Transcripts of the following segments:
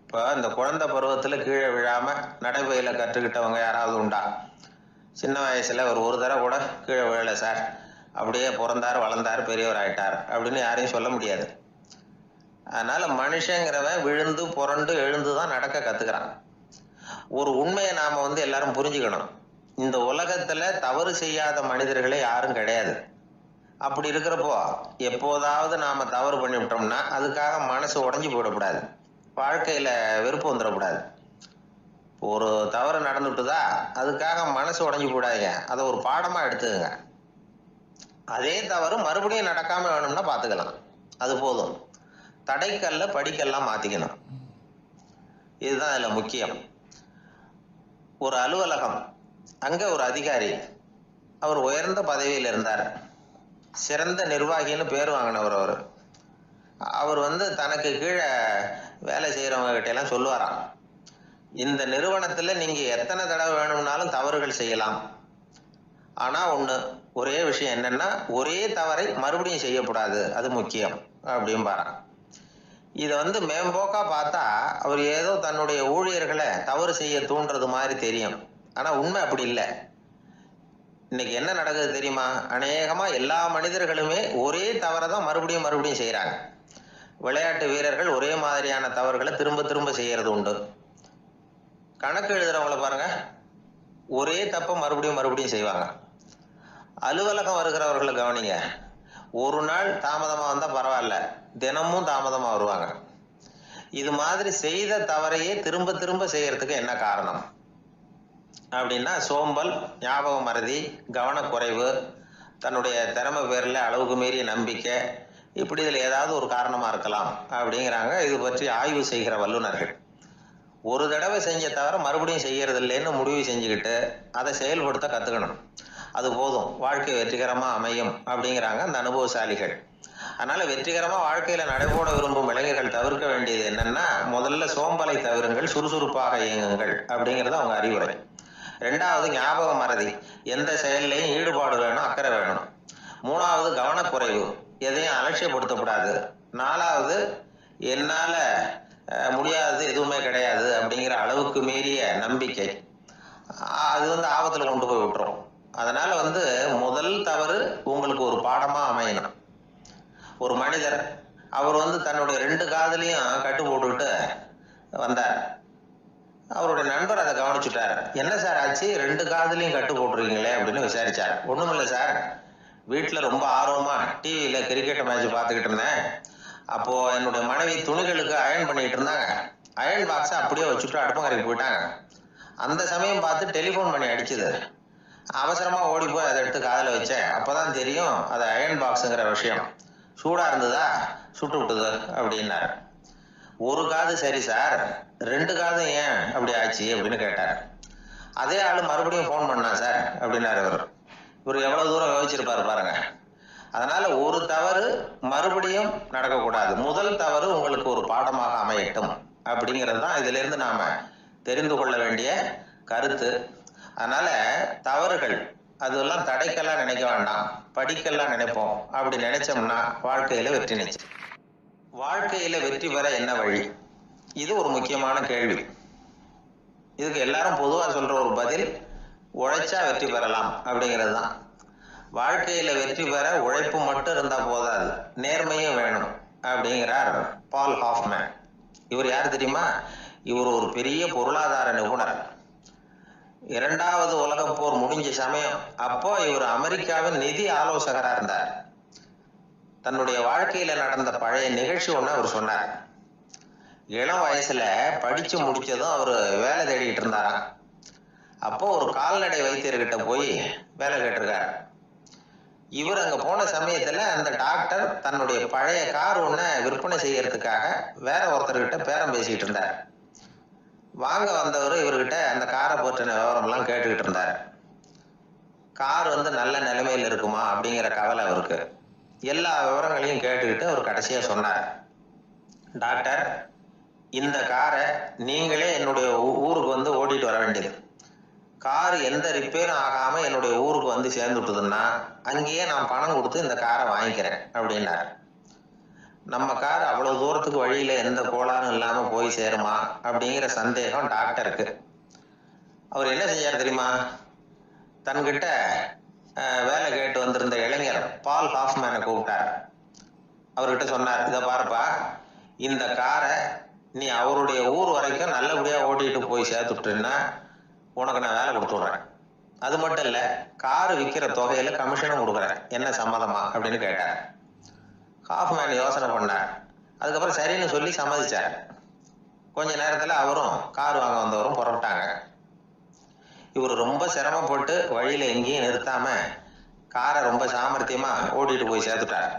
இப்போ இந்த குழந்தை பருவத்தில் கீழே விழாம நடைபயில கற்றுக்கிட்டவங்க யாராவது உண்டா? சின்ன வயசுல ஒரு தடவை கூட கீழே விழல சார், அப்படியே பிறந்தார் வளர்ந்தார் பெரியவர் ஆயிட்டார் அப்படின்னு யாரையும் சொல்ல முடியாது. அதனால மனுஷங்கிறவன் விழுந்து புரண்டு எழுந்து தான் நடக்க கத்துக்கிறான். ஒரு உண்மையை நாம எல்லாரும் புரிஞ்சுக்கணும். இந்த உலகத்துல தவறு செய்யாத மனிதர்களே யாரும் கிடையாது. அப்படி இருக்கிறப்போ எப்போதாவது நாம தவறு பண்ணிவிட்டோம்னா அதுக்காக மனசு உடைஞ்சு போயிடக்கூடாது, வாழ்க்கையில வெறுப்பு வந்துடக்கூடாது. ஒரு தவறு நடந்துட்டுதா அதுக்காக மனசு உடைஞ்சு போடாதீங்க, அதை ஒரு பாடமா எடுத்துக்கங்க. அதே தவறு மறுபடியும் நடக்காம வேணும்னா பாத்துக்கலாம், அது போதும். தடைக்கல்ல படிக்கெல்லாம் மாத்திக்கணும், இதுதான் இதுல முக்கியம். ஒரு அலுவலகம், அங்க ஒரு அதிகாரி, அவர் உயர்ந்த பதவியில் இருந்தார், சிறந்த நிர்வாகின்னு பேர் வாங்கினவர். அவர் தனக்கு கீழே வேலை செய்யறவங்க கிட்ட எல்லாம் சொல்லுவாராம், இந்த நிறுவனத்துல நீங்க எத்தனை தடவை வேணும்னாலும் தவறுகள் செய்யலாம், ஆனா ஒரே விஷயம் என்னன்னா ஒரே தவறை மறுபடியும் செய்யக்கூடாது, அது முக்கியம் அப்படின்பாராம். இதை மேம்போக்கா பார்த்தா அவர் ஏதோ தன்னுடைய ஊழியர்களை தவறு செய்ய தூண்டுறது மாதிரி தெரியும். ஆனா உண்மை அப்படி இல்லை. இன்னைக்கு என்ன நடக்குது தெரியுமா? அநேகமா எல்லா மனிதர்களுமே ஒரே தவறை தான் மறுபடியும் மறுபடியும் செய்யறாங்க. விளையாட்டு வீரர்கள் ஒரே மாதிரியான தவறுகளை திரும்ப திரும்ப செய்யறது உண்டு. கணக்கு எழுதுறவங்களை பாருங்க, ஒரே தப்ப மறுபடியும் மறுபடியும் செய்வாங்க. அலுவலகம் வருகிறவர்களை கவனிங்க, ஒரு நாள் தாமதமா வந்தா பரவாயில்ல, தினமும் தாமதமா வருவாங்க. இது மாதிரி செய்த தவறையே திரும்ப திரும்ப செய்யறதுக்கு என்ன காரணம் அப்படின்னா சோம்பல், ஞாபக மறதி, கவனக்குறைவு, தன்னுடைய திறமை பேர்ல அளவுக்கு மீறிய நம்பிக்கை, இப்படி இதுல ஏதாவது ஒரு காரணமா இருக்கலாம் அப்படிங்கிறாங்க இது பற்றி ஆய்வு செய்கிற வல்லுநர்கள். ஒரு தடவை செஞ்ச தவிர மறுபடியும் செய்யறது இல்லைன்னு முடிவு செஞ்சுக்கிட்டு அதை செயல்படுத்த கத்துக்கணும், அது போதும், வாழ்க்கை வெற்றிகரமா அமையும் அப்படிங்கிறாங்க அந்த அனுபவசாலிகள். அதனால வெற்றிகரமா வாழ்க்கையில நடைபோட விரும்பும் இளைஞர்கள் தவிர்க்க வேண்டியது என்னன்னா, முதல்ல சோம்பலை தவிருங்கள், சுறுசுறுப்பாக இயங்குங்கள் அப்படிங்கிறது அவங்க அறிவுரை. ரெண்டாவது ஞாபக மறதி, எந்த செயல்லையும் ஈடுபாடு வேணும், அக்கறை வேணும். மூணாவது கவனக்குறைவு, எதையும் அலட்சியப்படுத்தக்கூடாது. நாலாவது என்னால முடியாதது எதுவுமே கிடையாது அப்படிங்கிற அளவுக்கு மீறிய நம்பிக்கை, அது ஆபத்துல கொண்டு போய் விட்டுரும். அதனால முதல் தவறு உங்களுக்கு ஒரு பாடமா அமையணும். ஒரு மனிதர் அவர் தன்னுடைய 2 காதலையும் கட்டு போட்டுக்கிட்டு வந்தார். அவருடைய நண்பர் அதை கவனிச்சுட்டார். என்ன சார் ஆச்சு, 2 காதலையும் கட்டு போட்டுருக்கீங்களே அப்படின்னு விசாரிச்சார். ஒண்ணுமில்லை சார், வீட்டுல ரொம்ப ஆர்வமா டிவியில கிரிக்கெட் மேட்ச் பார்த்துக்கிட்டு இருந்தேன். அப்போ என்னுடைய மனைவி துணிகளுக்கு அயன் பண்ணிட்டு இருந்தாங்க. அயன் பாக்ஸை அப்படியே வச்சுட்டு அடுப்பங்கரைக்கு போயிட்டாங்க. அந்த சமயம் பார்த்து டெலிஃபோன் பண்ணி அடிச்சுது. அவசரமா ஓடி போய் அதை எடுத்து காதல வச்சேன். அப்பதான் தெரியும் அது அயன் பாக்ஸுங்கிற விஷயம். சூடா இருந்ததா, சுட்டு விட்டுது அப்படின்னாரு. ஒரு காது சரி சார், 2 காதும் ஏன் அப்படி ஆச்சு அப்படின்னு கேட்டார். அதே ஆளு மறுபடியும் போன் பண்ணா சார் அப்படின்னாரு. இவர் எவ்வளவு தூரம் யோசிச்சிருப்பாரு பாருங்க. அதனால ஒரு தவறு மறுபடியும் நடக்கக்கூடாது, முதல் தவறு உங்களுக்கு ஒரு பாடமாக அமையட்டும் அப்படிங்கிறது தான் இதுல இருந்து நாம தெரிந்து கொள்ள வேண்டிய கருத்து. அதனால தவறுகள் அதெல்லாம் தடைக்கெல்லாம் நினைக்க வேண்டாம், படிக்கெல்லாம் நினைப்போம். அப்படி நினைச்சோம்னா வாழ்க்கையில வெற்றி நிச்சயம். வாழ்க்கையில வெற்றி பெற என்ன வழி, இது ஒரு முக்கியமான கேள்வி. இதுக்கு எல்லாரும் பொதுவா சொல்ற ஒரு பதில், உழைச்சா வெற்றி பெறலாம் அப்படிங்கிறது தான். வாழ்க்கையில வெற்றி பெற உழைப்பு மட்டும் இருந்தா போதாது, நேர்மையும் வேணும் அப்படிங்கிறார் பால் ஹாஃப்மேன். இவர் யார் தெரியுமா? இவர் ஒரு பெரிய பொருளாதார நிபுணர். 2வது உலக போர் முடிஞ்ச சமயம் அப்போ இவர் அமெரிக்காவின் நிதி ஆலோசகரா இருந்தார். தன்னுடைய வாழ்க்கையில நடந்த பழைய நிகழ்ச்சி ஒண்ணு அவர் சொன்னார். இளம் வயசுல படிச்சு முடிச்சதும் அவர் வேலை தேடிட்டு இருந்தாராம். அப்போ ஒரு கால்நடை வைத்தியர்கிட்ட போய் வேலை கேட்டிருக்காரு. இவர் அங்க போன சமயத்துல அந்த டாக்டர் தன்னுடைய பழைய கார் ஒண்ண விற்பனை செய்யறதுக்காக வேற ஒருத்தர்கிட்ட பேரம் பேசிட்டு இருந்தார். வாங்க வந்தவர் இவர்கிட்ட அந்த காரை பற்றின விவரம் எல்லாம் கேட்டுக்கிட்டு இருந்தார். கார் நல்ல நிலைமையில இருக்குமா அப்படிங்கிற கவலை அவருக்கு. எல்லா விவரங்களையும் கேட்டுக்கிட்டு அவர் கடைசியா சொன்னார், டாக்டர், இந்த காரை நீங்களே என்னுடைய ஊருக்கு ஓட்டிட்டு வர வேண்டியது. கார் எந்த ரிப்பேரும் ஆகாம என்னுடைய ஊருக்கு சேர்ந்துட்டுதுன்னா அங்கேயே நான் பணம் கொடுத்து இந்த காரை வாங்கிக்கிறேன் அப்படின்னாரு. நம்ம கார் அவ்வளவு தூரத்துக்கு வழியில எந்த கோளாறும் இல்லாம போய் சேருமா அப்படிங்கிற சந்தேகம் டாக்டருக்கு. அவர் என்ன செஞ்சார் தெரியுமா? தன்கிட்ட வேலை கேட்டு வந்திருந்த இளைஞர் பால் ஹாஃப்மேனை கூப்பிட்டார். அவர்கிட்ட சொன்னார், இதை பாருப்பா, இந்த காரை நீ அவருடைய ஊர் வரைக்கும் நல்லபடியா ஓட்டிட்டு போய் சேர்த்துட்டேன்னா உனக்கு நான் வேலை கொடுத்து விடுறேன். அது மட்டும் இல்ல, காரு விற்கிற தொகையில கமிஷனும் கொடுக்குறேன், என்ன சம்மதமா அப்படின்னு கேட்டார். ஹாஃப்மேன் யோசனை பண்ணார். அதுக்கப்புறம் சரின்னு சொல்லி சம்மதிச்சார். கொஞ்ச நேரத்துல அவரும் கார் வாங்க வந்தவரும் புறப்பட்டாங்க. இவர் ரொம்ப சிரமப்பட்டு வழியில எங்கேயும் நிறுத்தாம காரை ரொம்ப சாமர்த்தியமா ஓட்டிட்டு போய் சேர்த்துட்டார்.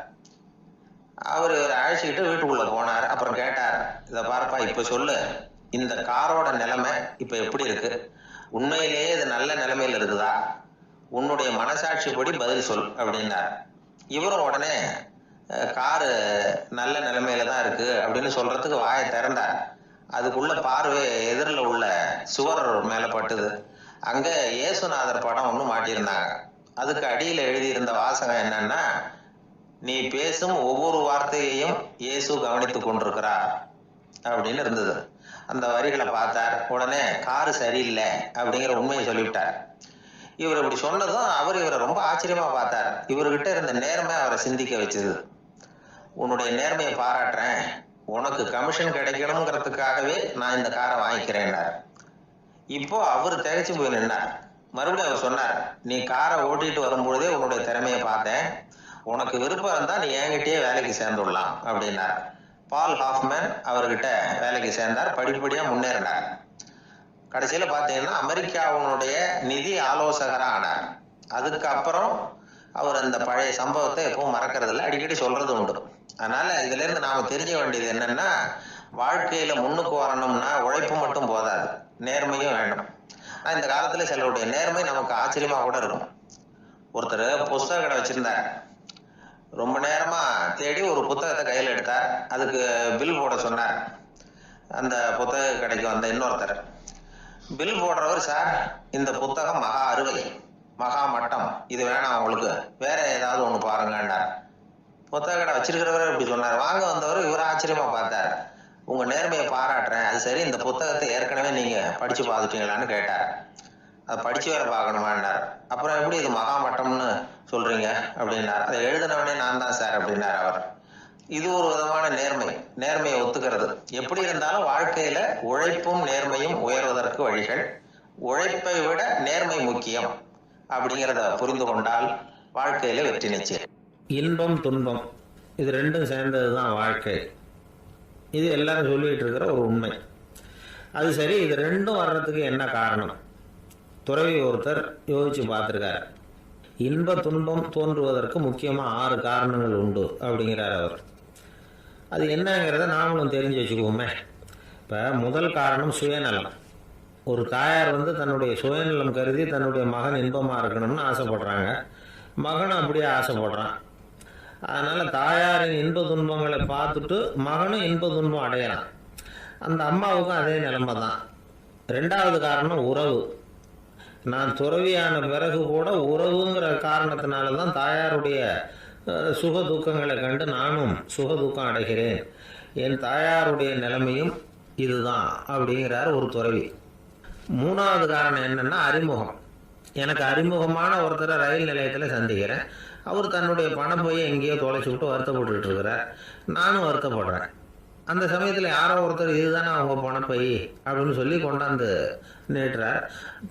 அவர் அழைச்சிக்கிட்டு வீட்டுக்குள்ள போனார். அப்புறம் கேட்டார், இதை பாருப்பா, இப்ப சொல்லு, இந்த காரோட நிலைமை இப்ப எப்படி இருக்கு? உண்மையிலேயே இது நல்ல நிலைமையில இருக்குதா? உன்னுடைய மனசாட்சிப்படி பதில் சொல் அப்படின்னார். இவரும் உடனே காரு நல்ல நிலைமையில தான் இருக்கு அப்படின்னு சொல்றதுக்கு வாயை திறந்தார். அதுக்குள்ள பார்வை எதிரில் உள்ள சுவர் மேல பட்டுது. அங்க இயேசுநாதர் படம் ஒண்ணு மாட்டியிருந்தாங்க. அதுக்கு அடியில எழுதியிருந்த வாசகம் என்னன்னா, நீ பேசும் ஒவ்வொரு வார்த்தையையும் இயேசு கவனித்துக் கொண்டிருக்கிறார் அப்படின்னு இருந்தது. அந்த வரிகளை பார்த்தார். உடனே காரு சரியில்லை அப்படிங்கிற உண்மையை சொல்லிவிட்டார். இவர் இப்படி சொன்னதும் இவரை ரொம்ப ஆச்சரியமா பார்த்தார். இவர்கிட்ட இருந்த நேர்மை அவரை சிந்திக்க வச்சது. உன்னுடைய நேர்மையை பாராட்டுறேன், உனக்கு கமிஷன் கிடைக்கணுங்கிறதுக்காகவே நான் இந்த காரை வாங்கிக்கிறேன்னார். இப்போ அவர் திகைச்சு போய் நின்னார். மறுபடியும் அவர் சொன்னார், நீ காரை ஓட்டிட்டு வரும்பொழுதே உன்னுடைய திறமையை பார்த்தேன், உனக்கு விருப்பம் இருந்தா நீ என்கிட்டயே வேலைக்கு சேர்ந்துடலாம் அப்படின்னார். பால் ஹாஃப்மேன் அவர்கிட்ட வேலைக்கு சேர்ந்தார். படிப்படியா முன்னேறினார். கடைசியில பாத்தீங்கன்னா அமெரிக்காவுடைய நிதி ஆலோசகரா ஆனார். அதுக்கப்புறம் அவர் அந்த பழைய சம்பவத்தை எப்பவும் மறக்கிறது இல்லை, அடிக்கடி சொல்றது உண்டு. அதனால இதுல இருந்து நாம தெரிஞ்ச வேண்டியது என்னன்னா, வாழ்க்கையில முன்னுக்கு வரணும்னா உழைப்பு மட்டும் போதாது, நேர்மையும் வேணும். ஆனா இந்த காலத்துல சிலருடைய நேர்மை நமக்கு ஆச்சரியமா கூட இருக்கும். ஒருத்தர் புஸ்தக கடை வச்சிருந்தார். ரொம்ப நேரமா தேடி ஒரு புத்தகத்தை கையில எடுத்தார். அதுக்கு பில் போட சொன்னார். அந்த புத்தக கடைக்கு வந்த இன்னொருத்தர் பில் போடுறவர், சார் இந்த புத்தகம் மகா அறுவை, மகா மட்டம், இது வேணாம் உங்களுக்கு, வேற ஏதாவது ஒண்ணு பாருங்கன்னார். புத்தக கடை வச்சிருக்கிறவர் இப்படி சொன்னார். வாங்க வந்தவர் இவர் ஆச்சரியமா பார்த்தார். உங்க நேர்மையை பாராட்டுறேன், அது சரி, இந்த புத்தகத்தை ஏற்கனவே நீங்க படிச்சு பார்த்துட்டீங்களான்னு கேட்டார். அதை படிச்சு வேற பார்க்கணுமான்னார். அப்புறம் எப்படி இது மகா மட்டம்னு சொல்றீங்க அப்படின்னார். அதை எழுதினவனே நான் தான் சார் அப்படின்னார் அவர். இது ஒரு விதமான நேர்மை, நேர்மையை ஒத்துக்கிறது. எப்படி இருந்தாலும் வாழ்க்கையில உழைப்பும் நேர்மையும் உயர்வதற்கு வழிகள். உழைப்பை விட நேர்மை முக்கியம் அப்படிங்கிறத புரிந்து கொண்டால் வாழ்க்கையில வெற்றி நிச்சயம். இன்பம் துன்பம் இது ரெண்டும் சேர்ந்ததுதான் வாழ்க்கை. இது எல்லாரும் சொல்லிட்டு இருக்கிற ஒரு உண்மை. அது சரி, இது ரெண்டும் வர்றதுக்கு என்ன காரணம்? துறவி ஒருத்தர் யோசிச்சு பார்த்துருக்கார். இன்ப துன்பம் தோன்றுவதற்கு முக்கியமாக 6 காரணங்கள் உண்டு அப்படிங்கிறார் அவர். அது என்னங்கிறத நாமளும் தெரிஞ்சு வச்சுக்குவோமே. இப்போ முதல் காரணம் சுயநலம். ஒரு தாயார் தன்னுடைய சுயநலம் கருதி தன்னுடைய மகன் இன்பமாக இருக்கணும்னு ஆசைப்படுறாங்க. மகனும் அப்படியே ஆசைப்படுறான். அதனால் தாயாரின் இன்ப துன்பங்களை பார்த்துட்டு மகனும் இன்ப துன்பம் அடையலாம். அந்த அம்மாவுக்கும் அதே நிலைமை தான். 2வது காரணம் உறவு. நான் துறவியான பிறகு கூட உறவுங்கிற காரணத்தினால தான் தாயாருடைய சுக துக்கங்களை கண்டு நானும் சுக துக்கம் அடைகிறேன். என் தாயாருடைய நிலைமையும் இதுதான் அப்படிங்கிறார் ஒரு துறவி. 3வது காரணம் என்னன்னா அறிமுகம். எனக்கு அறிமுகமான ஒருத்தரை ரயில் நிலையத்தில் சந்திக்கிறேன். அவர் தன்னுடைய பணப்பையை எங்கேயோ தொலைச்சி விட்டு வருத்தப்பட்டு இருக்கிறார். நானும் வருத்தப்படுறேன். அந்த சமயத்தில் யாரோ ஒருத்தர் இதுதானே அவங்க பணப்பை அப்படின்னு சொல்லி கொண்டாந்து நீட்டுறார்.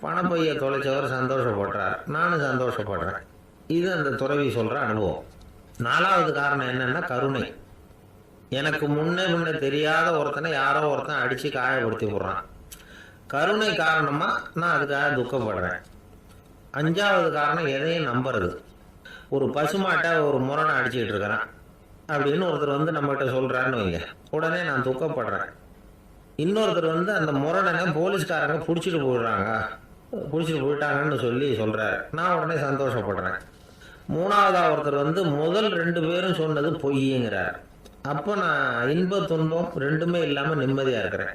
பணப்பையை தொலைச்சவர் சந்தோஷப்படுறார், நானும் சந்தோஷப்படுறேன். இது அந்த துறவி சொல்கிற அனுபவம். 4வது காரணம் என்னன்னா கருணை. எனக்கு முன்னே தெரியாத ஒருத்தனை யாரோ ஒருத்தன் அடித்து காயப்படுத்தி விடுறான். கருணை காரணமாக நான் அதுக்காக துக்கப்படுறேன். 5வது காரணம் எதையும் நம்புறது. ஒரு பசுமாட்டை ஒரு முரணை அடிச்சுக்கிட்டு இருக்கிறான் அப்படின்னு ஒருத்தர் நம்மகிட்ட சொல்கிறாருன்னு வைங்க, உடனே நான் துக்கப்படுறேன். இன்னொருத்தர் அந்த முரணனை போலீஸ்காரங்க பிடிச்சிட்டு போயிட்டாங்கன்னு சொல்லி சொல்கிறார், நான் உடனே சந்தோஷப்படுறேன். 3வதா ஒருத்தர் முதல் 2 பேரும் சொன்னது பொய்யுங்கிறார். அப்போ நான் இன்ப துன்பம் ரெண்டுமே இல்லாமல் நிம்மதியாக இருக்கிறேன்.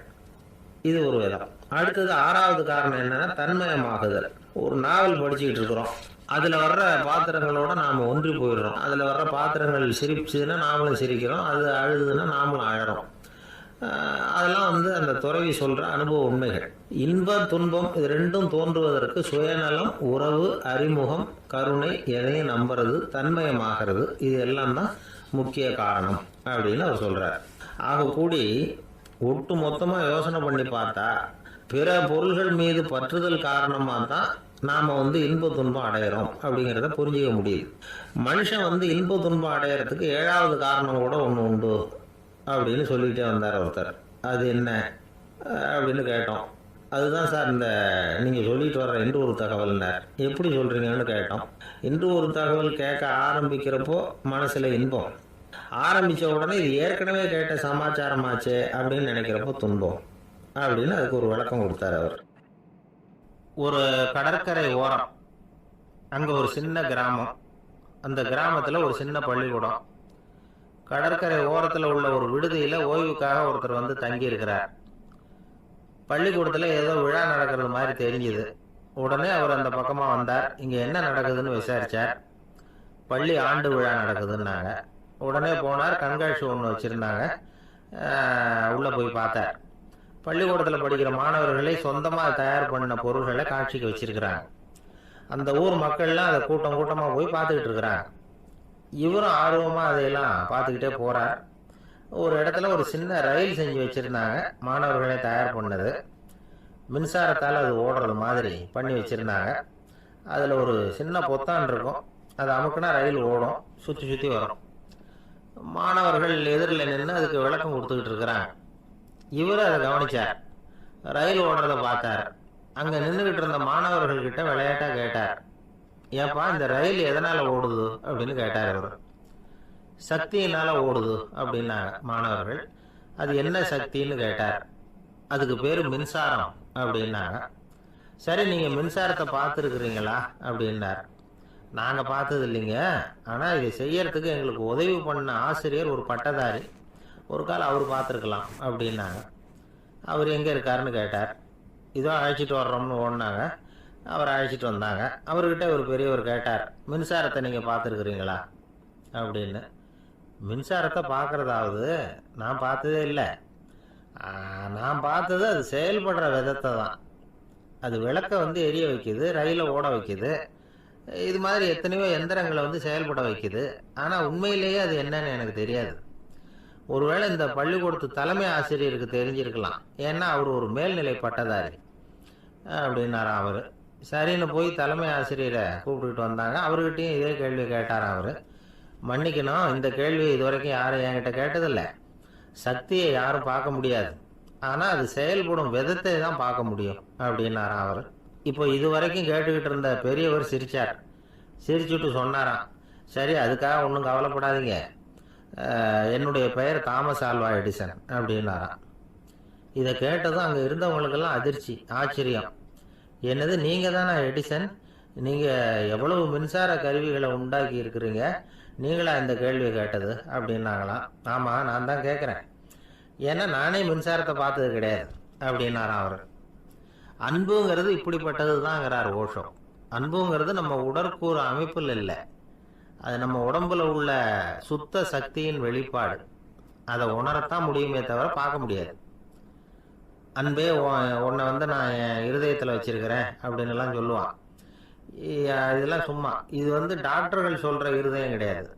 இது ஒரு விதம். அடுத்தது 6வது காரணம் என்னன்னா தன்மயமாகுதல். ஒரு நாவல் படிச்சுக்கிட்டு இருக்கிறோம். அதில் வர்ற பாத்திரங்களோட நாம் ஒன்றி போயிடுறோம். அதில் வர்ற பாத்திரங்கள் சிரிச்சுதுன்னா நாமளும் சிரிக்கிறோம், அது அழுதுன்னா நாமளும் அழறோம். அதெல்லாம் அந்த துறவி சொல்கிற அனுபவ உண்மைகள். இன்ப துன்பம் இது ரெண்டும் தோன்றுவதற்கு சுயநலம், உறவு, அறிமுகம், கருணை, எதையும் நம்புறது, தன்மயமாகிறது, இது எல்லாம் தான் முக்கிய காரணம் அப்படின்னு அவர் சொல்கிறார். ஆக கூடி ஒட்டு மொத்தமாக யோசனை பண்ணி பார்த்தா பிற பொருள்கள் மீது பற்றுதல் காரணமாக தான் நாம் இன்ப துன்பம் அடையிறோம் அப்படிங்கிறத புரிஞ்சிக்க முடியுது. மனுஷன் இன்ப துன்பம் அடையிறதுக்கு 7வது காரணம் கூட ஒன்று உண்டு அப்படின்னு சொல்லிகிட்டே வந்தார் ஒருத்தர். அது என்ன அப்படின்னு கேட்டோம். அதுதான் சார் இந்த நீங்கள் சொல்லிட்டு வர்ற இன்று ஒரு தகவல்னார். எப்படி சொல்கிறீங்கன்னு கேட்டோம். இன்று ஒரு தகவல் கேட்க ஆரம்பிக்கிறப்போ மனசில் இன்பம், ஆரம்பித்த உடனே இது ஏற்கனவே கேட்ட சமாச்சாரமாச்சே அப்படின்னு நினைக்கிறப்போ துன்பம் அப்படின்னு அதுக்கு ஒரு விளக்கம் கொடுத்தார் அவர். ஒரு கடற்கரை ஓரம், அங்கே ஒரு சின்ன கிராமம். அந்த கிராமத்தில் ஒரு சின்ன பள்ளிக்கூடம். கடற்கரை ஓரத்தில் உள்ள ஒரு விடுதியில் ஓய்வுக்காக ஒருத்தர் தங்கி இருக்கிறார். பள்ளிக்கூடத்தில் ஏதோ விழா நடக்கிறது மாதிரி தெரிஞ்சுது. உடனே அவர் அந்த பக்கமாக வந்தார். இங்கே என்ன நடக்குதுன்னு விசாரித்தார். பள்ளி ஆண்டு விழா நடக்குதுன்னாங்க. உடனே போனார். கண்காட்சி ஒன்று வச்சுருந்தாங்க. உள்ளே போய் பார்த்தார். பள்ளிக்கூடத்தில் படிக்கிற மாணவர்களை சொந்தமாக தயார் பண்ண பொருள்களை காட்சிக்கு வச்சிருக்கிறாங்க. அந்த ஊர் மக்கள்லாம் அதை கூட்டம் கூட்டமாக போய் பார்த்துக்கிட்டு இருக்கிறாங்க. இவரும் ஆர்வமாக அதையெல்லாம் பார்த்துக்கிட்டே போகிறார். ஒரு இடத்துல ஒரு சின்ன ரயில் செஞ்சு வச்சுருந்தாங்க. மாணவர்களை தயார் பண்ணது. மின்சாரத்தால் அது ஓடுறது மாதிரி பண்ணி வச்சுருந்தாங்க. அதில் ஒரு சின்ன பொத்தான் இருக்கும். அது அமுக்குனா ரயில் ஓடும், சுற்றி சுற்றி வரும். மாணவர்கள் எதிரில் நின்று அதுக்கு விளக்கம் கொடுத்துக்கிட்டு இருக்கிறாங்க. இவர் அதை கவனிச்சார். ரயில் ஓடுறத பார்த்தார். அங்கே நின்றுக்கிட்டு இருந்த மாணவர்கள்கிட்ட விளையாட்டாக கேட்டார், ஏப்பா இந்த ரயில் எதனால் ஓடுது அப்படின்னு கேட்டார் அவர். சக்தியினால் ஓடுது அப்படின்னாங்க மாணவர்கள். அது என்ன சக்தின்னு கேட்டார். அதுக்கு பேர் மின்சாரம் அப்படின்னாங்க. சரி, நீங்கள் மின்சாரத்தை பார்த்துருக்குறீங்களா அப்படின்னார். நாங்கள் பார்த்தது இல்லைங்க, ஆனால் இதை செய்யறதுக்கு எங்களுக்கு உதவி பண்ண ஆசிரியர் ஒரு பட்டதாரி, ஒரு கால் அவர் பார்த்துருக்கலாம் அப்படின்னாங்க. அவர் எங்கே இருக்காருன்னு கேட்டார். இதோ அழைச்சிட்டு வர்றோம்னு ஓடினாங்க. அவர் அழைச்சிட்டு வந்தாங்க. அவர்கிட்ட ஒரு பெரியவர் கேட்டார், மின்சாரத்தை நீங்கள் பார்த்துருக்குறீங்களா அப்படின்னு. மின்சாரத்தை பார்க்குறதாவது நான் பார்த்ததே இல்லை. நான் பார்த்தது அது செயல்படுற விதத்தை தான். அது விளக்கை எரிய வைக்குது, ரயிலை ஓட வைக்குது, இது மாதிரி எத்தனையோ எந்திரங்களை செயல்பட வைக்குது. ஆனால் உண்மையிலேயே அது என்னன்னு எனக்கு தெரியாது. ஒருவேளை இந்த பள்ளிக்கூடத்து தலைமை ஆசிரியருக்கு தெரிஞ்சிருக்கலாம், ஏன்னா அவர் ஒரு மேல்நிலை பட்டதாரி அப்படின்னாராம் அவர். சரின்னு போய் தலைமை ஆசிரியரை கூப்பிட்டுக்கிட்டு வந்தாங்க. அவர்கிட்டையும் இதே கேள்வி கேட்டாராம் அவர். மன்னிக்கணும், இந்த கேள்வி இதுவரைக்கும் யாரும் என்கிட்ட கேட்டதில்லை. சக்தியை யாரும் பார்க்க முடியாது, ஆனால் அது செயல்படும் விதத்தை தான் பார்க்க முடியும் அப்படின்னாராம் அவர். இப்போ இதுவரைக்கும் கேட்டுக்கிட்டு இருந்த பெரியவர் சிரித்தார். சிரிச்சுட்டு சொன்னாராம், சரி அதுக்காக ஒன்றும் கவலைப்படாதீங்க, என்னுடைய பெயர் தாமஸ் ஆல்வா எடிசன் அப்படின்னாராம். இதை கேட்டதும் அங்கே இருந்தவங்களுக்கெல்லாம் அதிர்ச்சி, ஆச்சரியம். என்னது, நீங்கள் தானே எடிசன்? நீங்கள் எவ்வளவு மின்சார கருவிகளை உண்டாக்கி இருக்கிறீங்க, நீங்களா இந்த கேள்வியை கேட்டது அப்படின்னாங்களாம். ஆமாம், நான் தான் கேட்குறேன், ஏன்னா நானே மின்சாரத்தை பார்த்தது கிடையாது அப்படின்னாராம் அவர். அன்புங்கிறது இப்படிப்பட்டது தான்ங்கிறார் ஓஷோ. அன்புங்கிறது நம்ம உடற்கூறு அமைப்பில் இல்லை, அது நம்ம உடம்புல உள்ள சுத்த சக்தியின் வெளிப்பாடு. அதை உணரத்தான் முடியுமே தவிர பார்க்க முடியாது. அன்பே உன்னை நான் என் இருதயத்தில் வச்சிருக்கிறேன் அப்படின்னு எல்லாம் சொல்லுவான். இதெல்லாம் சும்மா. இது டாக்டர்கள் சொல்ற இருதயம் கிடையாது.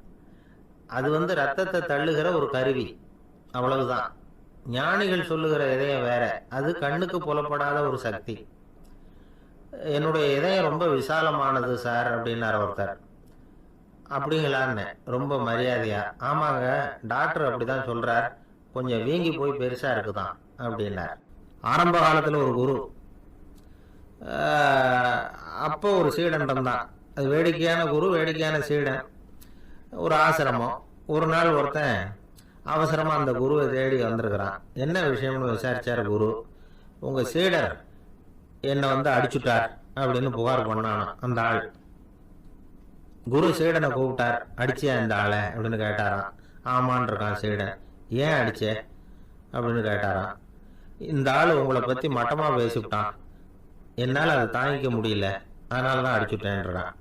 அது ரத்தத்தை தள்ளுகிற ஒரு கருவி, அவ்வளவுதான். ஞானிகள் சொல்லுகிற இதயம் வேற, அது கண்ணுக்கு புலப்படாத ஒரு சக்தி. என்னுடைய இதயம் ரொம்ப விசாலமானது சார் அப்படின்னார் ஒருத்தர். அப்படிங்களான்னு ரொம்ப மரியாதையா, ஆமாங்க டாக்டர் அப்படிதான் சொல்றார், கொஞ்சம் வீங்கி போய் பெருசா இருக்குதான் அப்படின்னார். ஆரம்ப காலத்துல ஒரு குரு, அப்போ ஒரு சீடன்றம் தான். அது வேடிக்கையான குரு, வேடிக்கையான சீடன். ஒரு ஆசிரமம். ஒரு நாள் ஒருத்தன் அவசரமா அந்த குருவை தேடி வந்திருக்கிறான். என்ன விஷயம்னு விசாரிச்சார் குரு. உங்க சீடர் என்னை அடிச்சுட்டார் அப்படின்னு புகார் பண்ணானா அந்த ஆள். குரு சீடனை கூப்பிட்டார். அடிச்சியா இந்த ஆளை அப்படின்னு கேட்டாராம். ஆமான் இருக்கான் சீடன். ஏன் அடிச்சே அப்படின்னு கேட்டாராம். இந்த ஆள் உங்களை பத்தி மட்டமா பேசிவிட்டான், என்னால் அதை தாங்கிக்க முடியல, அதனால தான் அடிச்சுட்டேன்றான்.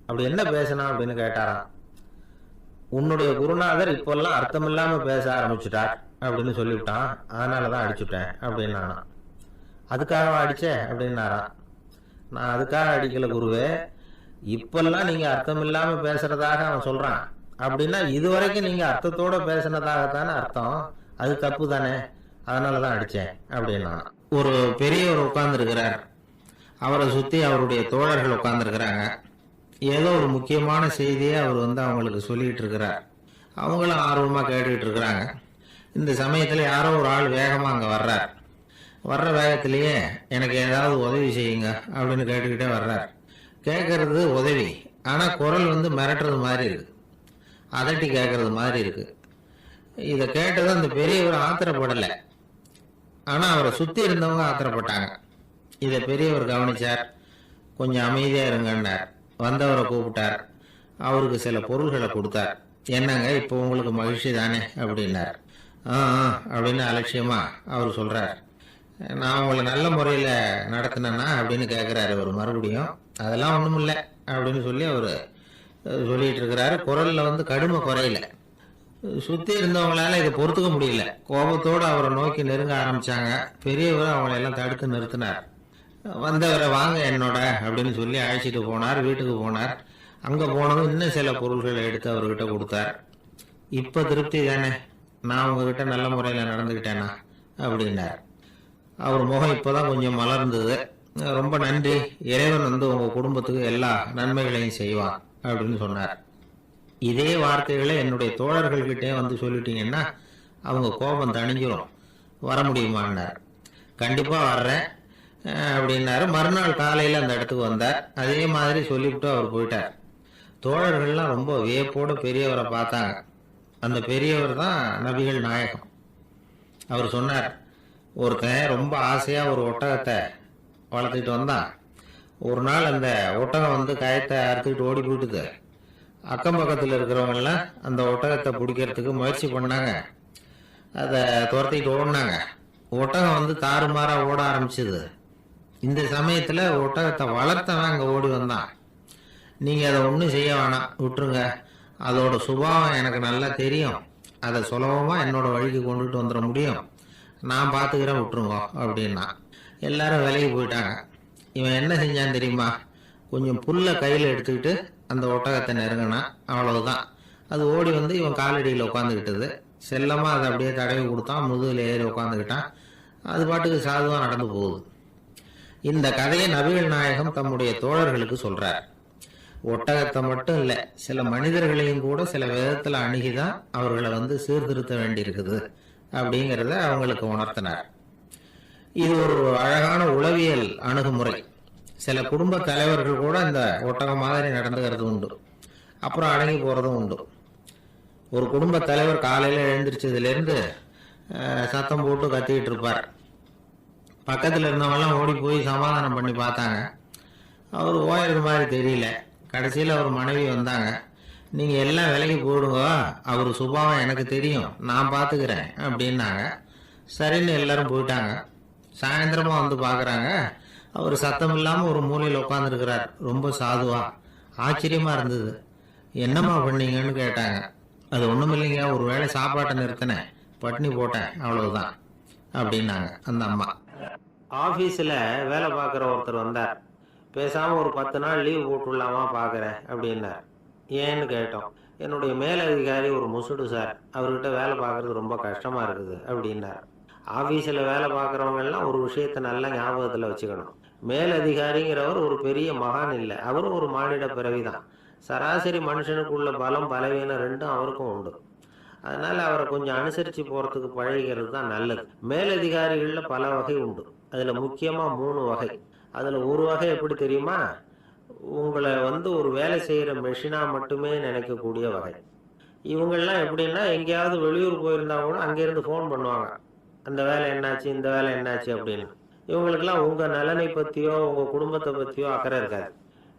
அப்படி என்ன பேசணும் அப்படின்னு கேட்டாராம். உன்னுடைய குருநாதர் இப்பெல்லாம் அர்த்தம் இல்லாம பேச ஆரம்பிச்சுட்டார் அப்படின்னு சொல்லிவிட்டான், அதனாலதான் அடிச்சுட்டேன் அப்படின்னா. அதுக்காக அடிச்ச அப்படின்னாராம். நான் அதுக்காக அடிக்கல குருவே, இப்பெல்லாம் நீங்க அர்த்தம் இல்லாம பேசுறதாக அவன் சொல்றான் அப்படின்னா இதுவரைக்கும் நீங்க அர்த்தத்தோட பேசினதாகத்தானே அர்த்தம், அது தப்பு தானே, அதனாலதான் அடிச்சேன் அப்படின்னா. ஒரு பெரியவர் உட்கார்ந்து இருக்கிறார், அவரை சுத்தி அவருடைய தோழர்கள் உட்கார்ந்து இருக்கிறாங்க. ஏதோ ஒரு முக்கியமான செய்தியை அவர் அவங்களுக்கு சொல்லிட்டு இருக்கிறார். அவங்களும் ஆர்வமா கேட்டுக்கிட்டு இருக்கிறாங்க. இந்த சமயத்துல யாரோ ஒரு ஆள் வேகமா அங்க வர்றார். வர்ற வேகத்திலேயே எனக்கு ஏதாவது உதவி செய்யுங்க அப்படின்னு கேட்டுக்கிட்டே வர்றார். கேட்கறது உதவி, ஆனா குரல் மிரட்டுறது மாதிரி இருக்கு, அதட்டி கேட்கறது மாதிரி இருக்கு. இதை கேட்டது அந்த பெரியவர் ஆத்திரப்படலை, ஆனா அவரை சுத்தி இருந்தவங்க ஆத்திரப்பட்டாங்க. இதை பெரியவர் கவனிச்சார். கொஞ்சம் அமைதியா இருங்கன்னார். வந்தவரை கூப்பிட்டார், அவருக்கு சில பொருள்களை கொடுத்தார். என்னங்க இப்போ உங்களுக்கு மகிழ்ச்சி தானே அப்படின்னார். அப்படின்னு அலட்சியமா அவர் சொல்றார். நான் உங்களை நல்ல முறையில் நடத்தினேன்னா அப்படின்னு கேட்குறாரு அவர் மறுபடியும். அதெல்லாம் ஒன்றும் இல்லை அப்படின்னு சொல்லி அவர் சொல்லிட்டு இருக்கிறாரு. குரலில் கடுமை குறையில. சுற்றி இருந்தவங்களால இதை பொறுத்துக்க முடியல. கோபத்தோடு அவரை நோக்கி நெருங்க ஆரம்பிச்சாங்க. பெரியவர் அவங்களை எல்லாம் தடுத்து நிறுத்தினார். வந்தவரை வாங்க என்னோட அப்படின்னு சொல்லி அழைச்சிட்டு போனார். வீட்டுக்கு போனார். அங்கே போனதும் இன்னும் சில பொருள்களை எடுத்து அவர்கிட்ட கொடுத்தார். இப்போ திருப்தி தானே, நான் உங்ககிட்ட நல்ல முறையில் நடந்துக்கிட்டேனா அப்படின்னார். அவர் முகம் இப்போதான் கொஞ்சம் மலர்ந்தது. ரொம்ப நன்றி, இறைவன் உங்க குடும்பத்துக்கு எல்லா நன்மைகளையும் செய்வான் அப்படின்னு சொன்னார். இதே வார்த்தைகளை என்னுடைய தோழர்கள்கிட்டே சொல்லிட்டீங்கன்னா அவங்க கோபம் தணிஞ்சிரும், வர முடியுமான்னார். கண்டிப்பா வர்றேன் அப்படின்னாரு. மறுநாள் காலையில அந்த இடத்துக்கு வந்தார். அதே மாதிரி சொல்லிவிட்டு அவர் போயிட்டார். தோழர்கள்லாம் ரொம்ப வியப்போடு பெரியவரை பார்த்தாங்க. அந்த பெரியவர் தான் நபிகள் நாயகம். அவர் சொன்னார், ஒருத்தன் ரொம்ப ஆசையா ஒரு ஒட்டகத்தை வளர்த்துக்கிட்டு வந்தான். ஒரு நாள் அந்த ஒட்டகம் கயத்தை அறுத்துக்கிட்டு ஓடி போயிட்டுது. அக்கம் பக்கத்தில் இருக்கிறவங்கெல்லாம் அந்த ஒட்டகத்தை பிடிக்கிறதுக்கு முயற்சி பண்ணாங்க. அதை துரத்திட்டு ஓடினாங்க. ஒட்டகம் தாறுமாறா ஓட ஆரம்பிச்சது. இந்த சமயத்துல ஒட்டகத்தை வளர்த்தவன் அங்க ஓடி வந்தான். நீங்க அதை ஒன்றும் செய்ய வேணாம், விட்டுருங்க, அதோட சுபாவம் எனக்கு நல்லா தெரியும், அதை சுலபமா என்னோட வழிக்கு கொண்டுட்டு வந்துட முடியும், நான் பார்த்துக்கிறேன், விட்டுருங்க அப்படின்னா. எல்லாரும் விலைக்கு போயிட்டாங்க. இவன் என்ன செஞ்சான் தெரியுமா? கொஞ்சம் புல்லை கையில் எடுத்துக்கிட்டு அந்த ஒட்டகத்தை நெருங்கினா, அவ்வளவுதான். அது ஓடி இவன் காலடியில் உட்காந்துக்கிட்டது. செல்லமா அதை அப்படியே தடவி கொடுத்தான். முதுகில் ஏறி உட்காந்துக்கிட்டான். அது பாட்டுக்கு சாதுவா நடந்து போகுது. இந்த கதையை நபிகள் நாயகம் தம்முடைய தோழர்களுக்கு சொல்றார். ஒட்டகத்தை மட்டும் இல்ல, சில மனிதர்களையும் கூட சில விதத்துல அணுகிதான் அவர்களை சீர்திருத்த வேண்டியிருக்குது அப்படிங்கிறத அவங்களுக்கு உணர்த்தினார். இது ஒரு அழகான உளவியல் அணுகுமுறை. சில குடும்ப தலைவர்கள் கூட இந்த ஒட்டகம் மாதிரி நடந்துகிறது உண்டு, அப்புறம் அடங்கி போறதும் உண்டு. ஒரு குடும்ப தலைவர் காலையில எழுந்திரிச்சதுல இருந்து சத்தம் போட்டு கத்திக்கிட்டு இருப்பார். பக்கத்துல இருந்தவங்கெல்லாம் ஓடி போய் சமாதானம் பண்ணி பார்த்தாங்க. அவர் ஓயறது மாதிரி தெரியல. கடைசியில் அவர் மனைவி வந்தாங்க. நீங்க எல்லாம் விலைக்கு போடுங்க, அவர் சுபாவம் எனக்கு தெரியும், நான் பார்த்துக்கிறேன் அப்படின்னாங்க. சரின்னு எல்லாரும் போயிட்டாங்க. சாயந்தரமா பாக்குறாங்க, அவர் சத்தம் இல்லாம ஒரு மூலையில் உட்காந்துருக்கிறார், ரொம்ப சாதுவா. ஆச்சரியமா இருந்தது. என்னம்மா பண்ணீங்கன்னு கேட்டாங்க. அது ஒண்ணும் இல்லைங்க, ஒரு வேளை சாப்பாட்டை நிறுத்தினேன், பட்னி போட்டேன், அவ்வளவுதான் அப்படின்னாங்க அந்த அம்மா. ஆபீஸ்ல வேலை பார்க்குற ஒருத்தர் வந்தார். பேசாம ஒரு 10 நாள் லீவ் போட்டுடலாமா பாக்குறேன் அப்படின்னார். ஏன்னு கேட்டோம். என்னுடைய மேலதிகாரி ஒரு முசுடு சார், அவர்கிட்ட வேலை பார்க்கறது ரொம்ப கஷ்டமா இருக்குது அப்படின்னார். ஆபீஸ்ல வேலை பார்க்குறவங்க எல்லாம் ஒரு விஷயத்த நல்லா ஞாபகத்துல வச்சுக்கணும். மேலதிகாரிங்கிறவர் ஒரு பெரிய மகான் இல்லை, அவரும் ஒரு மானிட பிறவிதான். சராசரி மனுஷனுக்குள்ள பலம் பலவீனம் ரெண்டும் அவருக்கும் உண்டு. அதனால அவரை கொஞ்சம் அனுசரிச்சு போறதுக்கு பழகிறது தான் நல்லது. மேலதிகாரிகள்ல பல வகை உண்டு. அதுல முக்கியமா 3 வகை. அதுல ஒரு வகை எப்படி தெரியுமா? உங்களை ஒரு வேலை செய்யற மெஷினா மட்டுமே நினைக்கக்கூடிய வகை. இவங்கெல்லாம் எப்படின்னா, எங்கேயாவது வெளியூர் போயிருந்தா கூட அங்கிருந்து போன் பண்ணுவாங்க, அந்த வேலை என்னாச்சு, இந்த வேலை என்னாச்சு அப்படின்னு. இவங்களுக்கெல்லாம் உங்க நலனை பத்தியோ உங்க குடும்பத்தை பத்தியோ அக்கறை இருக்காது.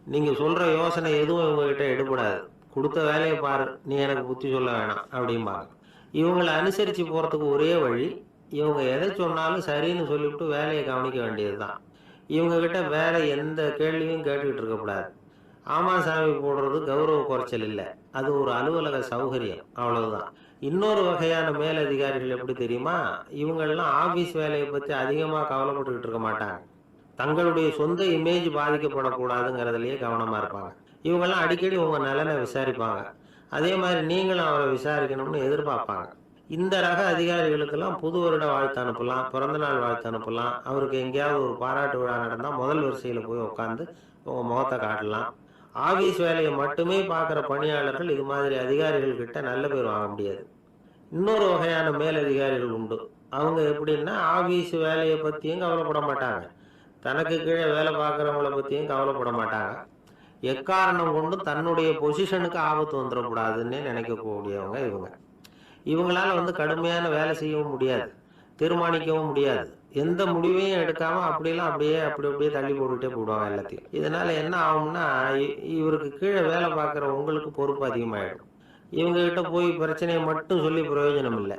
நீங்க சொல்ற யோசனை எதுவும் இவங்க கிட்ட எடுபடாது. கொடுத்த வேலையை பாரு, நீ எனக்கு புத்தி சொல்ல வேணாம் அப்படிம்பாங்க. இவங்களை அனுசரிச்சு போறதுக்கு ஒரே வழி, இவங்க எதை சொன்னாலும் சரின்னு சொல்லிவிட்டு வேலையை கவனிக்க வேண்டியதுதான். இவங்க கிட்ட வேற எந்த கேள்வியும் கேட்டுக்கிட்டு இருக்கக்கூடாது. ஆமா சாமி போடுறது கௌரவ குறைச்சல் இல்லை, அது ஒரு அலுவலக சௌகரியம், அவ்வளவுதான். இன்னொரு வகையான மேலதிகாரிகள் எப்படி தெரியுமா? இவங்கெல்லாம் ஆபீஸ் வேலையை பத்தி அதிகமா கவலைப்பட்டுக்கிட்டு இருக்க மாட்டாங்க. தங்களுடைய சொந்த இமேஜ் பாதிக்கப்படக்கூடாதுங்கிறதுலயே கவனமா இருப்பாங்க. இவங்கெல்லாம் அடிக்கடி உங்க நலனை விசாரிப்பாங்க. அதே மாதிரி நீங்களும் அவரை விசாரிக்கணும்னு எதிர்பார்ப்பாங்க. இந்த ரக அதிகாரிகளுக்கெல்லாம் புது வருட வாழ்த்து அனுப்பலாம், பிறந்தநாள் வாழ்த்து அனுப்பலாம், அவருக்கு எங்கேயாவது ஒரு பாராட்டு விழா நடந்தா முதல் வரிசையில போய் உட்காந்து உங்க முகத்தை காட்டலாம். ஆபீஸ் வேலையை மட்டுமே பார்க்குற பணியாளர்கள் இது மாதிரி அதிகாரிகள் கிட்ட நல்ல பேர் வாங்க முடியாது. இன்னொரு வகையான மேலதிகாரிகள் உண்டு. அவங்க எப்படின்னா ஆபீஸ் வேலையை பத்தியும் கவலைப்பட மாட்டாங்க, தனக்கு கீழே வேலை பார்க்குறவங்கள பத்தியும் கவலைப்பட மாட்டாங்க. எக்காரணம் கொண்டும் தன்னுடைய பொசிஷனுக்கு ஆபத்து வந்துடக்கூடாதுன்னு நினைக்கக்கூடியவங்க இவங்க. இவங்களால கடுமையான வேலை செய்யவும் முடியாது, தீர்மானிக்கவும் முடியாது. எந்த முடிவையும் எடுக்காம அப்படியே தள்ளி போட்டுட்டே போடுவாங்க எல்லாத்தையும். இதனால என்ன ஆகும்னா, இவருக்கு கீழே வேலை பார்க்குற உங்களுக்கு பொறுப்பு அதிகமாயிடும். இவங்க கிட்ட போய் பிரச்சனையை மட்டும் சொல்லி பிரயோஜனம் இல்லை,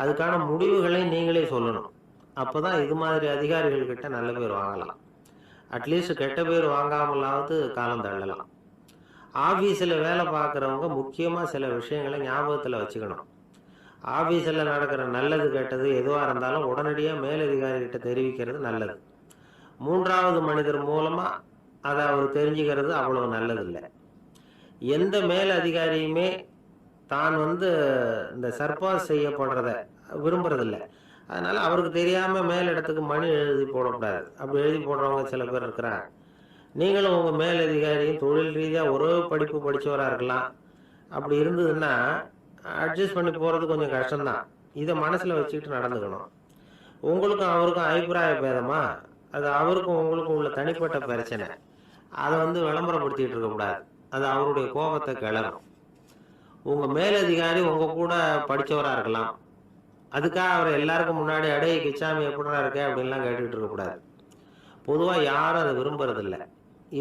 அதுக்கான முடிவுகளை நீங்களே சொல்லணும். அப்பதான் இது மாதிரி அதிகாரிகள் கிட்ட நல்ல பேர் வாங்கலாம். அட்லீஸ்ட் கெட்ட பேர் வாங்காமலாவது காலம் தள்ளலாம். ஆபீஸில் வேலை பார்க்குறவங்க முக்கியமாக சில விஷயங்களை ஞாபகத்தில் வச்சுக்கணும். ஆபீஸில் நடக்கிற நல்லது கெட்டது எதுவாக இருந்தாலும் உடனடியாக மேலதிகாரிகிட்ட தெரிவிக்கிறது நல்லது. மூன்றாவது மனிதர் மூலமாக அதை அவர் தெரிஞ்சுக்கிறது அவ்வளவு நல்லதில்லை. எந்த மேல் அதிகாரியுமே தான் இந்த சர்பாஸ் செய்யப்படுறத விரும்புறதில்லை. அதனால அவருக்கு தெரியாம மேலிடத்துக்கு மணி எழுதி போடக்கூடாது. அப்படி எழுதி போடுறவங்க சில பேர் இருக்கிறாங்க. நீங்களும் உங்க மேலதிகாரியும் தொழில் ரீதியா ஒரே படிப்பு படிச்சவரா இருக்கலாம். அப்படி இருந்ததுன்னா அட்ஜஸ்ட் பண்ணி போறது கொஞ்சம் கஷ்டம்தான். இதை மனசுல வச்சுக்கிட்டு நடந்துக்கணும். உங்களுக்கும் அவருக்கும் அபிப்பிராய பேதமா, அது அவருக்கும் உங்களுக்கும் உள்ள தனிப்பட்ட பிரச்சனை, அதை விளம்பரப்படுத்திட்டு இருக்க கூடாது. அது அவருடைய கோபத்தை கிளறும். உங்க மேலதிகாரி உங்க கூட படிச்சவரா இருக்கலாம், அதுக்காக அவர் எல்லாருக்கும் முன்னாடி அடே கிச்சாமி எப்படா இருக்க அப்படின்லாம் கேட்டுக்கிட்டு இருக்கக்கூடாது. பொதுவா யாரும் அதை விரும்புறதில்லை.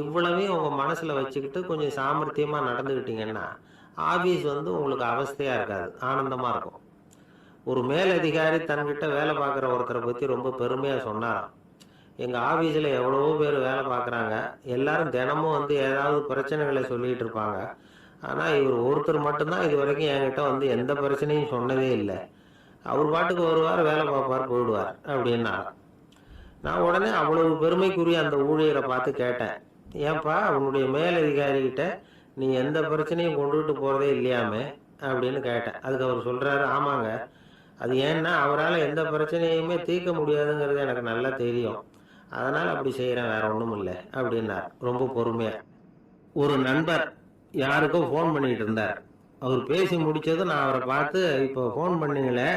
இவ்வளவையும் உங்க மனசுல வச்சுக்கிட்டு கொஞ்சம் சாமர்த்தியமா நடந்துக்கிட்டீங்கன்னா ஆபீஸ் உங்களுக்கு அவஸ்தையா இருக்காது, ஆனந்தமா இருக்கும். ஒரு மேலதிகாரி தன்கிட்ட வேலை பார்க்குற ஒருத்தரை பத்தி ரொம்ப பெருமையா சொன்னாராம். எங்க ஆபீஸ்ல எவ்வளவோ பேர் வேலை பார்க்குறாங்க, எல்லாரும் தினமும் ஏதாவது பிரச்சனைகளை சொல்லிட்டு இருப்பாங்க. ஆனா இவர் ஒருத்தர் மட்டும்தான் இது வரைக்கும் என்கிட்ட எந்த பிரச்சனையும் சொன்னதே இல்லை. அவர் பாட்டுக்கு வருவார், வேலை பார்ப்பார், போயிடுவார் அப்படின்னா. நான் உடனே அவ்வளவு பெருமைக்குரிய அந்த ஊழியரை பார்த்து கேட்டேன், ஏன்பா உன்னுடைய மேலதிகாரிகிட்ட நீ எந்த பிரச்சனையும் கொண்டுகிட்டு போறதே இல்லையாமே அப்படின்னு கேட்டேன். அதுக்கு அவர் சொல்றாரு, ஆமாங்க, அது ஏன்னா அவரால் எந்த பிரச்சனையுமே தீர்க்க முடியாதுங்கிறது எனக்கு நல்லா தெரியும், அதனால அப்படி செய்யறேன், வேற ஒன்றும் இல்லை அப்படின்னார் ரொம்ப பொறுமையா. ஒரு நண்பர் யாருக்கோ ஃபோன் பண்ணிட்டு இருந்தார். அவர் பேசி முடிச்சதும் நான் அவரை பார்த்து, இப்போ ஃபோன் பண்ணீங்களே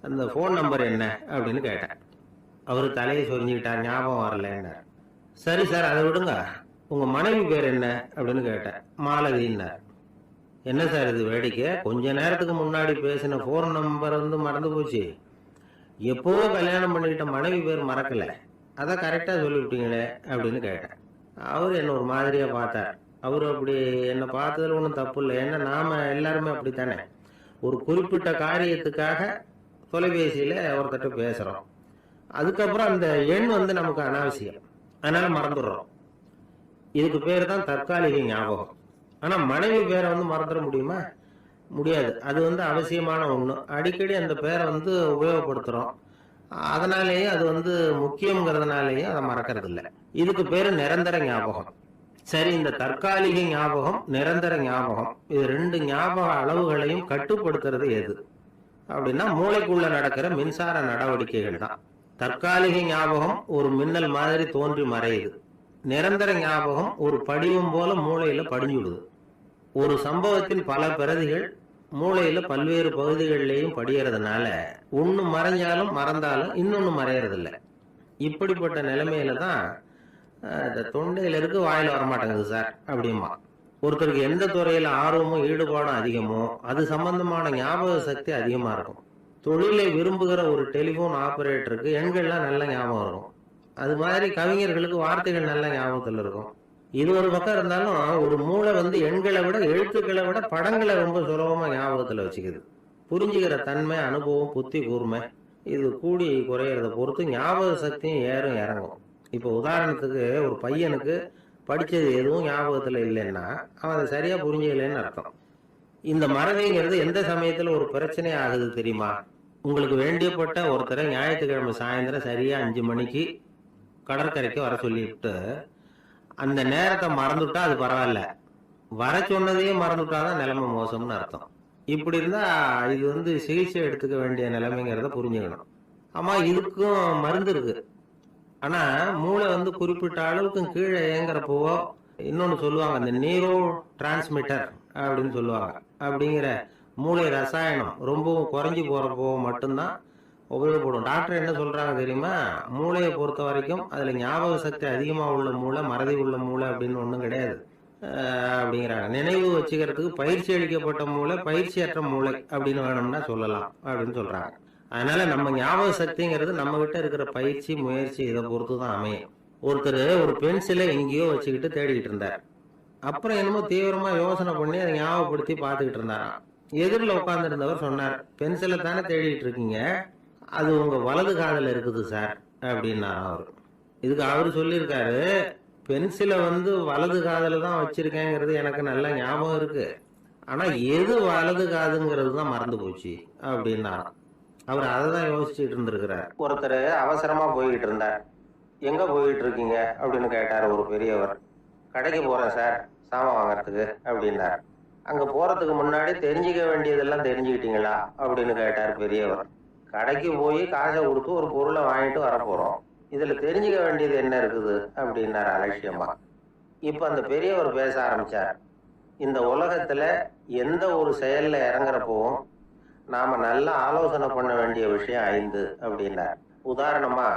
அந்த ஃபோன் நம்பர் என்ன அப்படின்னு கேட்டேன். அவர் தலையை சொரிஞ்சுக்கிட்டார், ஞாபகம் வரலன்னார். சரி சார், அதை விடுங்க, உங்க மனைவி பேர் என்ன அப்படின்னு கேட்டேன். மாலதின்னார். என்ன சார் இது வேடிக்கை, கொஞ்ச நேரத்துக்கு முன்னாடி பேசின ஃபோன் நம்பர் மறந்து போச்சு, எப்போவோ கல்யாணம் பண்ணிக்கிட்ட மனைவி பேர் மறக்கல, அதை கரெக்டாக சொல்லிவிட்டீங்களே அப்படின்னு கேட்டேன். அவர் என்ன ஒரு மாதிரியா பார்த்தார். அவரு அப்படி என்னை பார்த்ததுல ஒன்றும் தப்பு இல்லை, ஏன்னா நாம எல்லாருமே அப்படித்தானே. ஒரு குறிப்பிட்ட காரியத்துக்காக தொலைபேசியில ஒருத்தட்ட பேசுறோம், அதுக்கப்புறம் அந்த எண் நமக்கு அனாவசியம், அதனால மறந்துடுறோம். இதுக்கு பேர் தான் தற்காலிக ஞாபகம். ஆனா மனைவி பேரை மறந்துட முடியுமா? முடியாது. அது அவசியமான ஒண்ணு. அடிக்கடி அந்த பேரை உபயோகப்படுத்துறோம், அதனாலேயே அது முக்கியங்கிறதுனாலேயே அதை மறக்கிறது இல்லை. இதுக்கு பேரு நிரந்தர ஞாபகம். சரி, இந்த தற்காலிக ஞாபகம், நிரந்தர ஞாபகம், இது ரெண்டு ஞாபக அளவுகளையும் கட்டுப்படுத்துறது எது அப்படின்னா மூளைக்குள்ள நடக்கிற மின்சார நடவடிக்கைகள் தான். தற்காலிக ஞாபகம் ஒரு மின்னல் மாதிரி தோன்றி மறையுது. நிரந்தர ஞாபகம் ஒரு படிவம் போல மூளையில படிஞ்சுடுது. ஒரு சம்பவத்தின் பல பிரதிகள் மூளையில பல்வேறு பகுதிகளிலேயும் படியறதுனால ஒண்ணு மறைஞ்சாலும் மறந்தாலும் இன்னொன்னு மறையறதில்லை. இப்படிப்பட்ட நிலைமையில தான் இந்த தொண்டையில இருக்கு, வாயில வரமாட்டேங்குது சார் அப்படிமா. ஒருத்தருக்கு எந்த துறையில ஆர்வமும் ஈடுபாடும் அதிகமோ அது சம்பந்தமான ஞாபக சக்தி அதிகமா இருக்கும். தொழிலை விரும்புகிற ஒரு டெலிபோன் ஆபரேட்டருக்கு எண்கள்லாம் நல்ல ஞாபகம் இருக்கும். அது மாதிரி கவிஞர்களுக்கு வார்த்தைகள் நல்ல ஞாபகத்தில் இருக்கும். இது ஒரு பக்கம் இருந்தாலும் ஒரு மூளை எண்களை விட எழுத்துக்களை விட படங்களை ரொம்ப சுலபமா ஞாபகத்துல வச்சுக்குது. புரிஞ்சுக்கிற தன்மை, அனுபவம், புத்தி கூர்மை இது கூடி குறையறத பொறுத்து ஞாபக சக்தியும் ஏறும் இறங்கும். இப்போ உதாரணத்துக்கு ஒரு பையனுக்கு படித்தது எதுவும் ஞாபகத்தில் இல்லைன்னா அவன் அதை சரியாக புரிஞ்சுக்கலைன்னு அர்த்தம். இந்த மறதிங்கிறது எந்த சமயத்தில் ஒரு பிரச்சனை ஆகுது தெரியுமா? உங்களுக்கு வேண்டியப்பட்ட ஒருத்தரை ஞாயிற்றுக்கிழமை சாயந்தரம் சரியாக 5 மணிக்கு கடற்கரைக்கு வர சொல்லிவிட்டு அந்த நேரத்தை மறந்துவிட்டா அது பரவாயில்ல, வர சொன்னதையே மறந்துவிட்டாதான் நிலைமை மோசம்னு அர்த்தம். இப்படி இருந்தால் இது சிகிச்சை எடுத்துக்க வேண்டிய நிலைமைங்கிறத புரிஞ்சுக்கணும். ஆமாம், இதுக்கும் மருந்து இருக்கு. ஆனால் மூளை குறிப்பிட்ட அளவுக்கு கீழே இயங்குறப்போ இன்னொன்று சொல்லுவாங்க, இந்த நியூரோ டிரான்ஸ்மிட்டர் அப்படின்னு சொல்லுவாங்க. அப்படிங்கிற மூளை ரசாயனம் ரொம்பவும் குறைஞ்சி போகிறப்போ மட்டும்தான் உபயோகப்படும். டாக்டர் என்ன சொல்கிறாங்க தெரியுமா? மூளையை பொறுத்த வரைக்கும் அதில் ஞாபக சக்தி அதிகமாக உள்ள மூளை, மறதி உள்ள மூளை அப்படின்னு ஒன்றும் கிடையாது அப்படிங்கிறாங்க. நினைவு வச்சுக்கிறதுக்கு பயிற்சி அளிக்கப்பட்ட மூளை, பயிற்சியற்ற மூளை அப்படின்னு வேணும்னா சொல்லலாம் அப்படின்னு சொல்கிறாங்க. அதனால நம்ம ஞாபக சக்திங்கிறது நம்ம கிட்ட இருக்கிற பயிற்சி, முயற்சி இதை பொறுத்து தான் அமையும். ஒருத்தர் ஒரு பென்சிலை எங்கேயோ வச்சுக்கிட்டு தேடிக்கிட்டு இருந்தார். அப்புறம் என்னமோ தீவிரமா யோசனை பண்ணி அதை ஞாபகப்படுத்தி பார்த்துக்கிட்டு இருந்தாராம். எதிரில் உட்கார்ந்துருந்தவர் சொன்னார், பென்சிலை தானே தேடிட்டு இருக்கீங்க, அது உங்க வலது காதில் இருக்குது சார் அப்படின்னாராம் அவர். இதுக்கு அவர் சொல்லியிருக்காரு, பென்சிலை வலது காதில் தான் வச்சிருக்கேங்கிறது எனக்கு நல்லா ஞாபகம் இருக்கு, ஆனா எது வலது காதுங்கிறது தான் மறந்து போச்சு அப்படின்னாராம். அவர் அதை தான் யோசிச்சுட்டு இருந்திருக்கிறார். ஒருத்தர் அவசரமா போய்கிட்டு இருந்தார். எங்க போயிட்டு இருக்கீங்க அப்படின்னு கேட்டார் ஒரு பெரியவர். கடைக்கு போறேன் சார், சாமான் வாங்கறதுக்கு அப்படின்னார். அங்க போறதுக்கு முன்னாடி தெரிஞ்சுக்க வேண்டியதெல்லாம் தெரிஞ்சுக்கிட்டீங்களா அப்படின்னு கேட்டார் பெரியவர். கடைக்கு போய் காசை கொடுத்து ஒரு பொருளை வாங்கிட்டு வர போறோம், இதுல தெரிஞ்சுக்க வேண்டியது என்ன இருக்குது அப்படின்னார் அலட்சியமா. இப்ப அந்த பெரியவர் பேச ஆரம்பிச்சார். இந்த உலகத்துல எந்த ஒரு செயல்ல இறங்குறப்பவும் நாம நல்லா ஆலோசனை பண்ண வேண்டிய விஷயம் 5 அப்படின்னார். உதாரணமா,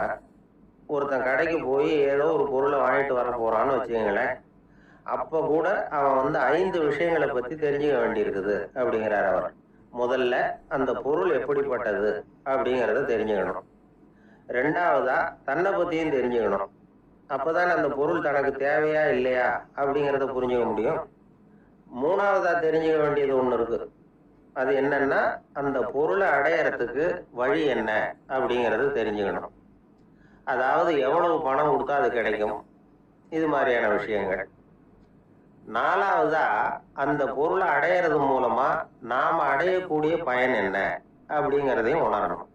ஒருத்தன் கடைக்கு போய் ஏதோ ஒரு பொருளை வாங்கிட்டு வர போறான்னு வச்சுக்கோங்களேன். அப்ப கூட அவன் 5 விஷயங்களை பத்தி தெரிஞ்சுக்க வேண்டியிருக்குது அப்படிங்கிறார் அவர். முதல்ல அந்த பொருள் எப்படிப்பட்டது அப்படிங்கிறத தெரிஞ்சுக்கணும். 2வதா தன்னை பத்தியும் தெரிஞ்சுக்கணும். அப்பதான் அந்த பொருள் தனக்கு தேவையா இல்லையா அப்படிங்கிறத புரிஞ்சுக்க முடியும். 3வதா தெரிஞ்சுக்க வேண்டியது ஒண்ணு இருக்கு. அது என்னன்னா, அந்த பொருளை அடையறதுக்கு வழி என்ன அப்படிங்கிறது தெரிஞ்சுக்கணும். அதாவது எவ்வளவு பணம் கொடுத்தா அது கிடைக்கும், இது மாதிரியான விஷயங்கள். 4வதா அந்த பொருளை அடையிறது மூலமா நாம அடையக்கூடிய பயன் என்ன அப்படிங்கிறதையும் உணரணும்.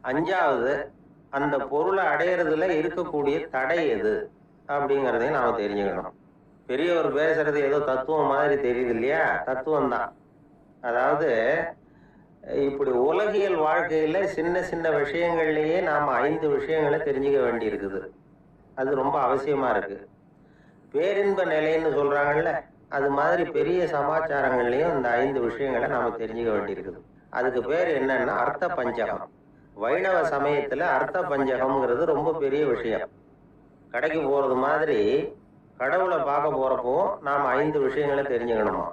5வது அந்த பொருளை அடையிறதுல இருக்கக்கூடிய தடை எது அப்படிங்கிறதையும் நாம தெரிஞ்சுக்கணும். பெரியவர் பேசுறது ஏதோ தத்துவம் மாதிரி தெரியுது இல்லையா? தத்துவம் தான். அதாவது இப்படி உலகியல் வாழ்க்கையில சின்ன சின்ன விஷயங்கள்லயே நாம 5 விஷயங்களை தெரிஞ்சுக்க வேண்டி இருக்குது. அது ரொம்ப அவசியமா இருக்கு. பேரின்ப நிலைன்னு சொல்றாங்கல்ல, அது மாதிரி பெரிய சமாச்சாரங்கள்லயும் இந்த 5 விஷயங்களை நாம தெரிஞ்சுக்க வேண்டி இருக்குது. அதுக்கு பேர் என்னன்னா அர்த்த பஞ்சகம். வைணவ சமயத்துல அர்த்த பஞ்சகம்ங்கிறது ரொம்ப பெரிய விஷயம். கடைக்கு போறது மாதிரி கடவுளை பார்க்க போறப்போ நாம 5 விஷயங்களை தெரிஞ்சுக்கணுமா.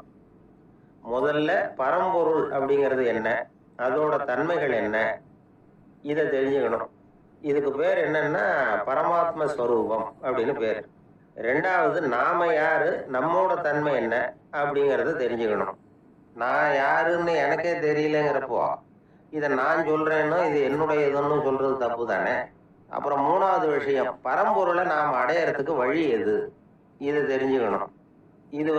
முதல்ல பரம்பொருள் அப்படிங்கிறது என்ன, அதோட தன்மைகள் என்ன, இதை தெரிஞ்சுக்கணும். இதுக்கு பேர் என்னன்னா பரமாத்ம ஸ்வரூபம் அப்படின்னு பேர். 2வது நாம யாரு, நம்மோட தன்மை என்ன அப்படிங்கறத தெரிஞ்சுக்கணும். நான் யாருன்னு எனக்கே தெரியலங்கிறப்போ இதை நான் சொல்றேன்னா இது என்னுடையதுன்னு சொல்றது தப்பு தானே. அப்புறம் 3வது விஷயம், பரம்பொருளை நாம் அடையறதுக்கு வழி எது, இதை தெரிஞ்சுக்கணும். இது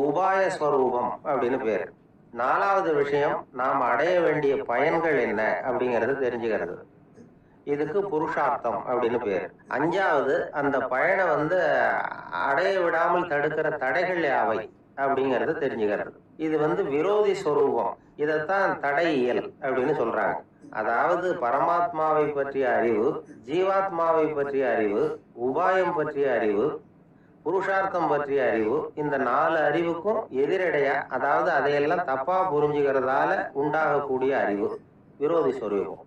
உபாய ஸ்வரூபம் அப்படின்னு பேர். 4வது விஷயம், நாம் அடைய வேண்டிய பயன்கள் என்ன அப்படிங்கறது தெரிஞ்சுக்கிறது. இதுக்கு புருஷார்த்தம் அப்படின்னு பேர். 5வது அந்த பயனை அடைய விடாமல் தடுக்கிற தடைகள் யாவை அப்படிங்கறது தெரிஞ்சுக்கிறது. இது விரோதி ஸ்வரூபம். இதைத்தான் தடையியல் அப்படின்னு சொல்றாங்க. அதாவது பரமாத்மாவை பற்றிய அறிவு, ஜீவாத்மாவை பற்றிய அறிவு, உபாயம் பற்றிய அறிவு, புருஷார்த்தம் பற்றிய அறிவு, இந்த 4 அறிவுக்கும் எதிரடையா, அதாவது அதையெல்லாம் தப்பா புரிஞ்சுக்கிறதால உண்டாகக்கூடிய அறிவு விரோதி ஸ்வரூபம்.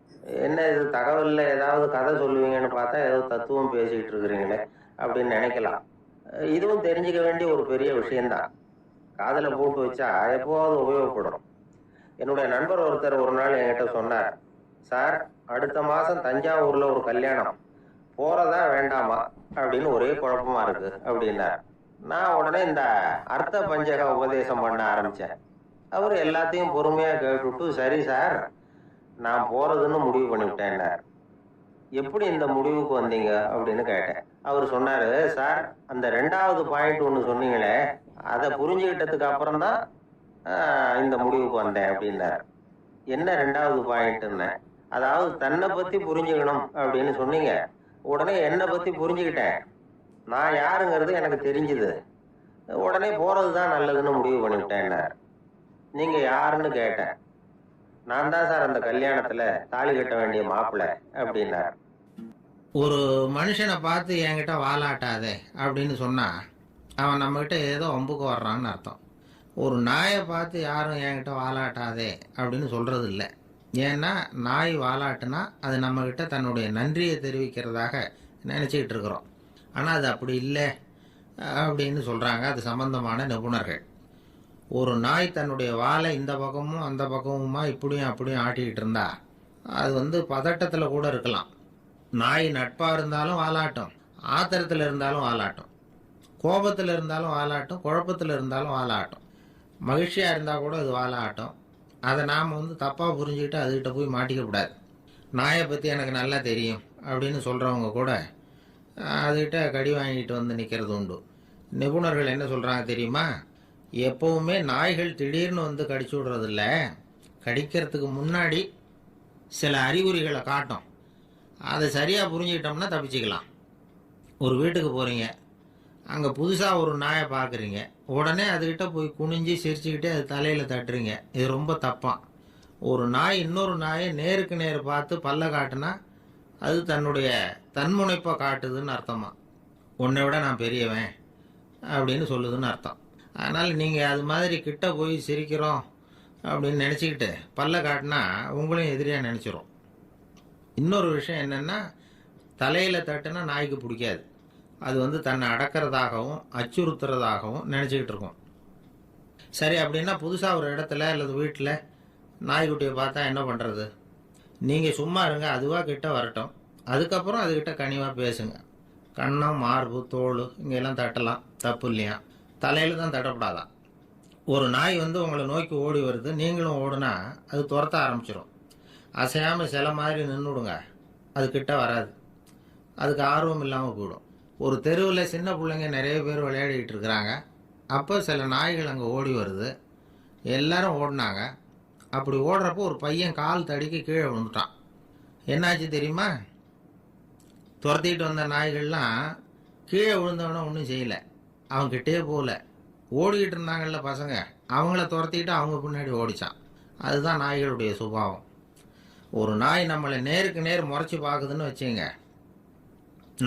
என்ன இது தகவல்ல ஏதாவது கதை சொல்லுவீங்கன்னு பார்த்தா ஏதோ தத்துவம் பேசிட்டு இருக்கிறீங்களே அப்படின்னு நினைக்கலாம். இதுவும் தெரிஞ்சுக்க வேண்டிய ஒரு பெரிய விஷயம்தான். காதல போட்டு வச்சா எப்போவாவது உபயோகப்படும். என்னுடைய நண்பர் ஒருத்தர் ஒரு நாள் என்கிட்ட சொன்னார், சார் அடுத்த மாசம் தஞ்சாவூர்ல ஒரு கல்யாணம், போறதா வேண்டாமா அப்படின்னு ஒரே குழப்பமா இருக்கு அப்படின்னார். நான் உடனே இந்த அர்த்த பஞ்சக உபதேசம் பண்ண ஆரம்பிச்சேன். அவர் எல்லாத்தையும் பொறுமையா கேட்டுட்டு, சரி சார் நான் போறதுன்னு முடிவு பண்ணிவிட்டேன்னார். எப்படி இந்த முடிவுக்கு வந்தீங்க அப்படின்னு கேட்டேன். அவர் சொன்னாரு, சார் அந்த 2வது பாயிண்ட் ஒன்று சொன்னீங்களே, அதை புரிஞ்சுக்கிட்டதுக்கு அப்புறம் தான் இந்த முடிவுக்கு வந்தேன் அப்படின்னாரு. என்ன 2வது பாயிண்ட்னு? அதாவது தன்னை பத்தி புரிஞ்சுக்கணும் அப்படின்னு சொன்னீங்க. உடனே என்னை பத்தி புரிஞ்சுக்கிட்டேன். நான் யாருங்கிறது எனக்கு தெரிஞ்சுது. உடனே போறதுதான் நல்லதுன்னு முடிவு பண்ணிவிட்டேன்னாரு. நீங்க யாருன்னு கேட்டேன். நான் தான் சார் அந்த கல்யாணத்துல தாலி கட்ட வேண்டிய மாப்பிள்ளை அப்படின்னாரு. ஒரு மனுஷனை பார்த்து என்கிட்ட வாலாட்டாதே அப்படின்னு சொன்னால் அவன் நம்மக்கிட்ட ஏதோ வம்புக்கு வர்றான்னு அர்த்தம். ஒரு நாயை பார்த்து யாரும் என்கிட்ட வாலாட்டாதே அப்படின்னு சொல்கிறது இல்லை. ஏன்னா நாய் வாலாட்டுனா அது நம்மக்கிட்ட தன்னுடைய நன்றியை தெரிவிக்கிறதாக நினச்சிக்கிட்டு இருக்கிறோம். ஆனால் அது அப்படி இல்லை அப்படின்னு சொல்கிறாங்க அது சம்பந்தமான நிபுணர்கள். ஒரு நாய் தன்னுடைய வாலை இந்த பக்கமும் அந்த பக்கமுமா இப்படியும் அப்படியும் ஆட்டிக்கிட்டு இருந்தா அது பதட்டத்தில் கூட இருக்கலாம். நாய் நட்பாக இருந்தாலும் வாலாட்டும், ஆத்திரத்தில் இருந்தாலும் வாலாட்டும், கோபத்தில் இருந்தாலும் வாலாட்டும், குழப்பத்தில் இருந்தாலும் வாலாட்டும், மகிழ்ச்சியாக இருந்தால் கூட அது வாலாட்டும். அதை நாம் தப்பாக புரிஞ்சுக்கிட்டு அதுகிட்ட போய் மாட்டிக்கக்கூடாது. நாயை பற்றி எனக்கு நல்லா தெரியும் அப்படின்னு சொல்கிறவங்க கூட அதுகிட்ட கடி வாங்கிட்டு நிற்கிறது உண்டு. நிபுணர்கள் என்ன சொல்கிறாங்க தெரியுமா? எப்போவுமே நாய்கள் திடீர்னு கடிச்சு விடுறதில்ல, கடிக்கிறதுக்கு முன்னாடி சில அறிகுறிகளை காட்டும். அதை சரியாக புரிஞ்சுக்கிட்டோம்னா தப்பிச்சிக்கலாம். ஒரு வீட்டுக்கு போகிறீங்க, அங்கே புதுசாக ஒரு நாயை பார்க்குறீங்க, உடனே அதுக்கிட்ட போய் குனிஞ்சு சிரிச்சுக்கிட்டே அது தலையில் தட்டுறீங்க. இது ரொம்ப தப்பான். ஒரு நாய் இன்னொரு நாயை நேருக்கு நேர் பார்த்து பல்ல காட்டுனா அது தன்னுடைய தன்முனைப்பை காட்டுதுன்னு அர்த்தமா. உன்னை விட நான் பெரியவன் அப்படின்னு சொல்லுதுன்னு அர்த்தம். அதனால் நீங்கள் அது மாதிரி கிட்ட போய் சிரிக்கிறோம் அப்படின்னு நினச்சிக்கிட்டு பல்ல காட்டினா உங்களையும் எதிரியாக நினச்சிரும். இன்னொரு விஷயம் என்னென்னா, தலையில் தட்டுனா நாய்க்கு பிடிக்காது. அது தன்னை அடக்கிறதாகவும் அச்சுறுத்துறதாகவும் நினச்சிக்கிட்டு இருக்கும். சரி, அப்படின்னா புதுசாக ஒரு இடத்துல அல்லது வீட்டில் நாய்க்குட்டியை பார்த்தா என்ன பண்ணுறது? நீங்கள் சும்மா இருங்க, அதுவாக கிட்ட வரட்டும். அதுக்கப்புறம் அதுக்கிட்ட கனிவாக பேசுங்க. கன்னம், மார்பு, தோல் இங்கெல்லாம் தட்டலாம், தப்பு இல்லையா? தலையில் தான் தட்டப்படாதான். ஒரு நாய் உங்களை நோக்கி ஓடி வருது, நீங்களும் ஓடுனா அது துரத்த ஆரம்பிச்சிடும். அசையாமல் சில மாதிரி நின்றுடுங்க, அது கிட்ட வராது. அதுக்கு ஆர்வம் இல்லாமல் போயிடும். ஒரு தெருவில் சின்ன பிள்ளைங்க நிறைய பேர் விளையாடிக்கிட்டு இருக்கிறாங்க. அப்போ சில நாய்கள் அங்கே ஓடி வருது. எல்லாரும் ஓடினாங்க. அப்படி ஓடுறப்போ ஒரு பையன் கால் தடிக்கு கீழே விழுந்துட்டான். என்னாச்சு தெரியுமா? துரத்திக்கிட்டு வந்த நாய்கள்லாம் கீழே விழுந்தவன ஒன்றும் செய்யலை, அவங்ககிட்டே போகல. ஓடிக்கிட்டு இருந்தாங்கல்ல பசங்க, அவங்கள துரத்திக்கிட்டு அவங்க பின்னாடி ஓடிச்சான். அதுதான் நாய்களுடைய சுபாவம். ஒரு நாய் நம்மளை நேருக்கு நேர் முறைச்சி பார்க்குதுன்னு வச்சுங்க,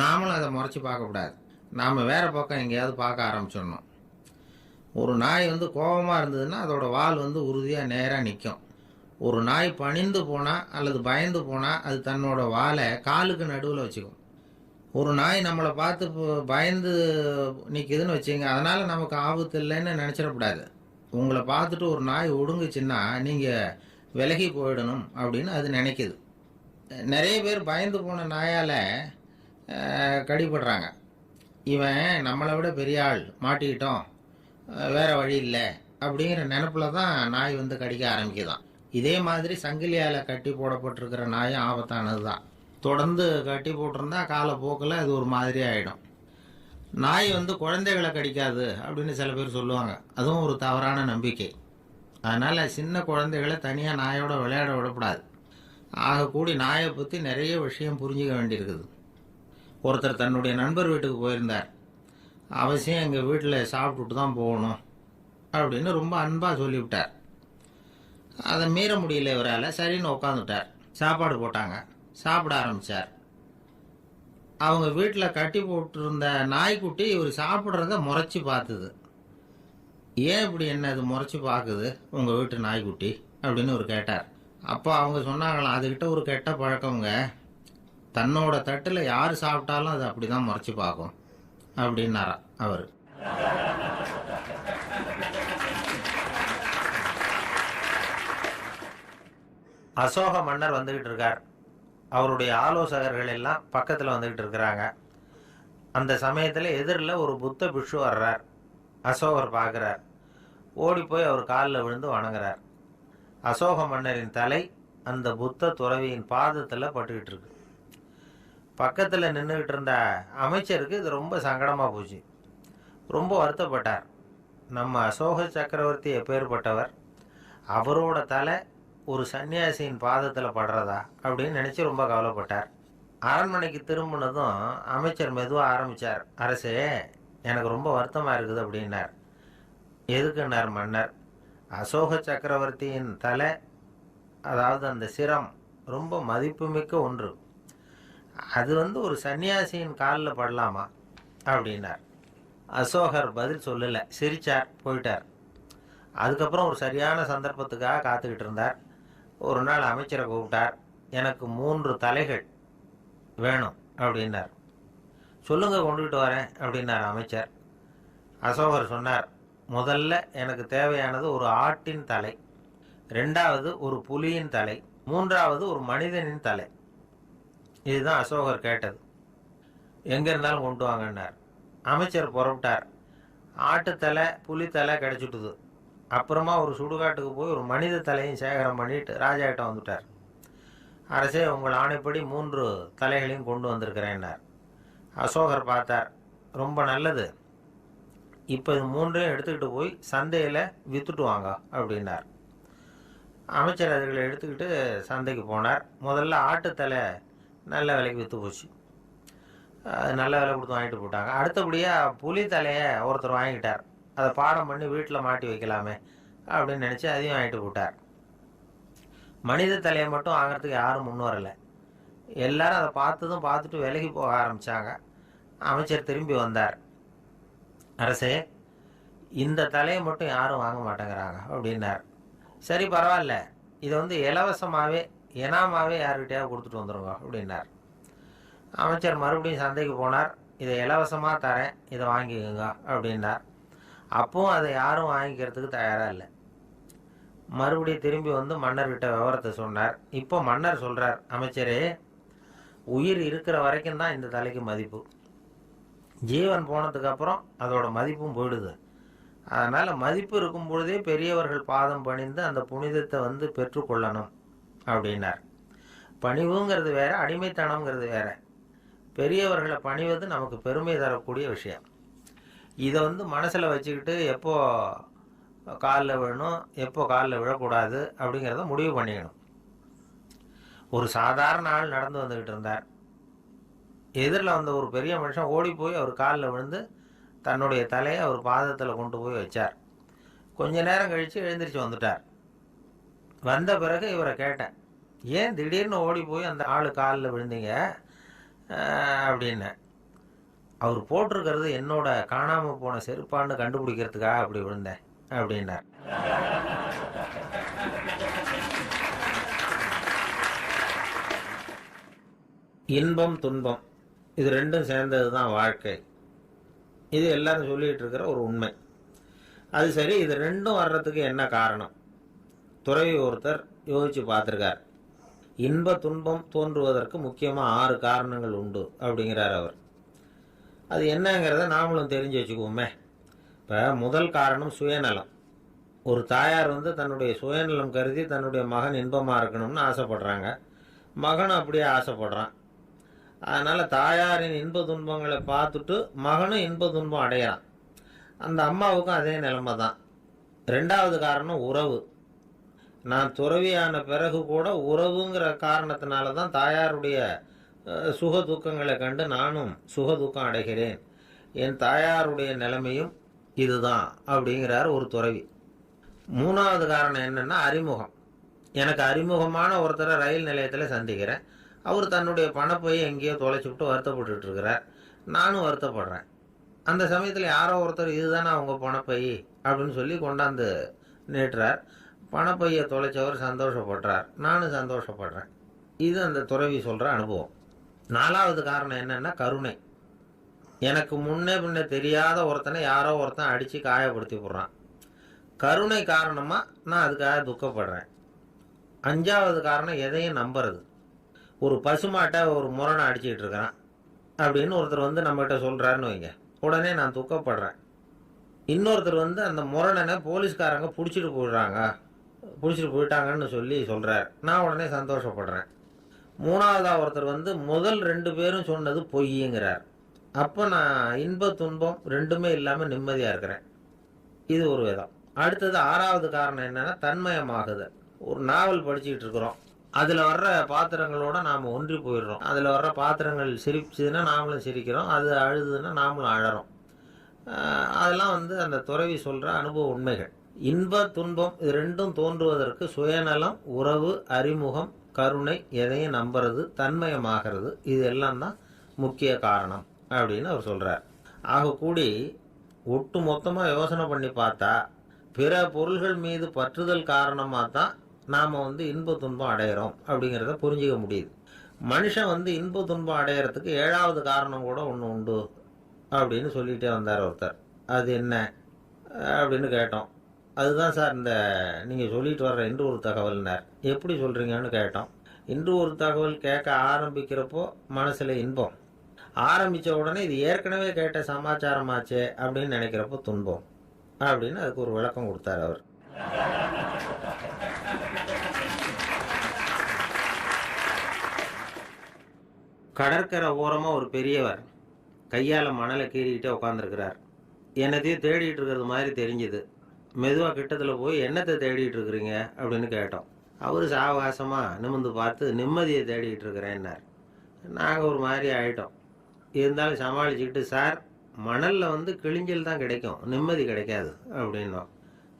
நாமளும் அதை முறைச்சி பார்க்கக்கூடாது. நாம் வேறு பக்கம் எங்கேயாவது பார்க்க ஆரம்பிச்சிடணும். ஒரு நாய் கோபமாக இருந்ததுன்னா அதோட வால் உறுதியாக நேராக நிற்கும். ஒரு நாய் பணிந்து போனால் அல்லது பயந்து போனால் அது தன்னோட வாலை காலுக்கு நடுவில் வச்சுக்கும். ஒரு நாய் நம்மளை பார்த்து பயந்து நிற்கிதுன்னு வச்சுங்க, அதனால் நமக்கு ஆபத்து இல்லைன்னு நினச்சிடக்கூடாது. உங்களை பார்த்துட்டு ஒரு நாய் ஒடுங்குச்சுன்னா நீங்கள் விலகி போயிடணும் அப்படின்னு அது நினைக்கிது. நிறைய பேர் பயந்து போன நாயால் கடிபடுறாங்க. இவன் நம்மளை விட பெரிய ஆள், மாட்டிக்கிட்டோம், வேறு வழி இல்லை அப்படிங்கிற நினப்பில் தான் நாய் கடிக்க ஆரம்பிக்குதான். இதே மாதிரி சங்கிலியால் கட்டி போடப்பட்டிருக்கிற நாயும் ஆபத்தானது தான். தொடர்ந்து கட்டி போட்டிருந்தா காலப்போக்கில் அது ஒரு மாதிரி ஆகிடும். நாய் குழந்தைகளை கடிக்காது அப்படின்னு சில பேர் சொல்லுவாங்க. அதுவும் ஒரு தவறான நம்பிக்கை. அதனால் சின்ன குழந்தைகளை தனியாக நாயோட விளையாட விடக்கூடாது. ஆகக்கூடி நாயை பற்றி நிறைய விஷயம் புரிஞ்சிக்க வேண்டியிருக்குது. ஒருத்தர் தன்னுடைய நண்பர் வீட்டுக்கு போயிருந்தார். அவசியம் எங்கள் வீட்டில் சாப்பிட்டுட்டு தான் போகணும் அப்படின்னு ரொம்ப அன்பாக சொல்லிவிட்டார். அதை மீற முடியல இவரால். சரின்னு உட்காந்துட்டார். சாப்பாடு போட்டாங்க, சாப்பிட ஆரம்பித்தார். அவங்க வீட்டில் கட்டி போட்டிருந்த நாய்க்குட்டி இவர் சாப்பிட்றத முறைச்சி பார்த்துது. ஏன் இப்படி என்ன இது முறைச்சி பார்க்குது உங்கள் வீட்டு நாய்க்குட்டி அப்படின்னு அவர் கேட்டார். அப்போ அவங்க சொன்னாங்களாம், அதுக்கிட்ட ஒரு கெட்ட பழக்கங்க, தன்னோட தட்டில் யார் சாப்பிட்டாலும் அது அப்படி தான் முறைச்சி பார்க்கும் அப்படின்னாரா அவர். அசோக மன்னர் வந்துக்கிட்டு இருக்கார். அவருடைய ஆலோசகர்கள் எல்லாம் பக்கத்தில் வந்துக்கிட்டு இருக்கிறாங்க. அந்த சமயத்தில் எதிரில் ஒரு புத்த பிக்ஷு வர்றார். அசோகர் பார்க்குறார். ஓடி போய் அவர் காலில் விழுந்து வணங்குறார். அசோக மன்னரின் தலை அந்த புத்த துறவியின் பாதத்தில் பட்டுக்கிட்டு இருக்கு. பக்கத்தில் நின்றுக்கிட்டு இருந்த அமைச்சருக்கு இது ரொம்ப சங்கடமாக போச்சு. ரொம்ப வருத்தப்பட்டார். நம்ம அசோக சக்கரவர்த்தி எப்பேற்பட்டவர், அவரோட தலை ஒரு சன்னியாசியின் பாதத்தில் படுறதா அப்படின்னு நினச்சி ரொம்ப கவலைப்பட்டார். அரண்மனைக்கு திரும்பினதும் அமைச்சர் மெதுவாக ஆரம்பித்தார். அரசே, எனக்கு ரொம்ப வருத்தமாக இருக்குது அப்படின்னார். எதுக்குன்னார் மன்னர். அசோக சக்கரவர்த்தியின் தலை, அதாவது அந்த சிரம், ரொம்ப மதிப்புமிக்க ஒன்று. அது ஒரு சன்னியாசியின் காலில் படலாமா அப்படின்னார். அசோகர் பதில் சொல்லலை, சிரிச்சார், போயிட்டார். அதுக்கப்புறம் ஒரு சரியான சந்தர்ப்பத்துக்காக காத்துக்கிட்டு இருந்தார். ஒரு நாள் அமைச்சரை கூப்பிட்டார். எனக்கு 3 தலைகள் வேணும் அப்படின்னார். சொல்லுங்க, கொண்டுகிட்டு வரேன் அப்படின்னார் அமைச்சர். அசோகர் சொன்னார், முதல்ல எனக்கு தேவையானது ஒரு ஆட்டின் தலை, 2வது ஒரு புலியின் தலை, 3வது ஒரு மனிதனின் தலை. இதுதான் அசோகர் கேட்டது. எங்கே இருந்தாலும் கொண்டு வாங்கன்னார். அமைச்சர் புறப்பட்டார். ஆட்டுத்தலை, புலித்தலை கிடச்சிட்டுது. அப்புறமா ஒரு சுடுகாட்டுக்கு போய் ஒரு மனித தலையும் சேகரம் பண்ணிட்டு ராஜா கிட்ட வந்துட்டார். அரசே, உங்கள் ஆணைப்படி 3 தலைகளையும் கொண்டு வந்திருக்கிறேன்னார். அசோகர் பார்த்தார். ரொம்ப நல்லது, இப்போ இது 3ஐயும் எடுத்துக்கிட்டு போய் சந்தையில் விற்றுட்டு வாங்க அப்படின்னார். அமைச்சர் அதுகளை எடுத்துக்கிட்டு சந்தைக்கு போனார். முதல்ல ஆட்டுத்தலை நல்ல விலைக்கு விற்று போச்சு. நல்ல விலை கொடுத்து வாங்கிட்டு போட்டாங்க. அடுத்தபடியாக புலி தலையை ஒருத்தர் வாங்கிட்டார். அதை பாடம் பண்ணி வீட்டில் மாட்டி வைக்கலாமே அப்படின்னு நினச்சி அதையும் வாங்கிட்டு போட்டார். மனித தலையை மட்டும் வாங்கிறதுக்கு யாரும் முன் வரலை. எல்லாரும் அதை பார்த்துட்டு விலகி போக ஆரம்பித்தாங்க. அமைச்சர் திரும்பி வந்தார். அரசே, இந்த தலையை மட்டும் யாரும் வாங்க மாட்டேங்கிறாங்க அப்படின்னார். சரி, பரவாயில்ல, இதை இலவசமாகவே இனாமாவே யாருக்கிட்டையாவது கொடுத்துட்டு வந்துடுங்க அப்படின்னார். அமைச்சர் மறுபடியும் சந்தைக்கு போனார். இதை இலவசமாக தரேன், இதை வாங்கிக்கோங்க அப்படின்னார். அப்பவும் அதை யாரும் வாங்கிக்கிறதுக்கு தயாராக இல்லை. மறுபடியும் திரும்பி மன்னர்கிட்ட விவரத்தை சொன்னார். இப்போ மன்னர் சொல்கிறார், அமைச்சரே, உயிர் இருக்கிற வரைக்கும் தான் இந்த தலைக்கு மதிப்பு. ஜீவன் போனதுக்கப்புறம் அதோட மதிப்பும் போயிடுது. அதனால் மதிப்பு இருக்கும் பொழுதே பெரியவர்கள் பாதம் பணிந்து அந்த புனிதத்தை பெற்றுக்கொள்ளணும் அப்படின்னார். பணிவுங்கிறது வேற, அடிமைத்தனம்ங்கிறது வேற. பெரியவர்களை பணிவது நமக்கு பெருமை தரக்கூடிய விஷயம். இதை மனசில் வச்சுக்கிட்டு எப்போ காலில் விழணும், எப்போ காலில் விழக்கூடாது அப்படிங்கிறத முடிவு பண்ணிக்கணும். ஒரு சாதாரண ஆள் நடந்து வந்துக்கிட்டு இருந்தார். எதிரில் வந்த ஒரு பெரிய மனுஷன் ஓடி போய் அவர் காலில் விழுந்து தன்னுடைய தலையை அவர் பாதத்தில் கொண்டு போய் வச்சார். கொஞ்ச நேரம் கழித்து எழுந்திரிச்சு வந்துட்டார். வந்த பிறகு இவரை கேட்டேன், ஏன் திடீர்னு ஓடி போய் அந்த ஆள் காலில் விழுந்தீங்க அப்படின்னு. அவர் போட்டிருக்கிறது என்னோட காணாமல் போன செருப்பான்னு கண்டுபிடிக்கிறதுக்காக அப்படி விழுந்தேன் அப்படின்னார். இன்பம் துன்பம் இது ரெண்டும் சேர்ந்தது தான் வாழ்க்கை. இது எல்லாரும் சொல்லிகிட்டு இருக்கிற ஒரு உண்மை. அது சரி, இது ரெண்டும் வர்றதுக்கு என்ன காரணம்? துறவி ஒருத்தர் யோசித்து பார்த்துருக்கார். இன்ப துன்பம் தோன்றுவதற்கு முக்கியமாக 6 காரணங்கள் உண்டு அப்படிங்கிறார் அவர். அது என்னங்கிறத நாமளும் தெரிஞ்சு வச்சுக்குவோமே. இப்போ முதல் காரணம் சுயநலம். ஒரு தாயார் தன்னுடைய சுயநலம் கருதி தன்னுடைய மகன் இன்பமாக இருக்கணும்னு ஆசைப்படுறாங்க. மகனும் அப்படியே ஆசைப்படுறான். அதனால் தாயாரின் இன்ப துன்பங்களை பார்த்துட்டு மகனும் இன்ப துன்பம் அடையிறான். அந்த அம்மாவுக்கும் அதே நிலைமை தான். 2வது காரணம் உறவு. நான் துறவியான பிறகு கூட உறவுங்கிற காரணத்தினால தான் தாயாருடைய சுக துக்கங்களை கண்டு நானும் சுக துக்கம் அடைகிறேன். என் தாயாருடைய நிலைமையும் இதுதான் அப்படிங்கிறார் ஒரு துறவி. 3வது காரணம் என்னென்னா அறிமுகம். எனக்கு அறிமுகமான ஒருத்தரை ரயில் நிலையத்தில் சந்திக்கிறேன். அவர் தன்னுடைய பணப்பையை எங்கேயோ தொலைச்சிவிட்டு வருத்தப்பட்டு இருக்கிறார். நானும் வருத்தப்படுறேன். அந்த சமயத்தில் யாரோ ஒருத்தர் இதுதானே அவங்க பணப்பை அப்படின்னு சொல்லி கொண்டாந்து நீட்டுறார். பணப்பையை தொலைச்சவர் சந்தோஷப்படுறார், நானும் சந்தோஷப்படுறேன். இது அந்த துறவி சொல்கிற அனுபவம். 4வது காரணம் என்னென்னா கருணை. எனக்கு முன்னே பின்னே தெரியாத ஒருத்தனை யாரோ ஒருத்தன் அடித்து காயப்படுத்தி போடுறான். கருணை காரணமாக நான் அதுக்காக துக்கப்படுறேன். 5வது காரணம் எதையும் நம்புறது. ஒரு பசுமாட்டை ஒரு முரணை அடிச்சுக்கிட்டு இருக்கிறான் அப்படின்னு ஒருத்தர் நம்மகிட்ட சொல்கிறாருன்னு வைங்க, உடனே நான் துக்கப்படுறேன். இன்னொருத்தர் அந்த முரணனை போலீஸ்காரங்க பிடிச்சிட்டு போயிட்டாங்கன்னு சொல்லி சொல்கிறார். நான் உடனே சந்தோஷப்படுறேன். மூணாவதா ஒருத்தர் வந்து முதல் 2 பேரும் சொன்னது பொய்யுங்கிறார். அப்போ நான் இன்ப துன்பம் ரெண்டுமே இல்லாமல் நிம்மதியாக இருக்கிறேன். இது ஒரு விதம். அடுத்தது 6வது காரணம் என்னன்னா தன்மயமாகுதல். ஒரு நாவல் படிச்சுக்கிட்டு இருக்கிறோம், அதில் வர்ற பாத்திரங்களோட நாம் ஒன்றி போயிடுறோம். அதில் வர்ற பாத்திரங்கள் சிரிச்சுதுன்னா நாமளும் சிரிக்கிறோம், அது அழுதுன்னா நாமளும் அழறோம். அதெல்லாம் வந்து அந்த துறவி சொல்கிற அனுபவ உண்மைகள். இன்ப துன்பம் இது ரெண்டும் தோன்றுவதற்கு சுயநலம், உறவு, அறிமுகம், கருணை, எதையும் நம்புறது, தன்மயமாகிறது, இது எல்லாம் தான் முக்கிய காரணம் அப்படின்னு அவர் சொல்கிறார். ஆகக்கூடி ஒட்டு மொத்தமாக யோசனை பண்ணி பார்த்தா பிற பொருள்கள் மீது பற்றுதல் காரணமாக தான் நாம் வந்து இன்ப துன்பம் அடையிறோம் அப்படிங்கிறத புரிஞ்சிக்க முடியுது. மனுஷன் வந்து இன்ப துன்பம் அடையிறதுக்கு 7வது காரணம் கூட ஒன்று உண்டு அப்படின்னு சொல்லிகிட்டே வந்தார் ஒருத்தர். அது என்ன அப்படின்னு கேட்டோம். அதுதான் சார் இந்த நீங்கள் சொல்லிட்டு வர்ற இன்று ஒரு தகவல்னார். எப்படி சொல்கிறீங்கன்னு கேட்டோம். இன்று ஒரு தகவல் கேட்க ஆரம்பிக்கிறப்போ மனசில் இன்பம், ஆரம்பித்த உடனே இது ஏற்கனவே கேட்ட சமாச்சாரமாச்சே அப்படின்னு நினைக்கிறப்போ துன்பம் அப்படின்னு அதுக்கு ஒரு விளக்கம் கொடுத்தார் அவர். கடற்கரை ஓரமாக ஒரு பெரியவர் கையால் மணலை கீறிக்கிட்டே உட்காந்துருக்கிறார். என்னத்தையும் தேடிட்டு இருக்கிறது மாதிரி தெரிஞ்சுது. மெதுவாக கிட்டத்தில் போய் என்னத்தை தேடிட்டு இருக்கிறீங்க அப்படின்னு கேட்டோம். அவர் சாவகாசமாக நிமிர்ந்து பார்த்து நிம்மதியை தேடிட்டு இருக்கிறேன்னார். நாங்கள் ஒரு மாதிரி ஆகிட்டோம். இருந்தாலும் சமாளிச்சுக்கிட்டு, சார் மணலில் வந்து கிழிஞ்சல் தான் கிடைக்கும், நிம்மதி கிடைக்காது அப்படின்னோம்.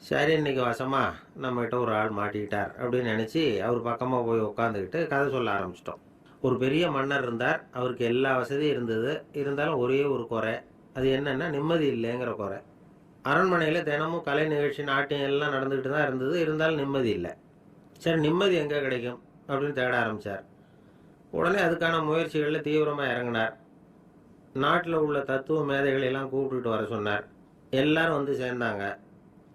சரி, இன்னைக்கு வசமாக நம்மகிட்ட ஒரு ஆள் மாட்டிக்கிட்டார் அப்படின்னு நினச்சி அவர் பக்கமாக போய் உட்காந்துக்கிட்டு கதை சொல்ல ஆரம்பிச்சிட்டோம். ஒரு பெரிய மன்னர் இருந்தார். அவருக்கு எல்லா வசதியும் இருந்தது. இருந்தாலும் ஒரே ஒரு குறை. அது என்னென்னா நிம்மதி இல்லைங்கிற குறை. அரண்மனையில் தினமும் கலை நிகழ்ச்சி, நாட்டியம் எல்லாம் நடந்துக்கிட்டு தான் இருந்தது. இருந்தாலும் நிம்மதி இல்லை. சரி, நிம்மதி எங்கே கிடைக்கும் அப்படின்னு தேட ஆரம்பித்தார். உடனே அதுக்கான முயற்சிகளில் தீவிரமாக இறங்கினார். நாட்டில் உள்ள தத்துவ மேதைகளெல்லாம் கூப்பிட்டுட்டு வர சொன்னார். எல்லாரும் வந்து சேர்ந்தாங்க.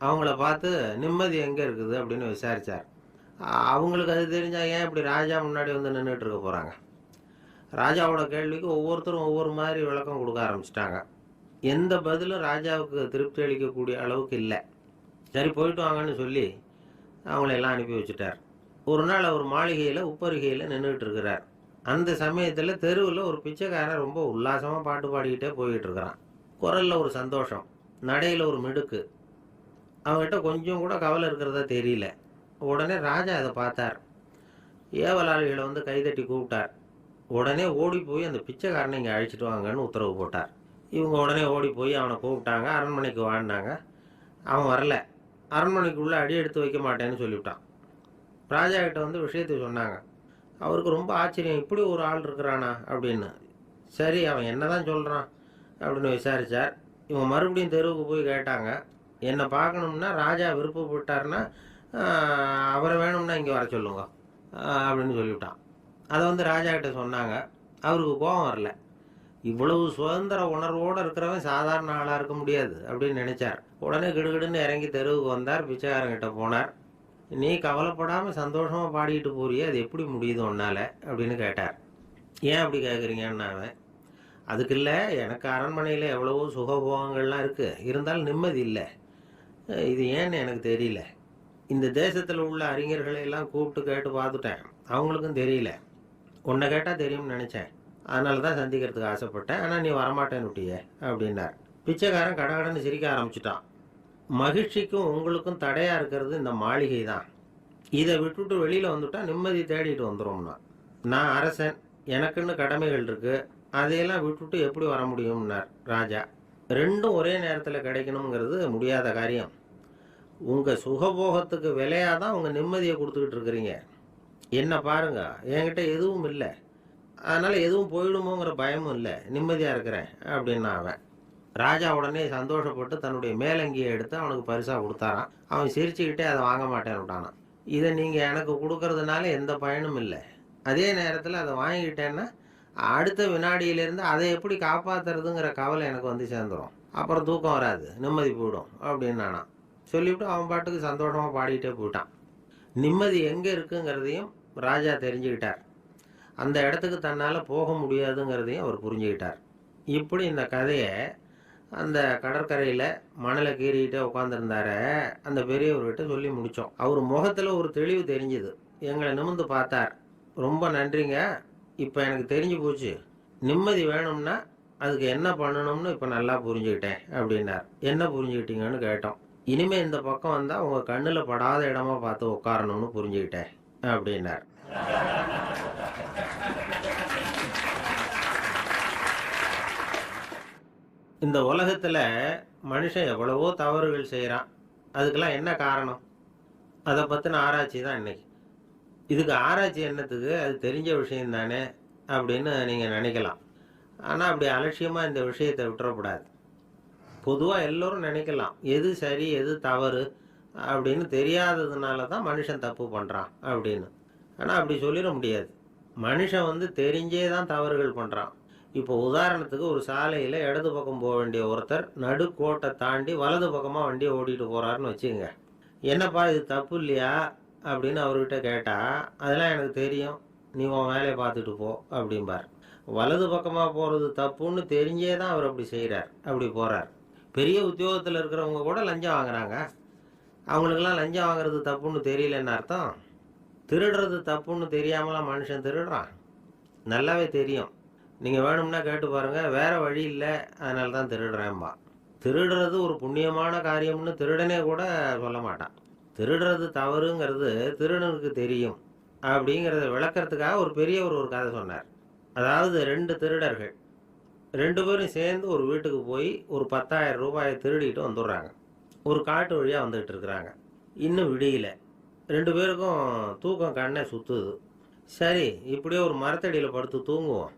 அவங்கள பார்த்து நிம்மதி எங்கே இருக்குது அப்படின்னு விசாரித்தார். அவங்களுக்கு அது தெரிஞ்சால் ஏன் இப்படி ராஜா முன்னாடி வந்து நின்றுட்டு இருக்க போகிறாங்க? ராஜாவோட கேள்விக்கு ஒவ்வொருத்தரும் ஒவ்வொரு மாதிரி விளக்கம் கொடுக்க ஆரம்பிச்சிட்டாங்க. எந்த பதிலும் ராஜாவுக்கு திருப்தி அளிக்கக்கூடிய அளவுக்கு இல்லை. சரி, போயிட்டு வாங்கன்னு சொல்லி அவங்களெல்லாம் அனுப்பி வச்சுட்டார். ஒரு நாள் அவர் மாளிகையில் உப்பருகையில் நின்றுட்டு இருக்கிறார். அந்த சமயத்தில் தெருவில் ஒரு பிச்சைக்காரன் ரொம்ப உல்லாசமாக பாட்டு பாடிக்கிட்டே போய்கிட்டு இருக்கிறான். குரலில் ஒரு சந்தோஷம், நடையில் ஒரு மிடுக்கு. அவங்ககிட்ட கொஞ்சம் கூட கவலை இருக்கிறதா தெரியல. உடனே ராஜா அதை பார்த்தார். ஏவலாளிகளை வந்து கைதட்டி கூப்பிட்டார். உடனே ஓடி போய் அந்த பிச்சைக்காரனை இங்கே அழைச்சிட்டு வாங்கன்னு உத்தரவு போட்டார். இவங்க உடனே ஓடி போய் அவனை கூப்பிட்டாங்க. அரண்மனைக்கு வாழ்ந்தாங்க. அவன் வரல. அரண்மனைக்குள்ளே அடி எடுத்து வைக்க மாட்டேன்னு சொல்லிவிட்டான். ராஜா கிட்ட வந்து விஷயத்தை சொன்னாங்க. அவருக்கு ரொம்ப ஆச்சரியம், இப்படி ஒரு ஆள் இருக்கிறானா அப்படின்னு. சரி, அவன் என்ன தான் சொல்கிறான் அப்படின்னு விசாரித்தார். இவங்க மறுபடியும் தெருவுக்கு போய் கேட்டாங்க. என்னை பார்க்கணும்னா ராஜா விருப்பப்பட்டார்னா அவரை வேணும்னா இங்கே வர சொல்லுங்க அப்படின்னு சொல்லிவிட்டான். அதை வந்து ராஜா கிட்ட சொன்னாங்க. அவருக்கு கோபம் வரல. இவ்வளவு சுதந்திர உணர்வோடு இருக்கிறவன் சாதாரண ஆளாக இருக்க முடியாது அப்படின்னு நினைச்சார். உடனே கிடுகிடுன்னு இறங்கி தெருவுக்கு வந்தார். பிச்சைக்காரங்கிட்ட போனார். நீ கவலைப்படாமல் சந்தோஷமாக பாடிக்கிட்டு போறியே, அது எப்படி முடியுது உன்னால் அப்படின்னு கேட்டார். ஏன் அப்படி கேட்குறீங்கன்னாவே, அதுக்கு இல்லை, எனக்கு அரண்மனையில் எவ்வளவோ சுகபோகங்கள்லாம் இருக்குது, இருந்தாலும் நிம்மதி இல்லை. இது ஏன்னு எனக்கு தெரியல. இந்த தேசத்தில் உள்ள அறிஞர்களை எல்லாம் கூப்பிட்டு கேட்டு பார்த்துட்டேன், அவங்களுக்கும் தெரியல. உன்னை கேட்டால் தெரியும்னு நினச்சேன், அதனால தான் சந்திக்கிறதுக்கு ஆசைப்பட்டேன். ஆனால் நீ வரமாட்டேன்னு விட்டியே அப்படின்னார். பிச்சைக்காரன் கடகடன்னு சிரிக்க ஆரம்பிச்சிட்டான். மகிழ்ச்சிக்கும் உங்களுக்கும் தடையாக இருக்கிறது இந்த மாளிகை தான். இதை விட்டுட்டு வெளியில் வந்துட்டா நிம்மதி தேடிட்டு வந்துடும்னா. நான் அரசன், எனக்குன்னு கடமைகள் இருக்குது, அதையெல்லாம் விட்டுட்டு எப்படி வர முடியும்னார் ராஜா. ரெண்டும் ஒரே நேரத்தில் கிடைக்கணுங்கிறது முடியாத காரியம். உங்கள் சுகபோகத்துக்கு விலையாக தான் உங்கள் நிம்மதியை கொடுத்துக்கிட்டு இருக்கிறீங்க. என்ன பாருங்க, என்கிட்ட எதுவும் இல்லை, அதனால் எதுவும் போயிடுமோங்கிற பயமும் இல்லை, நிம்மதியாக இருக்கிறேன் அப்படின்னா அவன். ராஜா உடனே சந்தோஷப்பட்டு தன்னுடைய மேலங்கியை எடுத்து அவனுக்கு பரிசாக கொடுத்தாரான். அவன் சிரிச்சுக்கிட்டே அதை வாங்க மாட்டேன்னு விட்டானான். இதை நீங்கள் எனக்கு கொடுக்கறதுனால எந்த பயனும் இல்லை, அதே நேரத்தில் அதை வாங்கிக்கிட்டேன்னா அடுத்த வினாடியிலேருந்து அதை எப்படி காப்பாற்றுறதுங்கிற கவலை எனக்கு வந்து சேர்ந்துடும், அப்புறம் தூக்கம் வராது, நிம்மதி போயிடும் அப்படின்னு நானான். சொல்லிவிட்டு அவன் பாட்டுக்கு சந்தோஷமாக பாடிக்கிட்டே போயிட்டான். நிம்மதி எங்கே இருக்குங்கிறதையும் ராஜா தெரிஞ்சுக்கிட்டார். அந்த இடத்துக்கு தன்னால் போக முடியாதுங்கிறதையும் அவர் புரிஞ்சுக்கிட்டார். இப்படி இந்த கதையை அந்த கடற்கரையில் மணலை கீறிக்கிட்டே உட்காந்துருந்தார அந்த பெரியவர்கிட்ட சொல்லி முடித்தோம். அவர் முகத்தில் ஒரு தெளிவு தெரிஞ்சுது. எங்களை நிமிர்ந்து பார்த்தார். ரொம்ப நன்றிங்க. இப்போ எனக்கு தெரிஞ்சு போச்சு. நிம்மதி வேணும்னா அதுக்கு என்ன பண்ணணும்னு இப்போ நல்லா புரிஞ்சுக்கிட்டேன் அப்படின்னார். என்ன புரிஞ்சுக்கிட்டீங்கன்னு கேட்டோம். இனிமே இந்த பக்கம் வந்தால் உங்கள் கண்ணில் படாத இடமா பார்த்து உட்காரணும்னு புரிஞ்சுக்கிட்டேன் அப்படின்னார். இந்த உலகத்தில் மனுஷன் எவ்வளவோ தவறுகள் செய்கிறான். அதுக்கெல்லாம் என்ன காரணம்? அதை பற்றின ஆராய்ச்சி தான் இன்னைக்கு. இதுக்கு ஆராய்ச்சி என்னத்துக்கு? அது தெரிஞ்ச விஷயம் தானே அப்படின்னு நீங்கள் நினைக்கலாம். ஆனால் அப்படி அலட்சியமாக இந்த விஷயத்தை விட்டுறக்கூடாது. பொதுவாக எல்லோரும் நினைக்கலாம் எது சரி எது தவறு அப்படின்னு தெரியாததுனால தான் மனுஷன் தப்பு பண்ணுறான் அப்படின்னு. ஆனால் அப்படி சொல்லிட முடியாது. மனுஷன் தெரிஞ்சே தான் தவறுகள் பண்ணுறான். இப்போ உதாரணத்துக்கு ஒரு சாலையில் இடது பக்கம் போக வேண்டிய ஒருத்தர் நடுக்கோட்டை தாண்டி வலது பக்கமாக வண்டியை ஓட்டிகிட்டு போகிறாருன்னு வச்சுக்கோங்க. என்னப்பா இது தப்பு இல்லையா அப்படின்னு அவர்கிட்ட கேட்டால், அதெல்லாம் எனக்கு தெரியும், நீ உன் வேலையை பார்த்துட்டு போ அப்படிம்பார். வலது பக்கமாக போகிறது தப்புன்னு தெரிஞ்சே தான் அவர் அப்படி செய்கிறார், அப்படி போகிறார். பெரிய உத்தியோகத்தில் இருக்கிறவங்க கூட லஞ்சம் வாங்குறாங்க. அவங்களுக்கெல்லாம் லஞ்சம் வாங்குறது தப்புன்னு தெரியலன்னு அர்த்தம்? திருடுறது தப்புன்னு தெரியாமலாம் மனுஷன் திருடுறான்? நல்லாவே தெரியும். நீங்கள் வேணும்னா கேட்டு பாருங்கள். வேறு வழி இல்லை, அதனால தான் திருடுறேன்பா. திருடுறது ஒரு புண்ணியமான காரியம்னு திருடனே கூட சொல்ல மாட்டான். திருடுறது தவறுங்கிறது திருடனுக்கு தெரியும் அப்படிங்கிறத விளக்கறதுக்காக ஒரு பெரியவர் ஒரு கதை சொன்னார். அதாவது 2 திருடர்கள் 2 பேரும் சேர்ந்து ஒரு வீட்டுக்கு போய் ஒரு 10,000 ரூபாயை திருடிட்டு வந்துடுறாங்க. ஒரு காட்டு வழியாக வந்துகிட்டு இருக்கிறாங்க. இன்னும் விடியல. 2 பேருக்கும் தூக்கம் கண்ணை சுற்றுது. சரி, இப்படியே ஒரு மரத்தடியில் படுத்து தூங்குவோம்,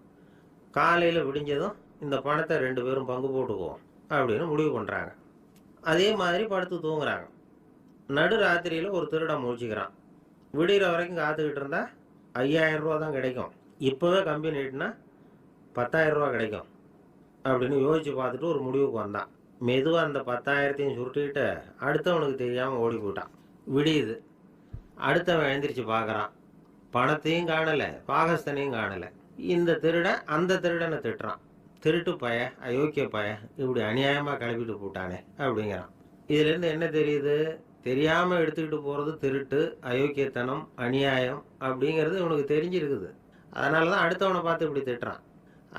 காலையில் விடிஞ்சதும் இந்த பணத்தை 2 பேரும் பங்கு போட்டுக்குவோம் அப்படின்னு முடிவு பண்ணுறாங்க. அதே மாதிரி படுத்து தூங்குறாங்க. நடு ராத்திரியில் ஒரு திருடன் முழிச்சுக்கிறான். விடிகிற வரைக்கும் காத்துக்கிட்டு இருந்தால் 5,000 ரூபா தான் கிடைக்கும், இப்போவே கம்பி நீட்டினா 10,000 ரூபா கிடைக்கும் அப்படின்னு யோசித்து பார்த்துட்டு ஒரு முடிவுக்கு வந்தான். மெதுவாக அந்த 10,000த்தையும் சுருட்டிக்கிட்டு அடுத்தவனுக்கு தெரியாமல் ஓடி போயிட்டான். விடியுது. அடுத்தவன் எழுந்திரிச்சு பார்க்குறான். பணத்தையும் காணலை, பாகஸ்தனையும் காணலை. இந்த திருடன் அந்த திருடனை திட்டுறான். திருட்டு பய, அயோக்கிய பய, இப்படி அநியாயமாக கிளப்பிட்டு போட்டானே அப்படிங்கிறான். இதுலேருந்து என்ன தெரியுது? தெரியாமல் எடுத்துக்கிட்டு போகிறது திருட்டு, அயோக்கியத்தனம், அநியாயம் அப்படிங்கிறது இவனுக்கு தெரிஞ்சிருக்குது. அதனால தான் அடுத்தவனை பார்த்து இப்படி திட்டுறான்.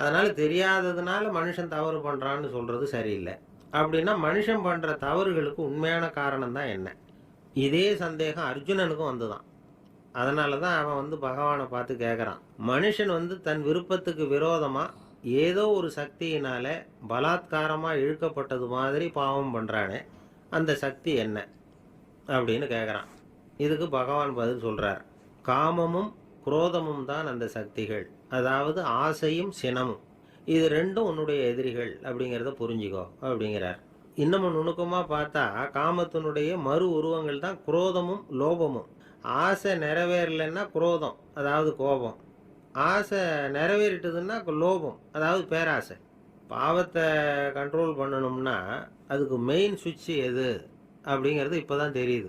அதனால் தெரியாததுனால மனுஷன் தவறு பண்ணுறான்னு சொல்கிறது சரியில்லை. அப்படின்னா மனுஷன் பண்ணுற தவறுகளுக்கு உண்மையான காரணம் தான் என்ன? இதே சந்தேகம் அர்ஜுனனுக்கும் வந்துதான். அதனால தான் அவன் பகவானை பார்த்து கேட்குறான். மனுஷன் தன் விருப்பத்துக்கு விரோதமாக ஏதோ ஒரு சக்தியினால பலாத்காரமாக இழுக்கப்பட்டது மாதிரி பாவம் பண்ணுறானே, அந்த சக்தி என்ன அப்படின்னு கேட்குறான். இதுக்கு பகவான் பதில் சொல்கிறார். காமமும் குரோதமும் தான் அந்த சக்திகள், அதாவது ஆசையும் சினமும். இது ரெண்டும் உன்னுடைய எதிரிகள் அப்படிங்கிறத புரிஞ்சுக்கோ அப்படிங்கிறார். இன்னமும் நுணுக்கமாக பார்த்தா காமத்தினுடைய மறு உருவங்கள் தான் குரோதமும் லோபமும். ஆசை நிறைவேறலைன்னா குரோதம், அதாவது கோபம். ஆசை நிறைவேறிட்டதுன்னா லோபம், அதாவது பேராசை. பாவத்தை கண்ட்ரோல் பண்ணணும்னா அதுக்கு மெயின் சுவிட்ச் எது அப்படிங்கிறது இப்போ தான் தெரியுது.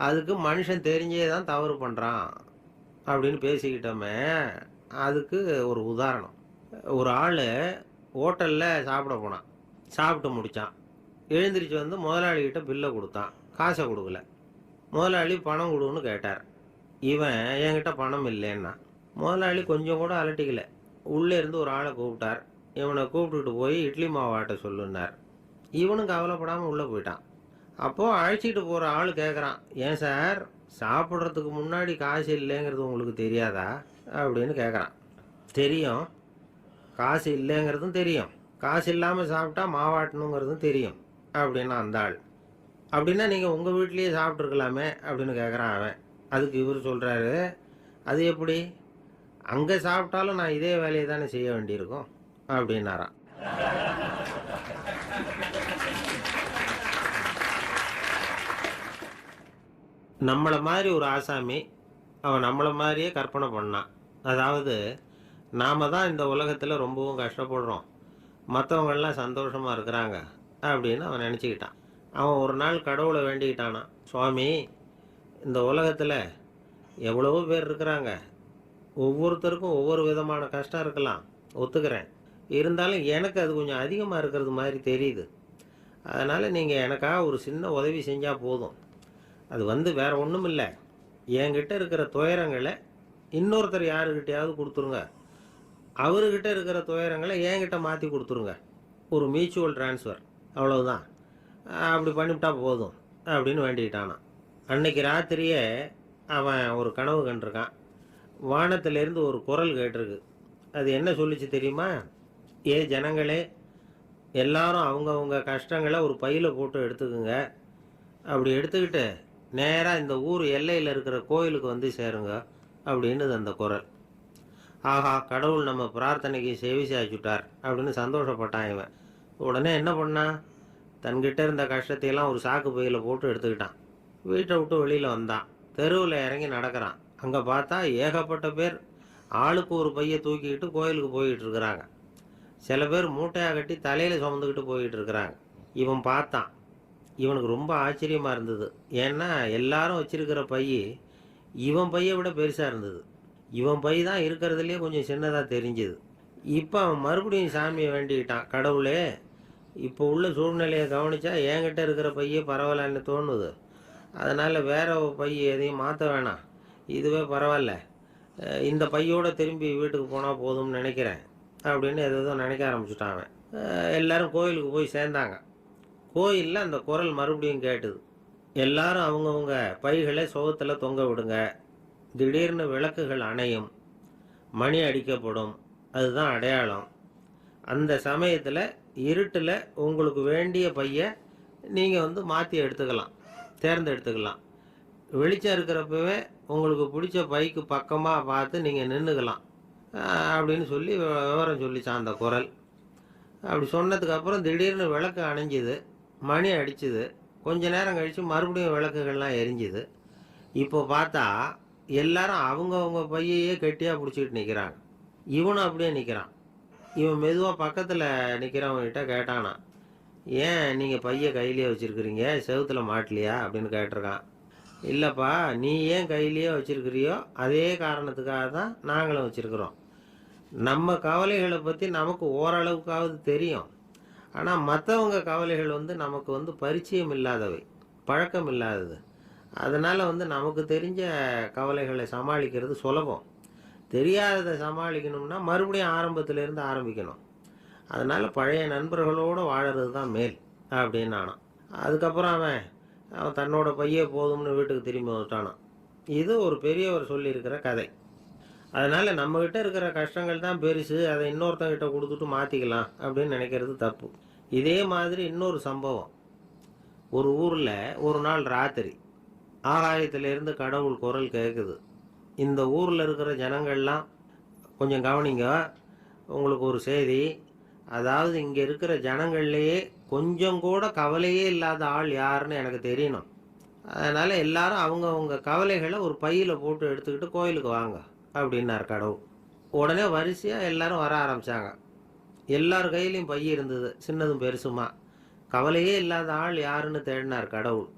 அதுக்கு மனுஷன் தெரிஞ்சே தான் தவறு பண்ணுறான் அப்படின்னு பேசிக்கிட்டோமே. அதுக்கு ஒரு உதாரணம். ஒரு ஆள் ஹோட்டலில் சாப்பிட போனான். சாப்பிட்டு முடித்தான். எழுந்திரிச்சு முதலாளிகிட்ட பில்லை கொடுத்தான். காசை கொடுக்கல. முதலாளி பணம் கொடுன்னு கேட்டார். இவன் என்கிட்ட பணம் இல்லைன்னா. முதலாளி கொஞ்சம் கூட அலட்டிக்கல. உள்ளே இருந்து ஒரு ஆளை கூப்பிட்டார். இவனை கூப்பிட்டுட்டு போய் இட்லி மாவாட்ட சொல்லுன்னார். இவனும் கவலைப்படாமல் உள்ளே போயிட்டான். அப்போது அழைச்சிட்டு போகிற ஆள் கேட்குறான், ஏன் சார் சாப்பிட்றதுக்கு முன்னாடி காசு இல்லைங்கிறது உங்களுக்கு தெரியாதா அப்படின்னு கேட்குறான். தெரியும், காசு இல்லைங்கிறதும் தெரியும், காசு இல்லாமல் சாப்பிட்டா மாவாட்டணுங்கிறதும் தெரியும் அப்படின்னா அந்த ஆள். அப்படின்னா நீங்கள் உங்கள் வீட்லேயே சாப்பிட்ருக்கலாமே அப்படின்னு கேட்குறான் அவன். அதுக்கு இவர் சொல்கிறாரு, அது எப்படி? அங்கே சாப்பிட்டாலும் நான் இதே வேலையை தானே செய்ய வேண்டியிருக்கும் அப்படின்னாரான். நம்மளை மாதிரி ஒரு ஆசாமி அவன் நம்மளை மாதிரியே கற்பனை பண்ணான். அதாவது நாம் தான் இந்த உலகத்தில் ரொம்பவும் கஷ்டப்படுறோம், மற்றவங்கெல்லாம் சந்தோஷமாக இருக்கிறாங்க அப்படின்னு அவன் நினச்சிக்கிட்டான். அவன் ஒரு நாள் கடவுளை வேண்டிக்கிட்டானா, சுவாமி, இந்த உலகத்தில் எவ்வளவோ பேர் இருக்கிறாங்க, ஒவ்வொருத்தருக்கும் ஒவ்வொரு விதமான கஷ்டம் இருக்கலாம், ஒத்துக்கிறேன். இருந்தாலும் எனக்கு அது கொஞ்சம் அதிகமாக இருக்கிறது மாதிரி தெரியுது. அதனால் நீங்கள் எனக்காக ஒரு சின்ன உதவி செஞ்சால் போதும். அது வேறு ஒன்றும் இல்லை, என்கிட்ட இருக்கிற துயரங்களை இன்னொருத்தர் யாருக்கிட்டையாவது கொடுத்துருங்க. அவர்கிட்ட இருக்கிற துயரங்களை என்கிட்ட மாற்றி கொடுத்துருங்க. ஒரு மியூச்சுவல் ட்ரான்ஸ்ஃபர், அவ்வளவுதான். அப்படி பண்ணிவிட்டா போதும் அப்படின்னு வேண்டிக்கிட்டானான். அன்னைக்கு ராத்திரியே அவன் ஒரு கனவு கண்டிருக்கான். வானத்திலேருந்து ஒரு குரல் கேட்டிருக்கு. அது என்ன சொல்லிச்சு தெரியுமா? ஏ ஜனங்களே, எல்லாரும் அவங்கவுங்க கஷ்டங்களை ஒரு பையில் போட்டு எடுத்துக்குங்க. அப்படி எடுத்துக்கிட்டு நேராக இந்த ஊர் எல்லையில் இருக்கிற கோயிலுக்கு வந்து சேருங்க அப்படின்னுது அந்த குரல். ஆஹா, கடவுள் நம்ம பிரார்த்தனைக்கு செவி சாய்ச்சுட்டார் அப்படின்னு சந்தோஷப்பட்டான் இவன். உடனே என்ன பண்ணான்? தன்கிட்ட இருந்த கஷ்டத்தையெல்லாம் ஒரு சாக்கு பையில் போட்டு எடுத்துக்கிட்டான். வீட்டை விட்டு வெளியில் வந்தான். தெருவில் இறங்கி நடக்கிறான். அங்கே பார்த்தா ஏகப்பட்ட பேர் ஆளுக்கு ஒரு பையை தூக்கிக்கிட்டு கோயிலுக்கு போயிட்டு இருக்கிறாங்க. சில பேர் மூட்டையாக கட்டி தலையில் சுமந்துக்கிட்டு போயிட்டு இருக்கிறாங்க. இவன் பார்த்தான். இவனுக்கு ரொம்ப ஆச்சரியமாக இருந்தது. ஏன்னா எல்லாரும் வச்சிருக்கிற பை இவன் பையை விட பெருசாக இருந்தது. இவன் பை தான் இருக்கிறதுலே கொஞ்சம் சின்னதாக தெரிஞ்சுது. இப்போ அவன் மறுபடியும் சாமியை வேண்டிக்கிட்டான். கடவுளே, இப்போ உள்ள சூழ்நிலையை கவனித்தா என்கிட்ட இருக்கிற பையே பரவாயில்லன்னு தோணுது. அதனால் வேற பை எதையும் மாற்ற வேணாம், இதுவே பரவாயில்ல, இந்த பையோடு திரும்பி வீட்டுக்கு போனால் போதும்னு நினைக்கிறேன் அப்படின்னு எதோ நினைக்க ஆரம்பிச்சுட்டான் அவன். எல்லாரும் கோயிலுக்கு போய் சேர்ந்தாங்க. கோயிலில் அந்த குரல் மறுபடியும் கேட்டுது. எல்லாரும் அவங்கவுங்க பைகளை சுகத்தில் தொங்க விடுங்க. திடீர்னு விளக்குகள் அணையும், மணி அடிக்கப்படும், அதுதான் அடையாளம். அந்த சமயத்தில் இருட்டில் உங்களுக்கு வேண்டிய பையை நீங்கள் மாற்றி எடுத்துக்கலாம், தேர்ந்தெடுத்துக்கலாம். வெளிச்சம் இருக்கிறப்பவே உங்களுக்கு பிடிச்ச பைக்கு பக்கமாக பார்த்து நீங்கள் நின்றுக்கலாம் அப்படின்னு சொல்லி விவரம் சொல்லிச்சான் அந்த குரல். அப்படி சொன்னதுக்கப்புறம் திடீர்னு விளக்கு அணைஞ்சிது, மணி அடிச்சுது. கொஞ்ச நேரம் கழித்து மறுபடியும் விளக்குகள்லாம் எரிஞ்சுது. இப்போ பார்த்தா எல்லாரும் அவங்கவுங்க பையையே கெட்டியாக பிடிச்சிக்கிட்டு நிற்கிறாங்க. இவனும் அப்படியே நிற்கிறான். இவன் மெதுவாக பக்கத்தில் நிற்கிறவங்ககிட்ட கேட்டானா, ஏன் நீங்கள் பையை கையிலேயே வச்சுருக்கிறீங்க, செவுத்தில் மாட்டலையா அப்படின்னு கேட்டிருக்கான். இல்லைப்பா, நீ ஏன் கையிலேயே வச்சுருக்கிறியோ அதே காரணத்துக்காக தான் நாங்களும் வச்சுருக்குறோம். நம்ம கவலைகளை பற்றி நமக்கு ஓரளவுக்காவது தெரியும். ஆனால் மற்றவங்க கவலைகள் நமக்கு பரிச்சயம் இல்லாதவை, பழக்கம் இல்லாதது. அதனால் நமக்கு தெரிஞ்ச கவலைகளை சமாளிக்கிறது சுலபம். தெரியாததை சமாளிக்கணும்னா மறுபடியும் ஆரம்பத்திலேருந்து ஆரம்பிக்கணும். அதனால் பழைய நண்பர்களோடு வாழறது தான் மேல் அப்படின்னு ஆனான். அதுக்கப்புறம் அவன் தன்னோட பையே போதும்னு வீட்டுக்கு திரும்பி வந்துட்டானான். இது ஒரு பெரியவர் சொல்லியிருக்கிற கதை. அதனால் நம்மக்கிட்ட இருக்கிற கஷ்டங்கள் தான் பெருசு, அதை இன்னொருத்தங்கிட்ட கொடுத்துட்டு மாற்றிக்கலாம் அப்படின்னு நினைக்கிறது தப்பு. இதே மாதிரி இன்னொரு சம்பவம். ஒரு ஊரில் ஒரு நாள் ராத்திரி ஆகாயத்திலேருந்து கடவுள் குரல் கேட்குது. இந்த ஊரில் இருக்கிற ஜனங்கள்லாம் கொஞ்சம் கவனிங்க, உங்களுக்கு ஒரு செய்தி. அதாவது இங்கே இருக்கிற ஜனங்கள்லேயே கொஞ்சம் கூட கவலையே இல்லாத ஆள் யாருன்னு எனக்கு தெரியணும். அதனால் எல்லாரும் அவங்கவுங்க கவலைகளை ஒரு பையில் போட்டு எடுத்துக்கிட்டு கோயிலுக்கு வாங்க அப்படின்னார் கடவுள். உடனே வரிசையாக எல்லாரும் வர ஆரம்பித்தாங்க. எல்லார் கையிலையும் பை இருந்தது, சின்னதும் பெருசுமா. கவலையே இல்லாத ஆள் யாருன்னு தேடினார் கடவுள்.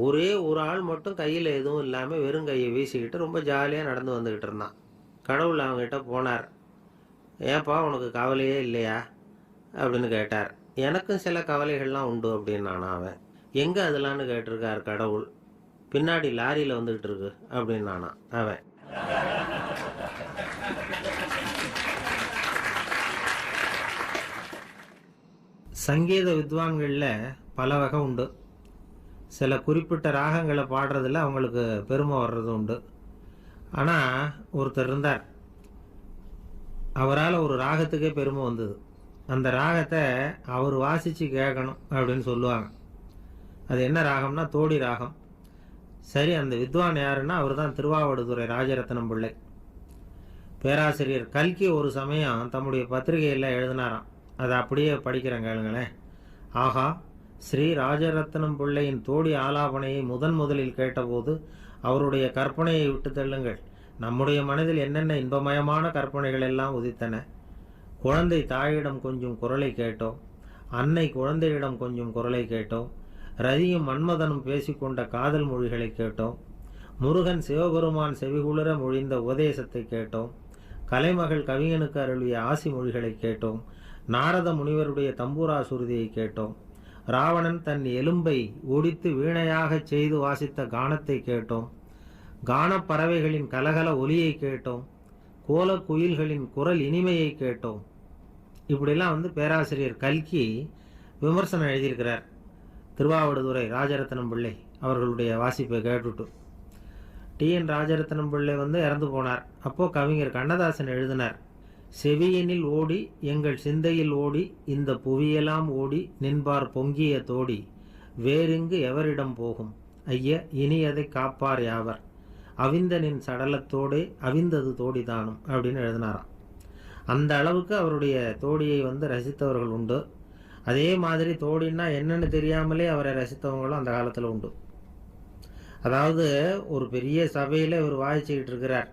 ஒரே ஒரு ஆள் மட்டும் கையில் எதுவும் இல்லாமல் வெறும் கையை வீசிக்கிட்டு ரொம்ப ஜாலியாக நடந்து வந்துக்கிட்டு இருந்தான். கடவுள் அவங்ககிட்ட போனார். ஏன்ப்பா, உனக்கு கவலையே இல்லையா அப்படின்னு கேட்டார். எனக்கும் சில கவலைகள்லாம் உண்டு அப்படின்னானா அவன். எங்கே அதெல்லாம்னு கேட்டிருக்கார் கடவுள். பின்னாடி லாரியில் வந்துக்கிட்டு இருக்கு அப்படின்னானா அவன். சங்கீத வித்வான்களில் பல வகை உண்டு. சில குறிப்பிட்ட ராகங்களை பாடுறதில் அவங்களுக்கு பெருமை வர்றது உண்டு. ஆனால் ஒருத்தர் இருந்தார், அவரால் ஒரு ராகத்துக்கே பெருமை வந்தது. அந்த ராகத்தை அவர் வாசித்து கேட்கணும் அப்படின்னு சொல்லுவாங்க. அது என்ன ராகம்னா தோடி ராகம். சரி, அந்த வித்வான் யாருன்னா அவர் தான் திருவாவடுதுறை ராஜரத்னம் பிள்ளை. பேராசிரியர் கல்கி ஒரு சமயம் தம்முடைய பத்திரிகையில் எழுதினாராம். அதை அப்படியே படிக்கிறேன் கேளுங்களேன். ஆகா, ஸ்ரீ ராஜரத்னம் பிள்ளையின் தோடி ஆலாபனையை முதலில் கேட்டபோது அவருடைய கற்பனையை விட்டு தள்ளுங்கள். நம்முடைய மனதில் என்னென்ன இன்பமயமான கற்பனைகள் எல்லாம் உதித்தன. குழந்தை தாயிடம் கொஞ்சம் குரலை கேட்டோம், அன்னை குழந்தையிடம் கொஞ்சம் குரலை கேட்டோம், ரதியும் மன்மதனும் பேசிக்கொண்ட காதல் மொழிகளை கேட்டோம், முருகன் சிவபெருமான் செவிகுளிர மொழிந்த உபதேசத்தை கேட்டோம், கலைமகள் கவிஞனுக்கு அருளிய ஆசி மொழிகளை கேட்டோம், நாரத முனிவருடைய தம்பூரா சுருதியை கேட்டோம், ராவணன் தன் எலும்பை ஒடித்து வீணையாகச் செய்து வாசித்த கானத்தை கேட்டோம், கானப்பறவைகளின் கலகல ஒலியை கேட்டோம், கோலக் குயில்களின் குரல் இனிமையை கேட்டோம். இப்படிலாம் பேராசிரியர் கல்கி விமர்சனம் எழுதியிருக்கிறார். திருவாவடுதுறை ராஜரத்னம் பிள்ளை அவர்களுடைய வாசிப்பை கேட்டுட்டு டிஎன் ராஜரத்னம் பிள்ளை இறந்து போனார். அப்போது கவிஞர் கண்ணதாசன் எழுதினார், செவியனில் ஓடி எங்கள் சிந்தையில் ஓடி இந்த புவியெல்லாம் ஓடி நின்பார் பொங்கிய தோடி வேறெங்கு எவரிடம் போகும் ஐய இனி அதை காப்பார் யாவர் அவிந்தனின் சடலத்தோடே அவிந்தது தோடி தானும் அப்படின்னு எழுதினாராம். அந்த அளவுக்கு அவருடைய தோடியை ரசித்தவர்கள் உண்டு. அதே மாதிரி தோடின்னா என்னன்னு தெரியாமலே அவரை ரசித்தவங்களும் அந்த காலத்தில் உண்டு. அதாவது ஒரு பெரிய சபையில் இவர் வாய்ச்சிக்கிட்டு இருக்கிறார்.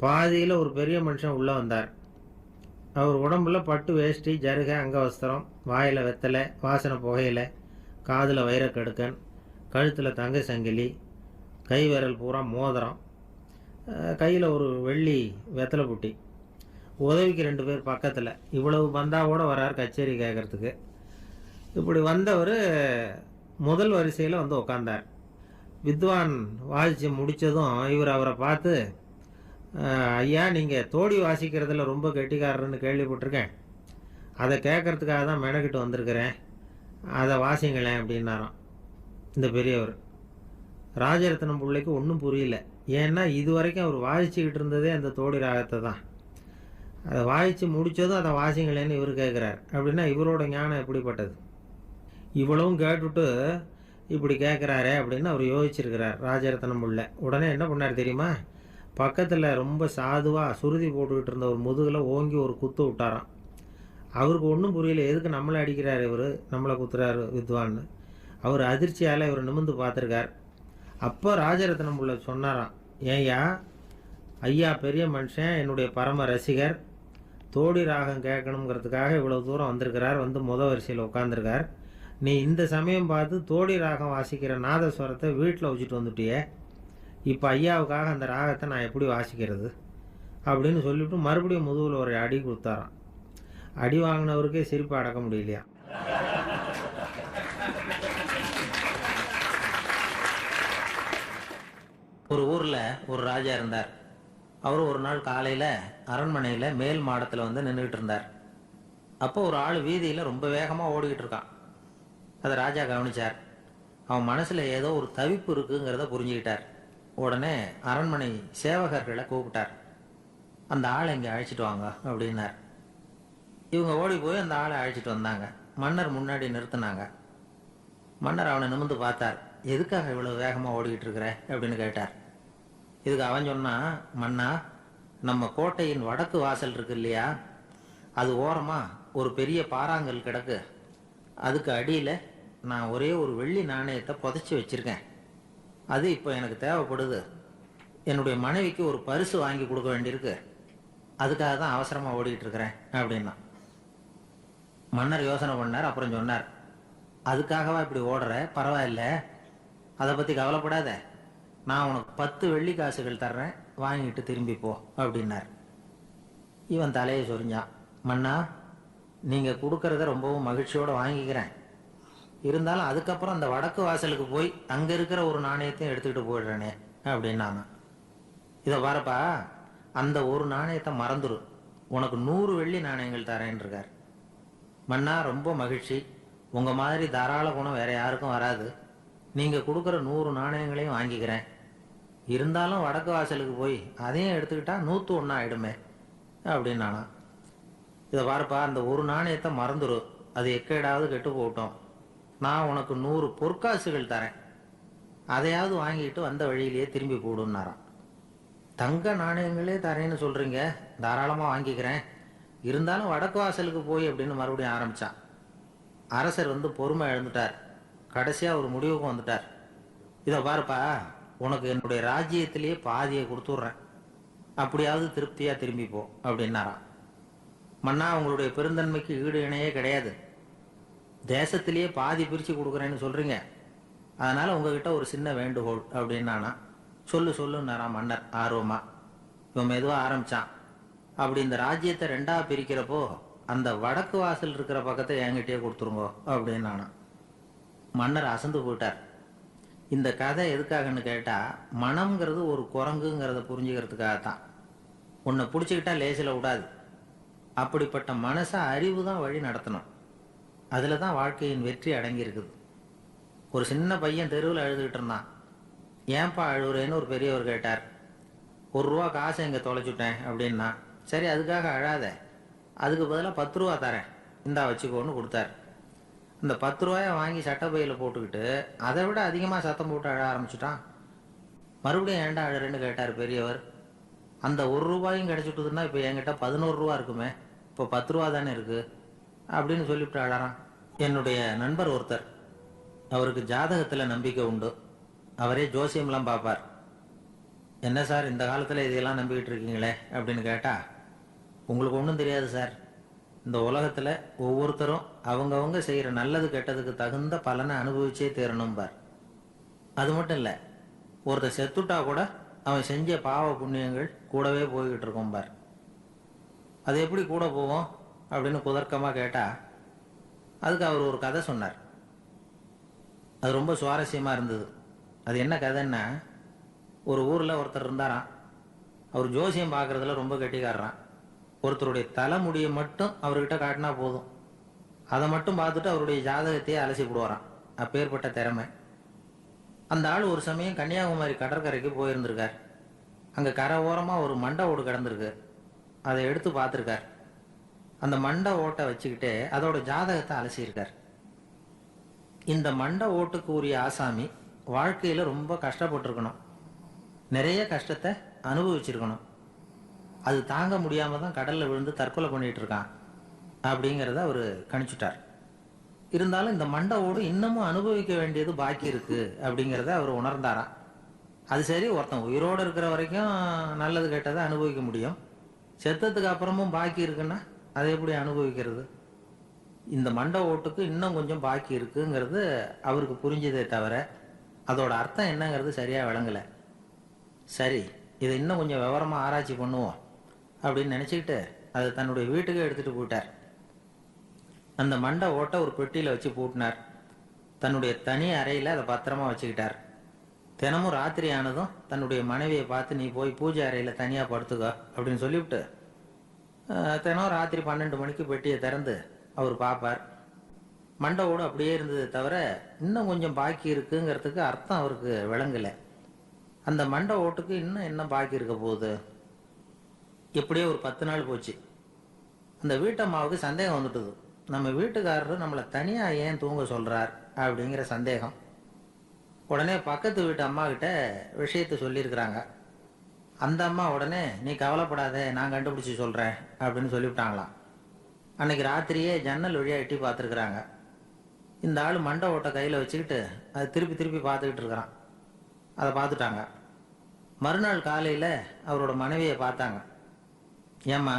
பாதியில் ஒரு பெரிய மனுஷன் உள்ளே வந்தார். அவர் உடம்புல பட்டு வேஷ்டி, ஜருகை, அங்கவஸ்திரம், வாயில் வெத்தலை, வாசனை புகையில, காதில் வைரக்கடுக்கன், கழுத்தில் தங்க சங்கிலி, கை விரல் பூரா மோதிரம், கையில் ஒரு வெள்ளி வெத்தலை புட்டி, உதவிக்கு 2 பேர் பக்கத்தில். இவ்வளவு பந்தாவோடு வரார் கச்சேரி கேட்குறதுக்கு. இப்படி வந்தவர் முதல் வரிசையில் உட்காந்தார். வித்வான் வாசித்து முடித்ததும் இவர் அவரை பார்த்து, ஐயா நீங்கள் தோடி வாசிக்கிறதுல ரொம்ப கெட்டிக்காரர்னு கேள்விப்பட்டிருக்கேன், அதை கேட்குறதுக்காக தான் மெனக்கிட்டு வந்திருக்கிறேன், அதை வாசிங்களேன் அப்படின்னாராம் இந்த பெரியவர். ராஜரத்னம் பிள்ளைக்கு ஒன்றும் புரியல. ஏன்னா இது வரைக்கும் அவர் வாசிச்சுக்கிட்டு இருந்ததே அந்த தோடி ராகத்தை தான். அதை வாசித்து முடித்ததும் அதை வாசிங்களேன்னு இவர் கேட்குறார். அப்படின்னா இவரோட ஞானம் எப்படிப்பட்டது? இவ்வளவும் கேட்டுட்டு இப்படி கேட்குறாரே அப்படின்னு அவர் யோசிச்சிருக்கிறார் ராஜரத்னம் பிள்ளை. உடனே என்ன பண்ணார் தெரியுமா? பக்கத்தில் ரொம்ப சாதுவாக சுருதி போட்டுக்கிட்டு இருந்த ஒரு முதுகில் ஓங்கி ஒரு குத்து விட்டாராம். அவருக்கு ஒன்றும் புரியல, எதுக்கு நம்மளை அடிக்கிறார் இவர், நம்மளை குத்துறாரு வித்வான்னு. அவர் அதிர்ச்சியால் இவர் நிமிர்ந்து பார்த்துருக்கார். அப்போ ராஜரத்னம் பிள்ளை சொன்னாராம், ஏய்யா ஐயா பெரிய மனுஷன், என்னுடைய பரம ரசிகர், தோடி ராகம் கேட்கணுங்கிறதுக்காக இவ்வளோ தூரம் வந்திருக்கிறார், முத வரிசையில் உட்காந்துருக்கார். நீ இந்த சமயம் பார்த்து தோடி ராகம் வாசிக்கிற நாதஸ்வரத்தை வீட்டில் வச்சுட்டு வந்துட்டியே, இப்போ ஐயாவுக்காக அந்த ராகத்தை நான் எப்படி வாசிக்கிறது அப்படின்னு சொல்லிவிட்டு மறுபடியும் முதுகில் ஒரு அடி கொடுத்தாராம். அடி வாங்கினவருக்கே சிரிப்பு அடக்க முடியலையா. ஒரு ஊரில் ஒரு ராஜா இருந்தார். அவர் ஒரு நாள் காலையில் அரண்மனையில் மேல் மாடத்தில் நின்றுக்கிட்டு இருந்தார். அப்போ ஒரு ஆள் வீதியில் ரொம்ப வேகமாக ஓடிக்கிட்டு இருக்கான். அதை ராஜா கவனிச்சார். அவன் மனசில் ஏதோ ஒரு தவிப்பு இருக்குங்கிறத புரிஞ்சுக்கிட்டார். உடனே அரண்மனை சேவகர்களை கூப்பிட்டார். அந்த ஆளை இங்கே அழைச்சிட்டு வாங்க அப்படின்னார். இவங்க ஓடி போய் அந்த ஆளை அழைச்சிட்டு வந்தாங்க. மன்னர் முன்னாடி நிறுத்தினாங்க. மன்னர் அவனை நிமிர்ந்து பார்த்தார். எதுக்காக இவ்வளவு வேகமாக ஓடிக்கிட்டு இருக்கிற அப்படின்னு கேட்டார். இதுக்கு அவன் சொன்னான், மன்னா, நம்ம கோட்டையின் வடக்கு வாசல் இருக்கு இல்லையா, அது ஓரமாக ஒரு பெரிய பாறாங்கல் கிடக்கு. அதுக்கு அடியில் நான் ஒரே ஒரு வெள்ளி நாணயத்தை புதைச்சி வச்சுருக்கேன். அது இப்போ எனக்கு தேவைப்படுது. என்னுடைய மனைவிக்கு ஒரு பரிசு வாங்கி கொடுக்க வேண்டியிருக்கு. அதுக்காக தான் அவசரமாக ஓடிக்கிட்டு இருக்கிறேன் அப்படின்னா. மன்னர் யோசனை பண்ணார். அப்புறம் சொன்னார், அதுக்காகவா இப்படி ஓடுற? பரவாயில்ல, அதை பற்றி கவலைப்படாத. நான் உனக்கு 10 வெள்ளி காசுகள் தர்றேன், வாங்கிட்டு திரும்பி போ அப்படின்னார். இவன் தலையை சொரிஞ்சான். மன்னா, நீங்கள் கொடுக்கறத ரொம்பவும் மகிழ்ச்சியோடு வாங்கிக்கிறேன். இருந்தாலும் அதுக்கப்புறம் அந்த வடக்கு வாசலுக்கு போய் அங்கே இருக்கிற ஒரு நாணயத்தையும் எடுத்துக்கிட்டு போயிடுறேனே அப்படின்னானா. இதை பாருப்பா, அந்த ஒரு நாணயத்தை மறந்துடும், உனக்கு 100 வெள்ளி நாணயங்கள் தரேன் இருக்கார். மன்னா, ரொம்ப மகிழ்ச்சி, உங்கள் மாதிரி தாராள குணம் வேற யாருக்கும் வராது. நீங்கள் கொடுக்குற 100 நாணயங்களையும் வாங்கிக்கிறேன். இருந்தாலும் வடக்கு வாசலுக்கு போய் அதையும் எடுத்துக்கிட்டா 101 ஆயிடுமே அப்படின்னானா. இதை பாருப்பா, அந்த ஒரு நாணயத்தை மறந்துடும், அது எக்கேடாவது கெட்டு போகட்டும். நான் உனக்கு 100 பொற்காசுகள் தரேன், அதையாவது வாங்கிட்டு வந்த வழியிலேயே திரும்பி போடுன்னாரான். தங்க நாணயங்களே தரேன்னு சொல்கிறீங்க, தாராளமாக வாங்கிக்கிறேன். இருந்தாலும் வடக்கு வாசலுக்கு போய் அப்படின்னு மறுபடியும் ஆரம்பித்தான். அரசர் பொறுமை இழந்துட்டார். கடைசியாக ஒரு முடிவுக்கு வந்துட்டார். இதை பாருப்பா, உனக்கு என்னுடைய ராஜ்யத்திலேயே பாதியை கொடுத்துட்றேன், அப்படியாவது திருப்தியாக திரும்பி போ அப்படின்னாராம். மன்னா, உங்களுடைய பெருந்தன்மைக்கு ஈடு இணையே கிடையாது. தேசத்திலேயே பாதி பிரித்து கொடுக்குறேன்னு சொல்கிறீங்க, அதனால் உங்ககிட்ட ஒரு சின்ன வேண்டுகோள் அப்படின்னானா. சொல்லுன்னாராம் மன்னர் ஆர்வமாக. இவன் மெதுவாக ஆரம்பித்தான். அப்படி இந்த ராஜ்யத்தை 2ஆக பிரிக்கிறப்போ அந்த வடக்கு வாசல் இருக்கிற பக்கத்தை என்கிட்டயே கொடுத்துருங்கோ அப்படின்னானா. மன்னர் அசந்து போயிட்டார். இந்த கதை எதுக்காகன்னு கேட்டால், மனம்ங்கிறது ஒரு குரங்குங்கிறத புரிஞ்சுக்கிறதுக்காகத்தான். உன்னை பிடிச்சிக்கிட்டா லேசில் விடாது. அப்படிப்பட்ட மனசை அறிவு தான் வழி நடத்தணும். அதில் தான் வாழ்க்கையின் வெற்றி அடங்கியிருக்குது. ஒரு சின்ன பையன் தெருவில் அழுதுகிட்டு இருந்தான். ஏன்பா அழுகுறேன்னு ஒரு பெரியவர் கேட்டார். ₹1 காசை இங்கே தொலைச்சுட்டேன் அப்படின்னா. சரி, அதுக்காக அழாத, அதுக்கு பதிலாக 10 ரூபா தரேன், இந்தா வச்சுக்கோன்னு கொடுத்தார். இந்த 10 ரூபாயை வாங்கி சட்டப்பையில் போட்டுக்கிட்டு அதை விட அதிகமாக சத்தம் போட்டு அழ ஆரம்பிச்சுட்டான். மறுபடியும் ஏன்டா அழறேன்னு கேட்டார் பெரியவர். அந்த ₹1 கிடைச்சிட்டுதுன்னா இப்போ என்கிட்ட 11 ரூபா இருக்குமே, இப்போ 10 ரூபா தானே இருக்குது அப்படின்னு சொல்லிவிட்டு அழறான். என்னுடைய நண்பர் ஒருத்தர், அவருக்கு ஜாதகத்தில் நம்பிக்கை உண்டு. அவரே ஜோசியம்லாம் பார்ப்பார். என்ன சார் இந்த காலத்தில் இதையெல்லாம் நம்பிக்கிட்டு இருக்கீங்களே அப்படின்னு கேட்டால், உங்களுக்கு ஒன்றும் தெரியாது சார், இந்த உலகத்தில் ஒவ்வொருத்தரும் அவங்கவுங்க செய்கிற நல்லது கெட்டதுக்கு தகுந்த பலனை அனுபவிச்சே தீரணும்பார். அது மட்டும் இல்லை, ஒருத்தர் செத்துட்டா கூட அவன் செஞ்ச பாவ புண்ணியங்கள் கூடவே போய்கிட்டு இருக்கோம்பார். அது எப்படி கூட போவோம் அப்படின்னு குதர்க்கமாக கேட்டால், அதுக்கு அவர் ஒரு கதை சொன்னார். அது ரொம்ப சுவாரஸ்யமாக இருந்தது. அது என்ன கதைன்னா, ஒரு ஊரில் ஒருத்தர் இருந்தாராம். அவர் ஜோசியம் பார்க்குறதுல ரொம்ப கெட்டிக்காரரான். ஒருத்தருடைய தலைமுடியை மட்டும் அவர்கிட்ட காட்டினா போதும், அதை மட்டும் பார்த்துட்டு அவருடைய ஜாதகத்தையே அலசி விடுவாராம். அப்பேற்பட்ட திறமை. அந்த ஆள் ஒரு சமயம் கன்னியாகுமரி கடற்கரைக்கு போயிருந்திருக்கார். அங்கே கரை ஓரமாக ஒரு மண்டை ஓடு கிடந்திருக்கு. அதை எடுத்து பார்த்துருக்கார். அந்த மண்டை ஓட்டை வச்சுக்கிட்டே அதோட ஜாதகத்தை அலசியிருக்கார். இந்த மண்டை ஓட்டுக்கு உரிய ஆசாமி வாழ்க்கையில் ரொம்ப கஷ்டப்பட்டுருக்கணும், நிறைய கஷ்டத்தை அனுபவிச்சிருக்கணும். அது தாங்க முடியாமல் தான் கடலில் விழுந்து தற்கொலை பண்ணிகிட்டு இருக்கான் அப்படிங்கிறத அவர் கணிச்சுட்டார். இருந்தாலும் இந்த மண்டை ஓடு இன்னமும் அனுபவிக்க வேண்டியது பாக்கி இருக்குது அப்படிங்கிறத அவர் உணர்ந்தாராம். அது சரி, ஒருத்தன் உயிரோடு இருக்கிற வரைக்கும் நல்லது கெட்டதை அனுபவிக்க முடியும், செத்ததுக்கு அப்புறமும் பாக்கி இருக்குன்னா அதை எப்படி அனுபவிக்கிறது? இந்த மண்டை ஓட்டுக்கு இன்னும் கொஞ்சம் பாக்கி இருக்குங்கிறது அவருக்கு புரிஞ்சதே தவிர அதோட அர்த்தம் என்னங்கிறது சரியாக விளங்கலை. சரி, இதை இன்னும் கொஞ்சம் விவரமாக ஆராய்ச்சி பண்ணுவோம் அப்படின்னு நினச்சிக்கிட்டு அதை தன்னுடைய வீட்டுக்கே எடுத்துகிட்டு போயிட்டார். அந்த மண்டை ஓட்டை ஒரு பெட்டியில் வச்சு பூட்டினார். தன்னுடைய தனி அறையில் அதை பத்திரமா வச்சுக்கிட்டார். தினமும் ராத்திரி ஆனதும் தன்னுடைய மனைவியை பார்த்து, நீ போய் பூஜை அறையில் தனியாக படுத்துக்கோ அப்படின்னு சொல்லிவிட்டு தினம் ராத்திரி 12 மணிக்கு பெட்டியை திறந்து அவர் பார்ப்பார். மண்டை ஓடு அப்படியே இருந்தது தவிர இன்னும் கொஞ்சம் பாக்கி இருக்குங்கிறதுக்கு அர்த்தம் அவருக்கு விளங்கலை. அந்த மண்டை ஓட்டுக்கு இன்னும் என்ன பாக்கி இருக்க போகுது? எப்படியே ஒரு 10 நாள் போச்சு. அந்த வீட்டம்மாவுக்கு சந்தேகம் வந்துட்டுது. நம்ம வீட்டுக்காரரு நம்மளை தனியாக ஏன் தூங்க சொல்கிறார் அப்படிங்கிற சந்தேகம். உடனே பக்கத்து வீட்டு அம்மா கிட்ட விஷயத்தை சொல்லியிருக்கிறாங்க. அந்த அம்மா உடனே, நீ கவலைப்படாத, நான் கண்டுபிடிச்சி சொல்கிறேன் அப்படின்னு சொல்லிவிட்டாங்களாம். அன்னைக்கு ராத்திரியே ஜன்னல் வழியாக எட்டி பார்த்துருக்குறாங்க. இந்த ஆள் மண்டை ஓட்டை கையில் வச்சுக்கிட்டு அதை திருப்பி திருப்பி பார்த்துக்கிட்டு இருக்கிறான். அதை பார்த்துட்டாங்க. மறுநாள் காலையில் அவரோட மனைவியை பார்த்தாங்க. ஏம்மா,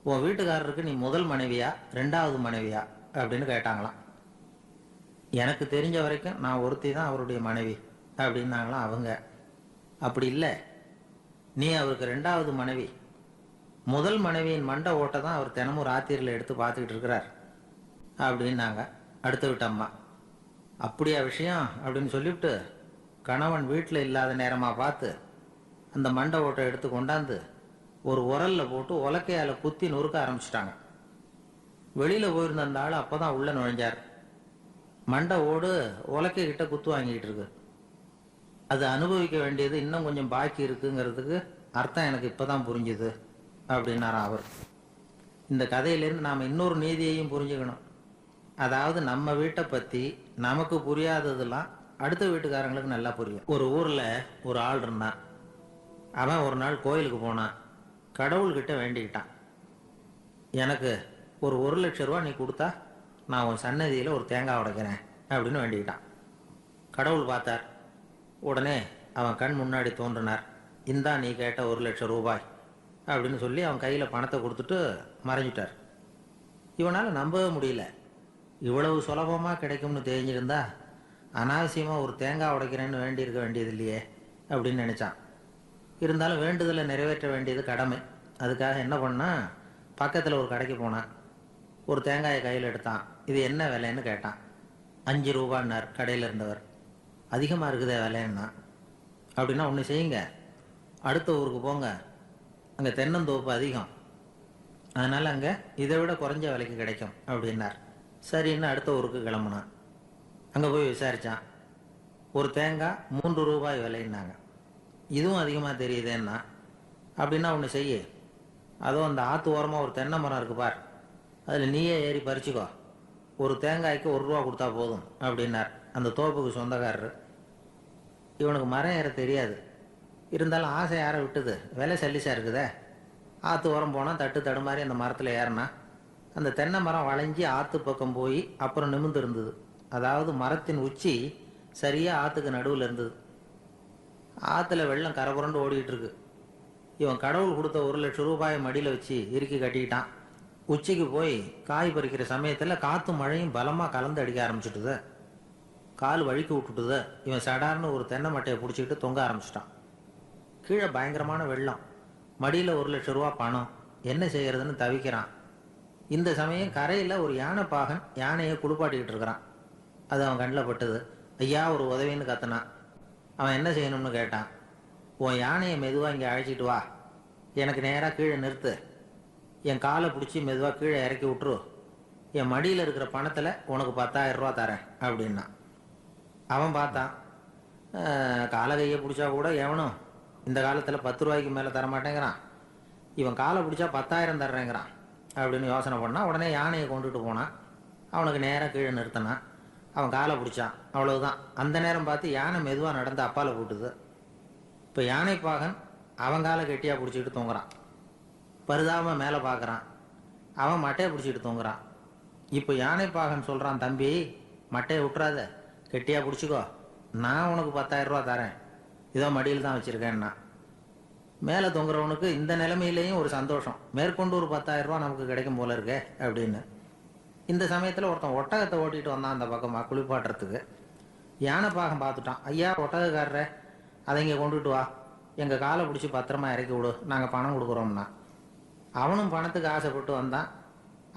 உன் வீட்டுக்காரருக்கு நீ முதல் மனைவியா 2வது மனைவியா அப்படின்னு கேட்டாங்களாம். எனக்கு தெரிஞ்ச வரைக்கும் நான் ஒருத்தி தான் அவருடைய மனைவி அப்படின்னாங்களாம் அவங்க. அப்படி இல்லை, நீ அவருக்கு 2வது மனைவி. முதல் மனைவியின் மண்டை ஓட்டை தான் அவர் தினமும் ராத்திரியில் எடுத்து பார்த்துக்கிட்டு இருக்கிறார் அப்படின்னாங்க அடுத்த வீட்டு அம்மா. அப்படியா விஷயம் அப்படின்னு சொல்லிவிட்டு கணவன் வீட்டில் இல்லாத நேரமாக பார்த்து அந்த மண்டை ஓட்டை எடுத்து கொண்டாந்து ஒரு உரல்ல போட்டு உலக்கையால் குத்தி நொறுக்க ஆரம்பிச்சிட்டாங்க. வெளியில் போயிருந்த அந்த ஆள் அப்போ தான் உள்ளே நுழைஞ்சார். மண்டை ஓடு உலக்கை கிட்ட குத்து வாங்கிட்டு இருக்கு. அது அனுபவிக்க வேண்டியது இன்னும் கொஞ்சம் பாக்கி இருக்குங்கிறதுக்கு அர்த்தம் எனக்கு இப்போ தான் புரிஞ்சுது அப்படின்னாராம் அவர். இந்த கதையிலேருந்து நாம் இன்னொரு நீதியையும் புரிஞ்சுக்கணும். அதாவது நம்ம வீட்டை பற்றி நமக்கு புரியாததெல்லாம் அடுத்த வீட்டுக்காரங்களுக்கு நல்லா புரியும். ஒரு ஊரில் ஒரு ஆள் இருந்தான். அவன் ஒரு நாள் கோயிலுக்கு போனான். கடவுள்கிட்ட வேண்டிக்கிட்டான், எனக்கு ஒரு 1,00,000 ரூபா நீ கொடுத்தா நான் உன் சன்னதியில் ஒரு தேங்காய் உடைக்கிறேன் அப்படின்னு வேண்டிக்கிட்டான். கடவுள் பார்த்தார். உடனே அவன் கண் முன்னாடி தோன்றினார். இந்தா நீ கேட்ட 1,00,000 ரூபாய் அப்படின்னு சொல்லி அவன் கையில் பணத்தை கொடுத்துட்டு மறைஞ்சிட்டார். இவனால் நம்பவே முடியல. இவ்வளவு சுலபமாக கிடைக்கும்னு தெரிஞ்சிருந்தா அனாவசியமாக ஒரு தேங்காய் உடைக்கிறேன்னு வேண்டியிருக்க வேண்டியது இல்லையே அப்படின்னு நினச்சான். இருந்தாலும் வேண்டுதலை நிறைவேற்ற வேண்டியது கடமை. அதுக்காக என்ன பண்ணால், பக்கத்தில் ஒரு கடைக்கு போனான். ஒரு தேங்காயை கையில் எடுத்தான். இது என்ன விலைன்னு கேட்டான். 5 ரூபான்னார் கடையில் இருந்தவர். அதிகமாக இருக்குதே விலைன்னா. அப்படின்னா ஒன்று செய்யுங்க, அடுத்த ஊருக்கு போங்க, அங்கே தென்னந்தோப்பு அதிகம், அதனால் அங்கே இதை விட குறைஞ்ச விலைக்கு கிடைக்கும் அப்படின்னார். சரின்னு அடுத்த ஊருக்கு கிளம்புனான். அங்கே போய் விசாரித்தான். ஒரு தேங்காய் 3 ரூபாய் விலைன்னாங்க. இதுவும் அதிகமாக தெரியுதேன்னா. அப்படின்னா ஒன்று செய்ய, அதுவும் அந்த ஆற்று ஓரமாக ஒரு தென்னை மரம் இருக்கு பார், அதில் நீயே ஏறி பறிச்சுக்கோ, ஒரு தேங்காய்க்கு 1 ரூபா கொடுத்தா போதும் அப்படின்னார் அந்த தோப்புக்கு சொந்தக்காரர். இவனுக்கு மரம் ஏற தெரியாது, இருந்தாலும் ஆசை யாரை விட்டுது, விலை சல்லிசாக இருக்குதே. ஆற்று ஓரம் போனால் தட்டு தடுமாறி அந்த மரத்தில் ஏறினா அந்த தென்னை மரம் வளைஞ்சி ஆற்று பக்கம் போய் அப்புறம் நிமிர்ந்து இருந்தது. அதாவது மரத்தின் உச்சி சரியாக ஆற்றுக்கு நடுவில் இருந்தது. ஆற்றுல வெள்ளம் கரபுரண்டு ஓடிக்கிட்டு இருக்கு. இவன் கடவுள் கொடுத்த 1,00,000 ரூபாயை மடியில் வச்சு இறுக்கி கட்டிக்கிட்டான். உச்சிக்கு போய் காய் பறிக்கிற சமயத்தில் காற்றும் மழையும் பலமாக கலந்து அடிக்க ஆரம்பிச்சுட்டுது. கால் வழுக்கி விட்டுட்டுது. இவன் சடார்னு ஒரு தென்னை மட்டையை பிடிச்சிக்கிட்டு தொங்க ஆரம்பிச்சிட்டான். கீழே பயங்கரமான வெள்ளம், மடியில் 1,00,000 ரூபா பணம், என்ன செய்யறதுன்னு தவிக்கிறான். இந்த சமயம் கரையில் ஒரு யானை பாகன் யானையை குளிப்பாட்டிக்கிட்டு இருக்கிறான். அது அவன் கண்ணில் பட்டது. ஐயா ஒரு உதவின்னு கத்துனான். அவன் என்ன செய்யணும்னு கேட்டான். உன் யானையை மெதுவாக இங்கே அழைச்சிட்டு வா, எனக்கு நேராக கீழே நிறுத்து, என் காலை பிடிச்சி மெதுவாக கீழே இறக்கி விட்டுரு, என் மடியில் இருக்கிற பணத்தில் உனக்கு 10,000 ரூபா தரேன் அப்படின்னா. அவன் பார்த்தான், காலை கையை பிடிச்சா கூட எவனும் இந்த காலத்தில் 10 ரூபாய்க்கு மேலே தரமாட்டேங்கிறான், இவன் காலை பிடிச்சா 10,000 தர்றேங்கிறான் அப்படின்னு யோசனை பண்ணான். உடனே யானையை கொண்டுட்டு போனான். அவனுக்கு நேராக கீழே நிறுத்தினான். அவன் காலை பிடிச்சான், அவ்வளவுதான். அந்த நேரம் பார்த்து யானை மெதுவாக நடந்து அப்பால் போட்டுது. இப்போ யானை பாகன் அவன் காலை கெட்டியாக பிடிச்சிக்கிட்டு தொங்குறான். பரிதாபமாக மேலே பார்க்குறான், அவன் மட்டையை பிடிச்சிக்கிட்டு தொங்குறான். இப்போ யானை பாகன் சொல்கிறான், தம்பி மட்டையை விட்டுறாத, கெட்டியாக பிடிச்சிக்கோ, நான் உனக்கு 10,000 ரூபா தரேன், இதோ மடியில் தான் வச்சுருக்கேன்னா. மேலே தொங்குறவனுக்கு இந்த நிலைமையிலேயும் ஒரு சந்தோஷம், மேற்கொண்டு ஒரு 10,000 ரூபா நமக்கு கிடைக்கும் போல இருக்கே அப்படின்னு. இந்த சமயத்தில் ஒருத்தன் ஒட்டகத்தை ஓட்டிகிட்டு வந்தான் அந்த பக்கமாக குளிப்பாட்டுறதுக்கு. யானை பாகம் பார்த்துட்டான். ஐயா ஒட்டகக்காரரை, அதை இங்கே கொண்டுட்டு வா, எங்கள் காலை பிடிச்சி பத்திரமா இறக்கி விடு, நாங்கள் பணம் கொடுக்குறோம்னா. அவனும் பணத்துக்கு ஆசைப்பட்டு வந்தான்.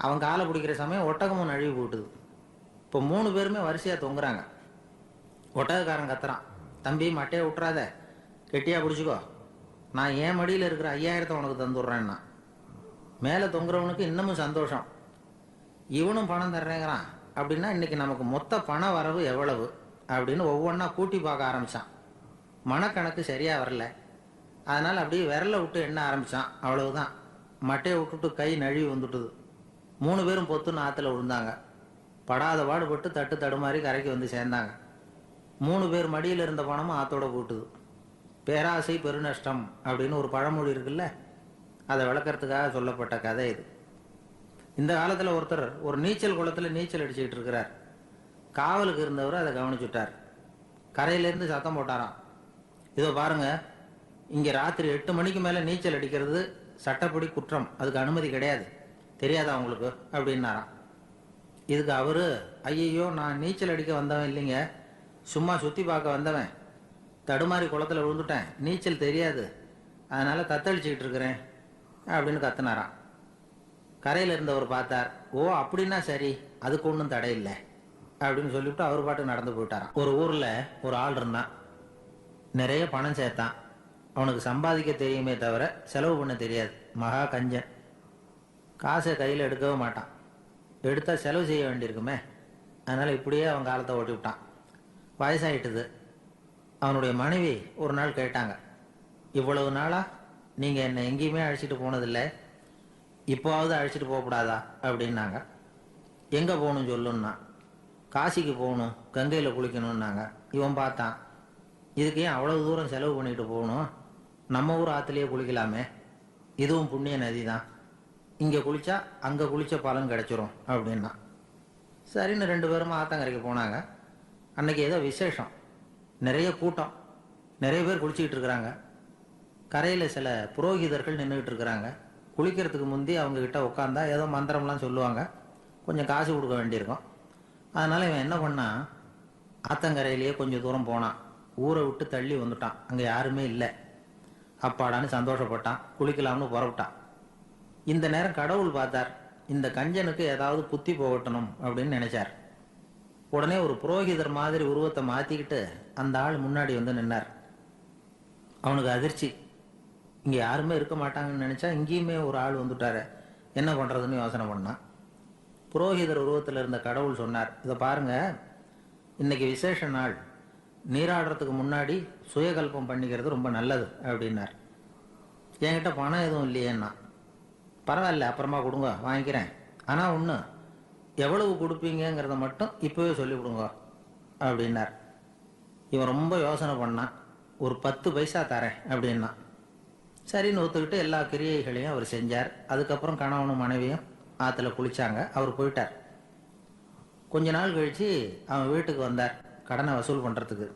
அவன் காலை பிடிக்கிற சமயம் ஒட்டகமும் நழுவி போட்டுது. இப்போ 3 பேருமே வரிசையாக தொங்குறாங்க. ஒட்டகக்காரன் கத்துறான், தம்பி மட்டையை விட்டுறாத, கெட்டியாக பிடிச்சிக்கோ, நான் என் மடியில் இருக்கிற 5,000 உனக்கு தந்துடுறேன்னா. மேலே தொங்குறவனுக்கு இன்னமும் சந்தோஷம், இவனும் பணம் தர்றேங்கிறான் அப்படின்னா இன்னைக்கு நமக்கு மொத்த பண வரவு எவ்வளவு அப்படின்னு ஒவ்வொன்றா கூட்டி பார்க்க ஆரம்பித்தான். மனக்கணக்கு சரியாக வரல, அதனால் அப்படியே விரலை விட்டு எண்ண ஆரம்பித்தான். அவ்வளவுதான், மட்டையை விட்டுட்டு கை நழுவி வந்துட்டுது. 3 பேரும் பொத்துன்னு ஆற்றுல விழுந்தாங்க. படாத பாடுபட்டு தட்டு தடுமாறி கரைக்கு வந்து சேர்ந்தாங்க. 3 பேர் மடியில் இருந்த பணமும் ஆற்றோட போட்டுது. பேராசை பெருநஷ்டம் அப்படின்னு ஒரு பழமொழி இருக்குல்ல, அதை விளக்கறதுக்காக சொல்லப்பட்ட கதை இது. இந்த காலத்தில் ஒருத்தர் ஒரு நீச்சல் குளத்தில் நீச்சல் அடிச்சுக்கிட்டு இருக்கிறார். காவலுக்கு இருந்தவர் அதை கவனிச்சுட்டார். கரையிலேருந்து சத்தம் போட்டாராம், இதோ பாருங்க, இங்கே ராத்திரி 8 மணிக்கு மேலே நீச்சல் அடிக்கிறது சட்டப்படி குற்றம், அதுக்கு அனுமதி கிடையாது, தெரியாதா உங்களுக்கு அப்படின்னாராம். இதுக்கு அவரு, ஐயையோ நான் நீச்சல் அடிக்க வந்தவன் இல்லைங்க, சும்மா சுற்றி பார்க்க வந்தவன், தடுமாறி குளத்தில் விழுந்துட்டேன், நீச்சல் தெரியாது, அதனால் தத்தளிச்சுக்கிட்டு இருக்கிறேன் அப்படின்னு கத்துனாராம். கரையில் இருந்தவர் பார்த்தார், ஓ அப்படின்னா சரி, அதுக்கு ஒன்றும் தடை இல்லை அப்படின்னு சொல்லிவிட்டு அவர் பாட்டுக்கு நடந்து போயிட்டாராம். ஒரு ஊரில் ஒரு ஆள் இருந்தான். நிறைய பணம் சேர்த்தான். அவனுக்கு சம்பாதிக்க தெரியுமே தவிர செலவு பண்ண தெரியாது. மகா கஞ்சன். காசை கையில் எடுக்கவே மாட்டான். எடுத்தால் செலவு செய்ய வேண்டியிருக்குமே, அதனால் இப்படியே அவன் காலத்தை ஓட்டி விட்டான். வயசாயிட்டுது. அவனுடைய மனைவி ஒரு நாள் கேட்டாங்க, இவ்வளவு நாளாக நீங்கள் என்னை எங்கேயுமே அழைச்சிட்டு போனதில்லை, இப்போவாவது அழைச்சிட்டு போகக்கூடாதா அப்படின்னாங்க. எங்கே போகணும் சொல்லுன்னா. காசிக்கு போகணும், கங்கையில் குளிக்கணும்னாங்க. இவன் பார்த்தான், இதுக்கு ஏன் அவ்வளவு தூரம் செலவு பண்ணிட்டு போகணும், நம்ம ஊர் ஆற்றுலேயே குளிக்கலாமே, இதுவும் புண்ணிய நதி தான், இங்கே குளித்தா அங்கே குளித்த பலன் கிடச்சிரும் அப்படின்னா. சரின்னு 2 பேரும் ஆத்தங்கரைக்கு போனாங்க. அன்றைக்கி ஏதோ விசேஷம், நிறைய கூட்டம், நிறைய பேர் குளிச்சுக்கிட்டு இருக்கிறாங்க. கரையில் சில புரோகிதர்கள் நின்றுக்கிட்டு இருக்கிறாங்க. குளிக்கிறதுக்கு முந்தி அவங்கக்கிட்ட உட்காந்தா ஏதோ மந்திரம்லாம் சொல்லுவாங்க, கொஞ்சம் காசு கொடுக்க வேண்டியிருக்கும். அதனால் இவன் என்ன பண்ணான், ஆத்தங்கரையிலேயே கொஞ்சம் தூரம் போனான். ஊரை விட்டு தள்ளி வந்துட்டான், அங்கே யாருமே இல்லை. அப்பாடான்னு சந்தோஷப்பட்டான், குளிக்கலாம்னு புறப்பட்டான். இந்த நேரம் கடவுள் பார்த்தார், இந்த கஞ்சனுக்கு ஏதாவது புத்தி போகட்டணும் அப்படின்னு நினைச்சார். உடனே ஒரு புரோகிதர் மாதிரி உருவத்தை மாற்றிக்கிட்டு அந்த ஆள் முன்னாடி வந்து நின்னார். அவனுக்கு அதிர்ச்சி. இங்கே யாருமே இருக்க மாட்டாங்கன்னு நினச்சா இங்கேயுமே ஒரு ஆள் வந்துட்டாரு, என்ன பண்ணுறதுன்னு யோசனை பண்ணான். புரோகிதர் உருவத்தில் இருந்த கடவுள் சொன்னார், இதை பாருங்க, இன்னைக்கு விசேஷ நாள், நீராடுறதுக்கு முன்னாடி சுயகல்பம் பண்ணிக்கிறது ரொம்ப நல்லது அப்படின்னார். என்கிட்ட பணம் எதுவும் இல்லையேன்னா, பரவாயில்ல அப்புறமா கொடுங்க வாங்கிக்கிறேன், ஆனால் ஒன்று, எவ்வளவு கொடுப்பீங்கிறத மட்டும் இப்போவே சொல்லி கொடுங்க அப்படின்னார். இவன் ரொம்ப யோசனை பண்ணான். ஒரு 10 பைசா தரேன் அப்படின்னா. சரின்னு ஒத்துக்கிட்டு எல்லா கிரியைகளையும் அவர் செஞ்சார். அதுக்கப்புறம் கணவனும் மனைவியும் ஆற்றுல குளிச்சாங்க. அவர் போயிட்டார். கொஞ்ச நாள் கழித்து அவன் வீட்டுக்கு வந்தார் கடனை வசூல் பண்ணுறதுக்கு.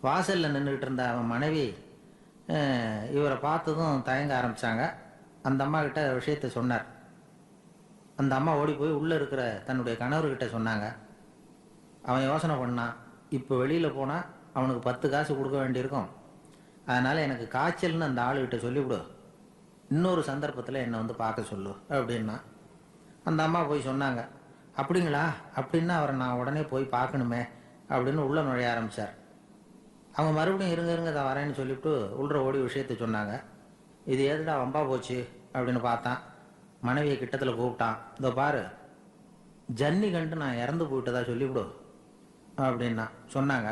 வாசலில் நின்றுக்கிட்டு இருந்த அவன் மனைவி இவரை பார்த்ததும் தயங்க ஆரம்பித்தாங்க. அந்த அம்மா கிட்ட விஷயத்த சொன்னார். அந்த அம்மா ஓடி போய் உள்ளே இருக்கிற தன்னுடைய கணவர்கிட்ட சொன்னாங்க. அவன் யோசனை பண்ணான், இப்போ வெளியில் போனால் அவனுக்கு 10 காசு கொடுக்க வேண்டியிருக்கும், அதனால் எனக்கு காய்ச்சல்னு அந்த ஆளுகிட்ட சொல்லிவிடு, இன்னொரு சந்தர்ப்பத்தில் என்னை வந்து பார்க்க சொல்லு அப்படின்னா. அந்த அம்மா போய் சொன்னாங்க. அப்படிங்களா, அப்படின்னா அவரை நான் உடனே போய் பார்க்கணுமே அப்படின்னு உள்ளே நுழைய ஆரம்பித்தார். அவங்க மறுபடியும் இருங்க தான் வரேன்னு சொல்லிவிட்டு உள்ள ஓடி விஷயத்தை சொன்னாங்க. இது ஏதுடா வம்பா போச்சு அப்படின்னு பார்த்தான். மனைவியை கிட்டத்தில் கூப்பிட்டான். இதோ பாரு, ஜன்னி கண்டு நான் இறந்து போயிட்டதா சொல்லிவிடு அப்படின்னா சொன்னாங்க.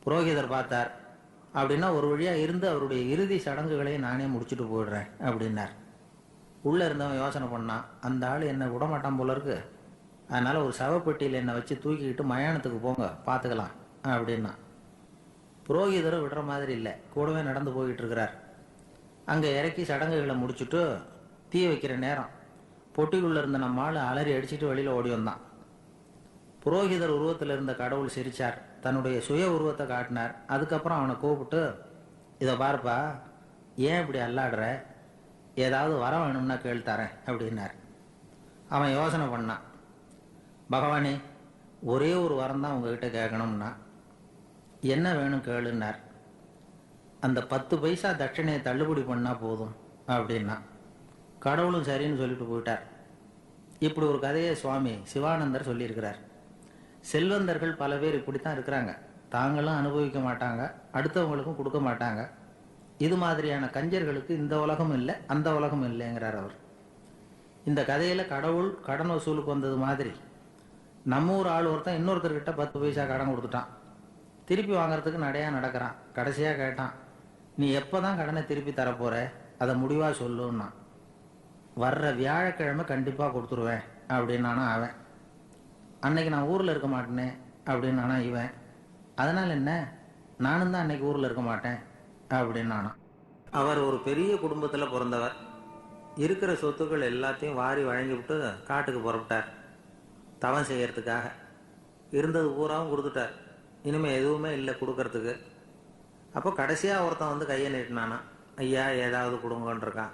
புரோகிதர் பார்த்தார். அப்படின்னா ஒரு வழியாக இருந்து அவருடைய இறுதி சடங்குகளையும் நானே முடிச்சுட்டு போயிடுறேன் அப்படின்னார். உள்ளே இருந்தவன் யோசனை பண்ணான், அந்த ஆள் என்னை விடமாட்டான் போல இருக்கு, அதனால் ஒரு சவப்பெட்டியில் என்னை வச்சு தூக்கிக்கிட்டு மயானத்துக்கு போங்க பார்த்துக்கலாம் அப்படின்னா. புரோகிதரும் விடுற மாதிரி இல்லை, கூடவே நடந்து போய்கிட்டு இருக்கிறார். அங்கே இறக்கி சடங்குகளை முடிச்சுட்டு தீ வைக்கிற நேரம் பொட்டிக்குள்ளே இருந்த நம்ம ஆள் அலறி அடிச்சுட்டு வெளியில் ஓடி வந்தான். புரோகிதர் உருவத்தில் இருந்த கடவுள் சிரிச்சார், தன்னுடைய சுய உருவத்தை காட்டினார். அதுக்கப்புறம் அவனை கூப்பிட்டு, இதை பாருப்பா, ஏன் இப்படி அல்லாடுற, ஏதாவது வர வேணும்னா கேள் தரேன் அப்படின்னார். அவன் யோசனை பண்ணான். பகவானே, ஒரே ஒரு வரம் தான் உங்ககிட்ட கேட்கணும்னா. என்ன வேணும் கேளுன்னார். அந்த 10 பைசா தட்சணையை தள்ளுபடி பண்ணால் போதும் அப்படின்னா. கடவுளும் சரின்னு சொல்லிட்டு போயிட்டார். இப்படி ஒரு கதையை சுவாமி சிவானந்தர் சொல்லியிருக்கிறார். செல்வந்தர்கள் பல பேர் இப்படித்தான் இருக்கிறாங்க. தாங்களும் அனுபவிக்க மாட்டாங்க, அடுத்தவங்களுக்கும் கொடுக்க மாட்டாங்க. இது மாதிரியான கஞ்சர்களுக்கு இந்த உலகம் இல்லை அந்த உலகம் இல்லைங்கிறார் அவர். இந்த கதையில் கடவுள் கடன் வசூலுக்கு வந்தது மாதிரி நம்ம ஊர் ஆள் ஒருத்தன் இன்னொருத்தர்கிட்ட 10 பைசா கடன் கொடுத்துட்டான். திருப்பி வாங்கறதுக்கு நடையாக நடக்கிறான். கடைசியாக கேட்டான், நீ எப்போ தான் கடனை திருப்பி தரப்போற, அதை முடிவாக சொல்லுன்னா. வர்ற வியாழக்கிழமை கண்டிப்பாக கொடுத்துருவேன் அப்படின்னானா அவன். அன்னைக்கு நான் ஊரில் இருக்க மாட்டேனே அப்படின்னானா இவன். அதனால் என்ன, நானும் தான் அன்னைக்கு ஊரில் இருக்க மாட்டேன் அப்படின்னானா. அவர் ஒரு பெரிய குடும்பத்தில் பிறந்தவர். இருக்கிற சொத்துக்கள் எல்லாத்தையும் வாரி வழங்கிவிட்டு காட்டுக்கு புறப்பட்டார் தவம் செய்யறதுக்காக. இருந்தது பூராவும் கொடுத்துட்டார். இனிமேல் எதுவுமே இல்லை கொடுக்கறதுக்கு. அப்போ கடைசியாக ஒருத்தன் வந்து கையை நீட்டினானா, ஐயா ஏதாவது கொடுங்கன்றிருக்கான்.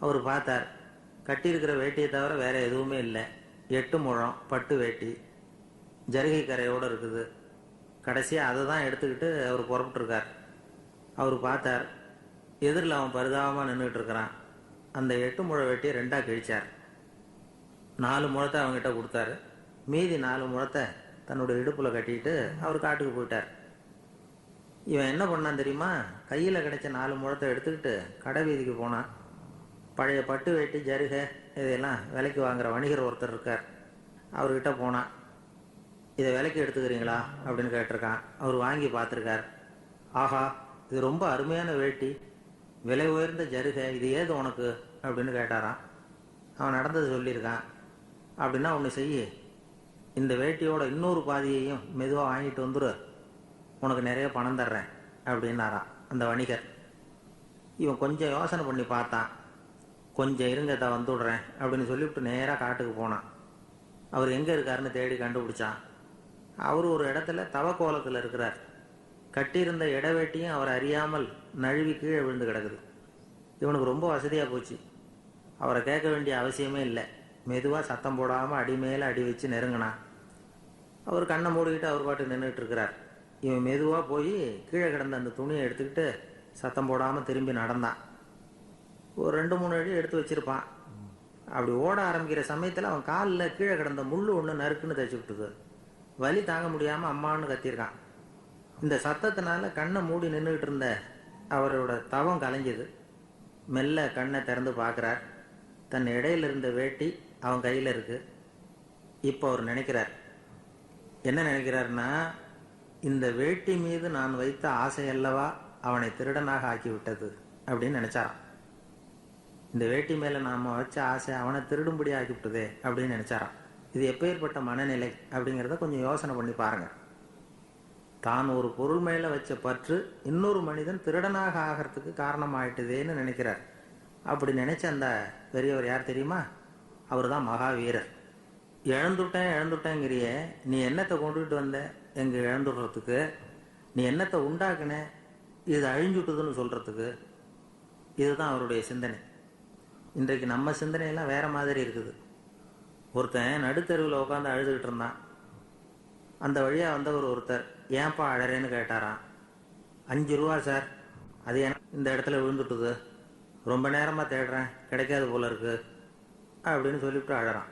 அவர் பார்த்தார். கட்டியிருக்கிற வேட்டியை தவிர வேறு எதுவுமே இல்லை. 8 முழம் பட்டு வேட்டி, ஜரிகை கரையோடு இருக்குது. கடைசியாக அதை தான் எடுத்துக்கிட்டு அவர் புறப்பட்டுருக்கார். அவர் பார்த்தார், எதிரில் அவன் பரிதாபமாக நின்றுட்டு இருக்கிறான். அந்த 8 முழ வேட்டியை 2ஆக கிழிச்சார். 4 முழத்தை அவங்ககிட்ட கொடுத்தாரு. மீதி 4 முழத்தை தன்னுடைய இடுப்பில் கட்டிட்டு அவர் காட்டுக்கு போயிட்டார். இவன் என்ன பண்ணான் தெரியுமா, கையில் கிடைச்ச 4 முழத்தை எடுத்துக்கிட்டு கடை வீதிக்கு போனான். பழைய பட்டு வேட்டி ஜருகை இதையெல்லாம் விலைக்கு வாங்குகிற வணிகர் ஒருத்தர் இருக்கார். அவர்கிட்ட போனான். இதை விலைக்கு எடுத்துக்கிறீங்களா அப்படின்னு கேட்டிருக்கான். அவர் வாங்கி பார்த்துருக்கார். ஆஹா, இது ரொம்ப அருமையான வேட்டி, விலை உயர்ந்த ஜருகை, இது ஏது உனக்கு அப்படின்னு கேட்டாரான். அவன் நடந்தது சொல்லியிருக்கான். அப்படின்னா ஒன்று செய்ய, இந்த வேட்டியோட இன்னொரு பாதியையும் மெதுவாக வாங்கிட்டு வந்துடு, உனக்கு நிறைய பணம் தர்றேன் அப்படின்னாரான் அந்த வணிகர். இவன் கொஞ்சம் யோசனை பண்ணி பார்த்தான். கொஞ்சம் இருங்க, தான் வந்துவிடுறேன் அப்படின்னு சொல்லிவிட்டு நேராக காட்டுக்கு போனான். அவர் எங்கே இருக்காருன்னு தேடி கண்டுபிடிச்சான். அவர் ஒரு இடத்துல தவக்கோலத்தில் இருக்கிறார். கட்டியிருந்த இடவேட்டியும் அவர் அறியாமல் நழுவி கீழே விழுந்து கிடக்குது. இவனுக்கு ரொம்ப வசதியாக போச்சு. அவரை கேட்க வேண்டிய அவசியமே இல்லை. மெதுவாக சத்தம் போடாமல் அடி மேலே அடி வச்சு நெருங்கினான். அவர் கண்ணை மூடிக்கிட்டு அவர் பாட்டு நின்றுட்டு இருக்கிறார். இவன் மெதுவாக போய் கீழே கிடந்த அந்த துணியை எடுத்துக்கிட்டு சத்தம் போடாமல் திரும்பி நடந்தான். ஒரு 2-3 அடி எடுத்து வச்சிருப்பான். அப்படி ஓட ஆரம்பிக்கிற சமயத்தில் அவன் காலில் கீழே கிடந்த முள் ஒன்று நறுக்குன்னு தைச்சி விட்டுது. வலி தாங்க முடியாமல் அம்மான்னு கத்தியிருக்கான். இந்த சத்தத்தினால கண்ணை மூடி நின்றுக்கிட்டு இருந்த அவரோட தவம் கலைஞ்சது. மெல்ல கண்ணை திறந்து பார்க்குறார். தன் இடையில இருந்த வேட்டி அவன் கையில் இருக்கு. இப்போ அவர் நினைக்கிறார், என்ன நினைக்கிறாருன்னா, இந்த வேட்டி மீது நான் வைத்த ஆசையல்லவா அவனை திருடனாக ஆக்கிவிட்டது அப்படின்னு நினைச்சாராம். இந்த வேட்டி மேலே நாம் வச்ச ஆசை அவனை திருடும்படி ஆக்கிவிட்டதே அப்படின்னு நினைச்சாராம். இது எப்பேற்பட்ட மனநிலை அப்படிங்கிறத கொஞ்சம் யோசனை பண்ணி பாருங்கள். தான் ஒரு பொருள் மேலே வச்ச பற்று இன்னொரு மனிதன் திருடனாக ஆகிறதுக்கு காரணமாயிட்டுதேன்னு நினைக்கிறார். அப்படி நினைச்ச அந்த பெரியவர் யார் தெரியுமா? அவர் தான் மகாவீரர். இழந்துட்டேங்கிறியே, நீ என்னத்தை கொண்டுகிட்டு வந்த எங்கே இழந்துடுறதுக்கு? நீ என்னத்தை உண்டாக்குன இது அழிஞ்சுட்டுதுன்னு சொல்கிறதுக்கு? இதுதான் அவருடைய சிந்தனை. இன்றைக்கு நம்ம சிந்தனையெல்லாம் வேறு மாதிரி இருக்குது. ஒருத்தன் நடுத்தெருவில் உட்காந்து அழுதுகிட்டு இருந்தான். அந்த வழியாக வந்தவர் ஒருத்தர், ஏன்பா அழறேன்னு கேட்டாராம். 5 ரூபா சார், அது எனக்கு இந்த இடத்துல விழுந்துட்டுது, ரொம்ப நேரமாக தேடுறேன், கிடைக்காது போல இருக்கு அப்படின்னு சொல்லிவிட்டு அழறான்.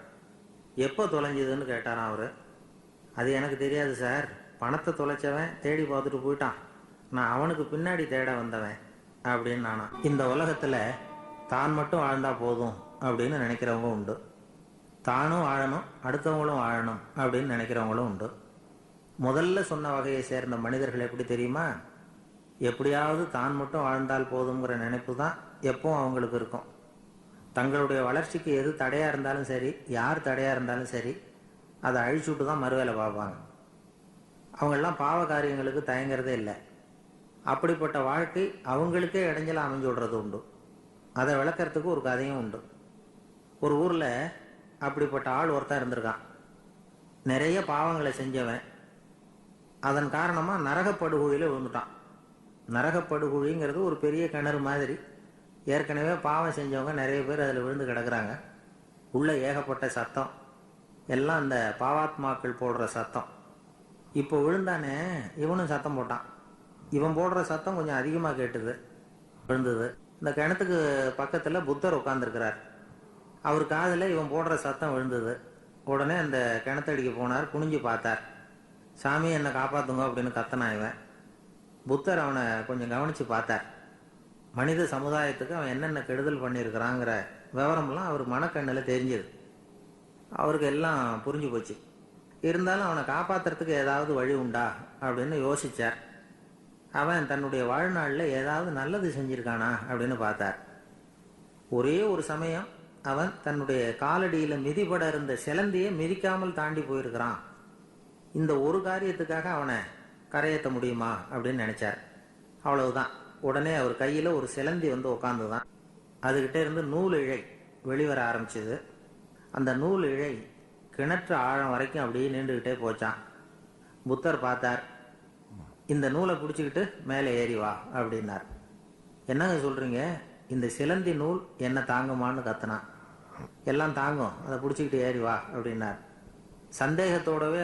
எப்போ தொலைஞ்சதுன்னு கேட்டாரான் அவர். அது எனக்கு தெரியாது சார், பணத்தை தொலைச்சவன் தேடி பார்த்துட்டு போயிட்டான், நான் அவனுக்கு பின்னாடி தேட வந்தவன் அப்படின்னு நானா. இந்த உலகத்தில் தான் மட்டும் வாழ்ந்தா போதும் அப்படின்னு நினைக்கிறவங்க உண்டு. தானும் வாழணும், அடுத்தவங்களும் வாழணும் அப்படின்னு நினைக்கிறவங்களும் உண்டு. முதல்ல சொன்ன வகையை சேர்ந்த மனிதர்கள் எப்படி தெரியுமா? எப்படியாவது தான் மட்டும் வாழ்ந்தால் போதுங்கிற நினைப்பு தான் எப்பவும் அவங்களுக்கு இருக்கும். தங்களுடைய வளர்ச்சிக்கு எது தடையாக இருந்தாலும் சரி, யார் தடையாக இருந்தாலும் சரி, அதை அழிச்சுட்டு தான் மறுவேலை பார்ப்பாங்க. அவங்கெல்லாம் பாவ காரியங்களுக்கு தயங்குறதே இல்லை. அப்படிப்பட்ட வாழ்க்கை அவங்களுக்கே இடைஞ்சலாக அமைஞ்சு விடுறது உண்டு. அதை விளக்கறதுக்கு ஒரு கதையும் உண்டு. ஒரு ஊரில் அப்படிப்பட்ட ஆள் ஒருத்தன் இருந்திருக்கான். நிறைய பாவங்களை செஞ்சவன். அதன் காரணமாக நரகப்படுகொழியில் விழுந்துட்டான். நரகப்படுகொழிங்கிறது ஒரு பெரிய கிணறு மாதிரி. ஏற்கனவே பாவம் செஞ்சவங்க நிறைய பேர் அதில் விழுந்து கிடக்குறாங்க. உள்ள ஏகப்பட்ட சத்தம், எல்லாம் அந்த பாவாத்மாக்கள் போடுற சத்தம். இப்போ விழுந்தானே, இவனும் சத்தம் போட்டான். இவன் போடுற சத்தம் கொஞ்சம் அதிகமாக கேட்டுது, விழுந்தது. இந்த கிணத்துக்கு பக்கத்தில் புத்தர் உட்காந்துருக்கிறார். அவர் காதில் இவன் போடுற சத்தம் விழுந்தது. உடனே அந்த கிணத்தடிக்கு போனார், குனிஞ்சு பார்த்தார். சாமி என்னை காப்பாற்றுங்க அப்படின்னு கத்தனா இவன். புத்தர் அவனை கொஞ்சம் கவனித்து பார்த்தார். மனித சமுதாயத்துக்கு அவன் என்னென்ன கெடுதல் பண்ணியிருக்கிறாங்கிற விவரம்லாம் அவர் மனக்கண்ணில் தெரிஞ்சது. அவருக்கு எல்லாம் புரிஞ்சு போச்சு. இருந்தாலும் அவனை காப்பாற்றுறதுக்கு ஏதாவது வழி உண்டா அப்படின்னு யோசித்தார். அவன் தன்னுடைய வாழ்நாளில் ஏதாவது நல்லது செஞ்சிருக்கானா அப்படின்னு பார்த்தார். ஒரே ஒரு சமயம் அவன் தன்னுடைய காலடியில் மிதிபட இருந்த சிலந்தியை மிதிக்காமல் தாண்டி போயிருக்கிறான். இந்த ஒரு காரியத்துக்காக அவனை கரையேற்ற முடியுமா அப்படின்னு நினைச்சார். அவ்வளவுதான். உடனே அவர் கையில் ஒரு சிலந்தி வந்து உட்காந்துதான். அதுகிட்ட இருந்து நூல் இழை வெளிவர ஆரம்பிச்சது. அந்த நூல் இழை கிணற்று ஆழம் வரைக்கும் அப்படியே நீண்டுக்கிட்டே போச்சான். புத்தர் பார்த்தார். இந்த நூலை பிடிச்சிக்கிட்டு மேலே ஏறி வா அப்படின்னார். என்னங்க சொல்கிறீங்க, இந்த சிலந்தி நூல் என்ன தாங்குமான்னு கத்துனான். எல்லாம் தாங்கும், அதை பிடிச்சிக்கிட்டு ஏறி வா அப்படின்னார். சந்தேகத்தோடவே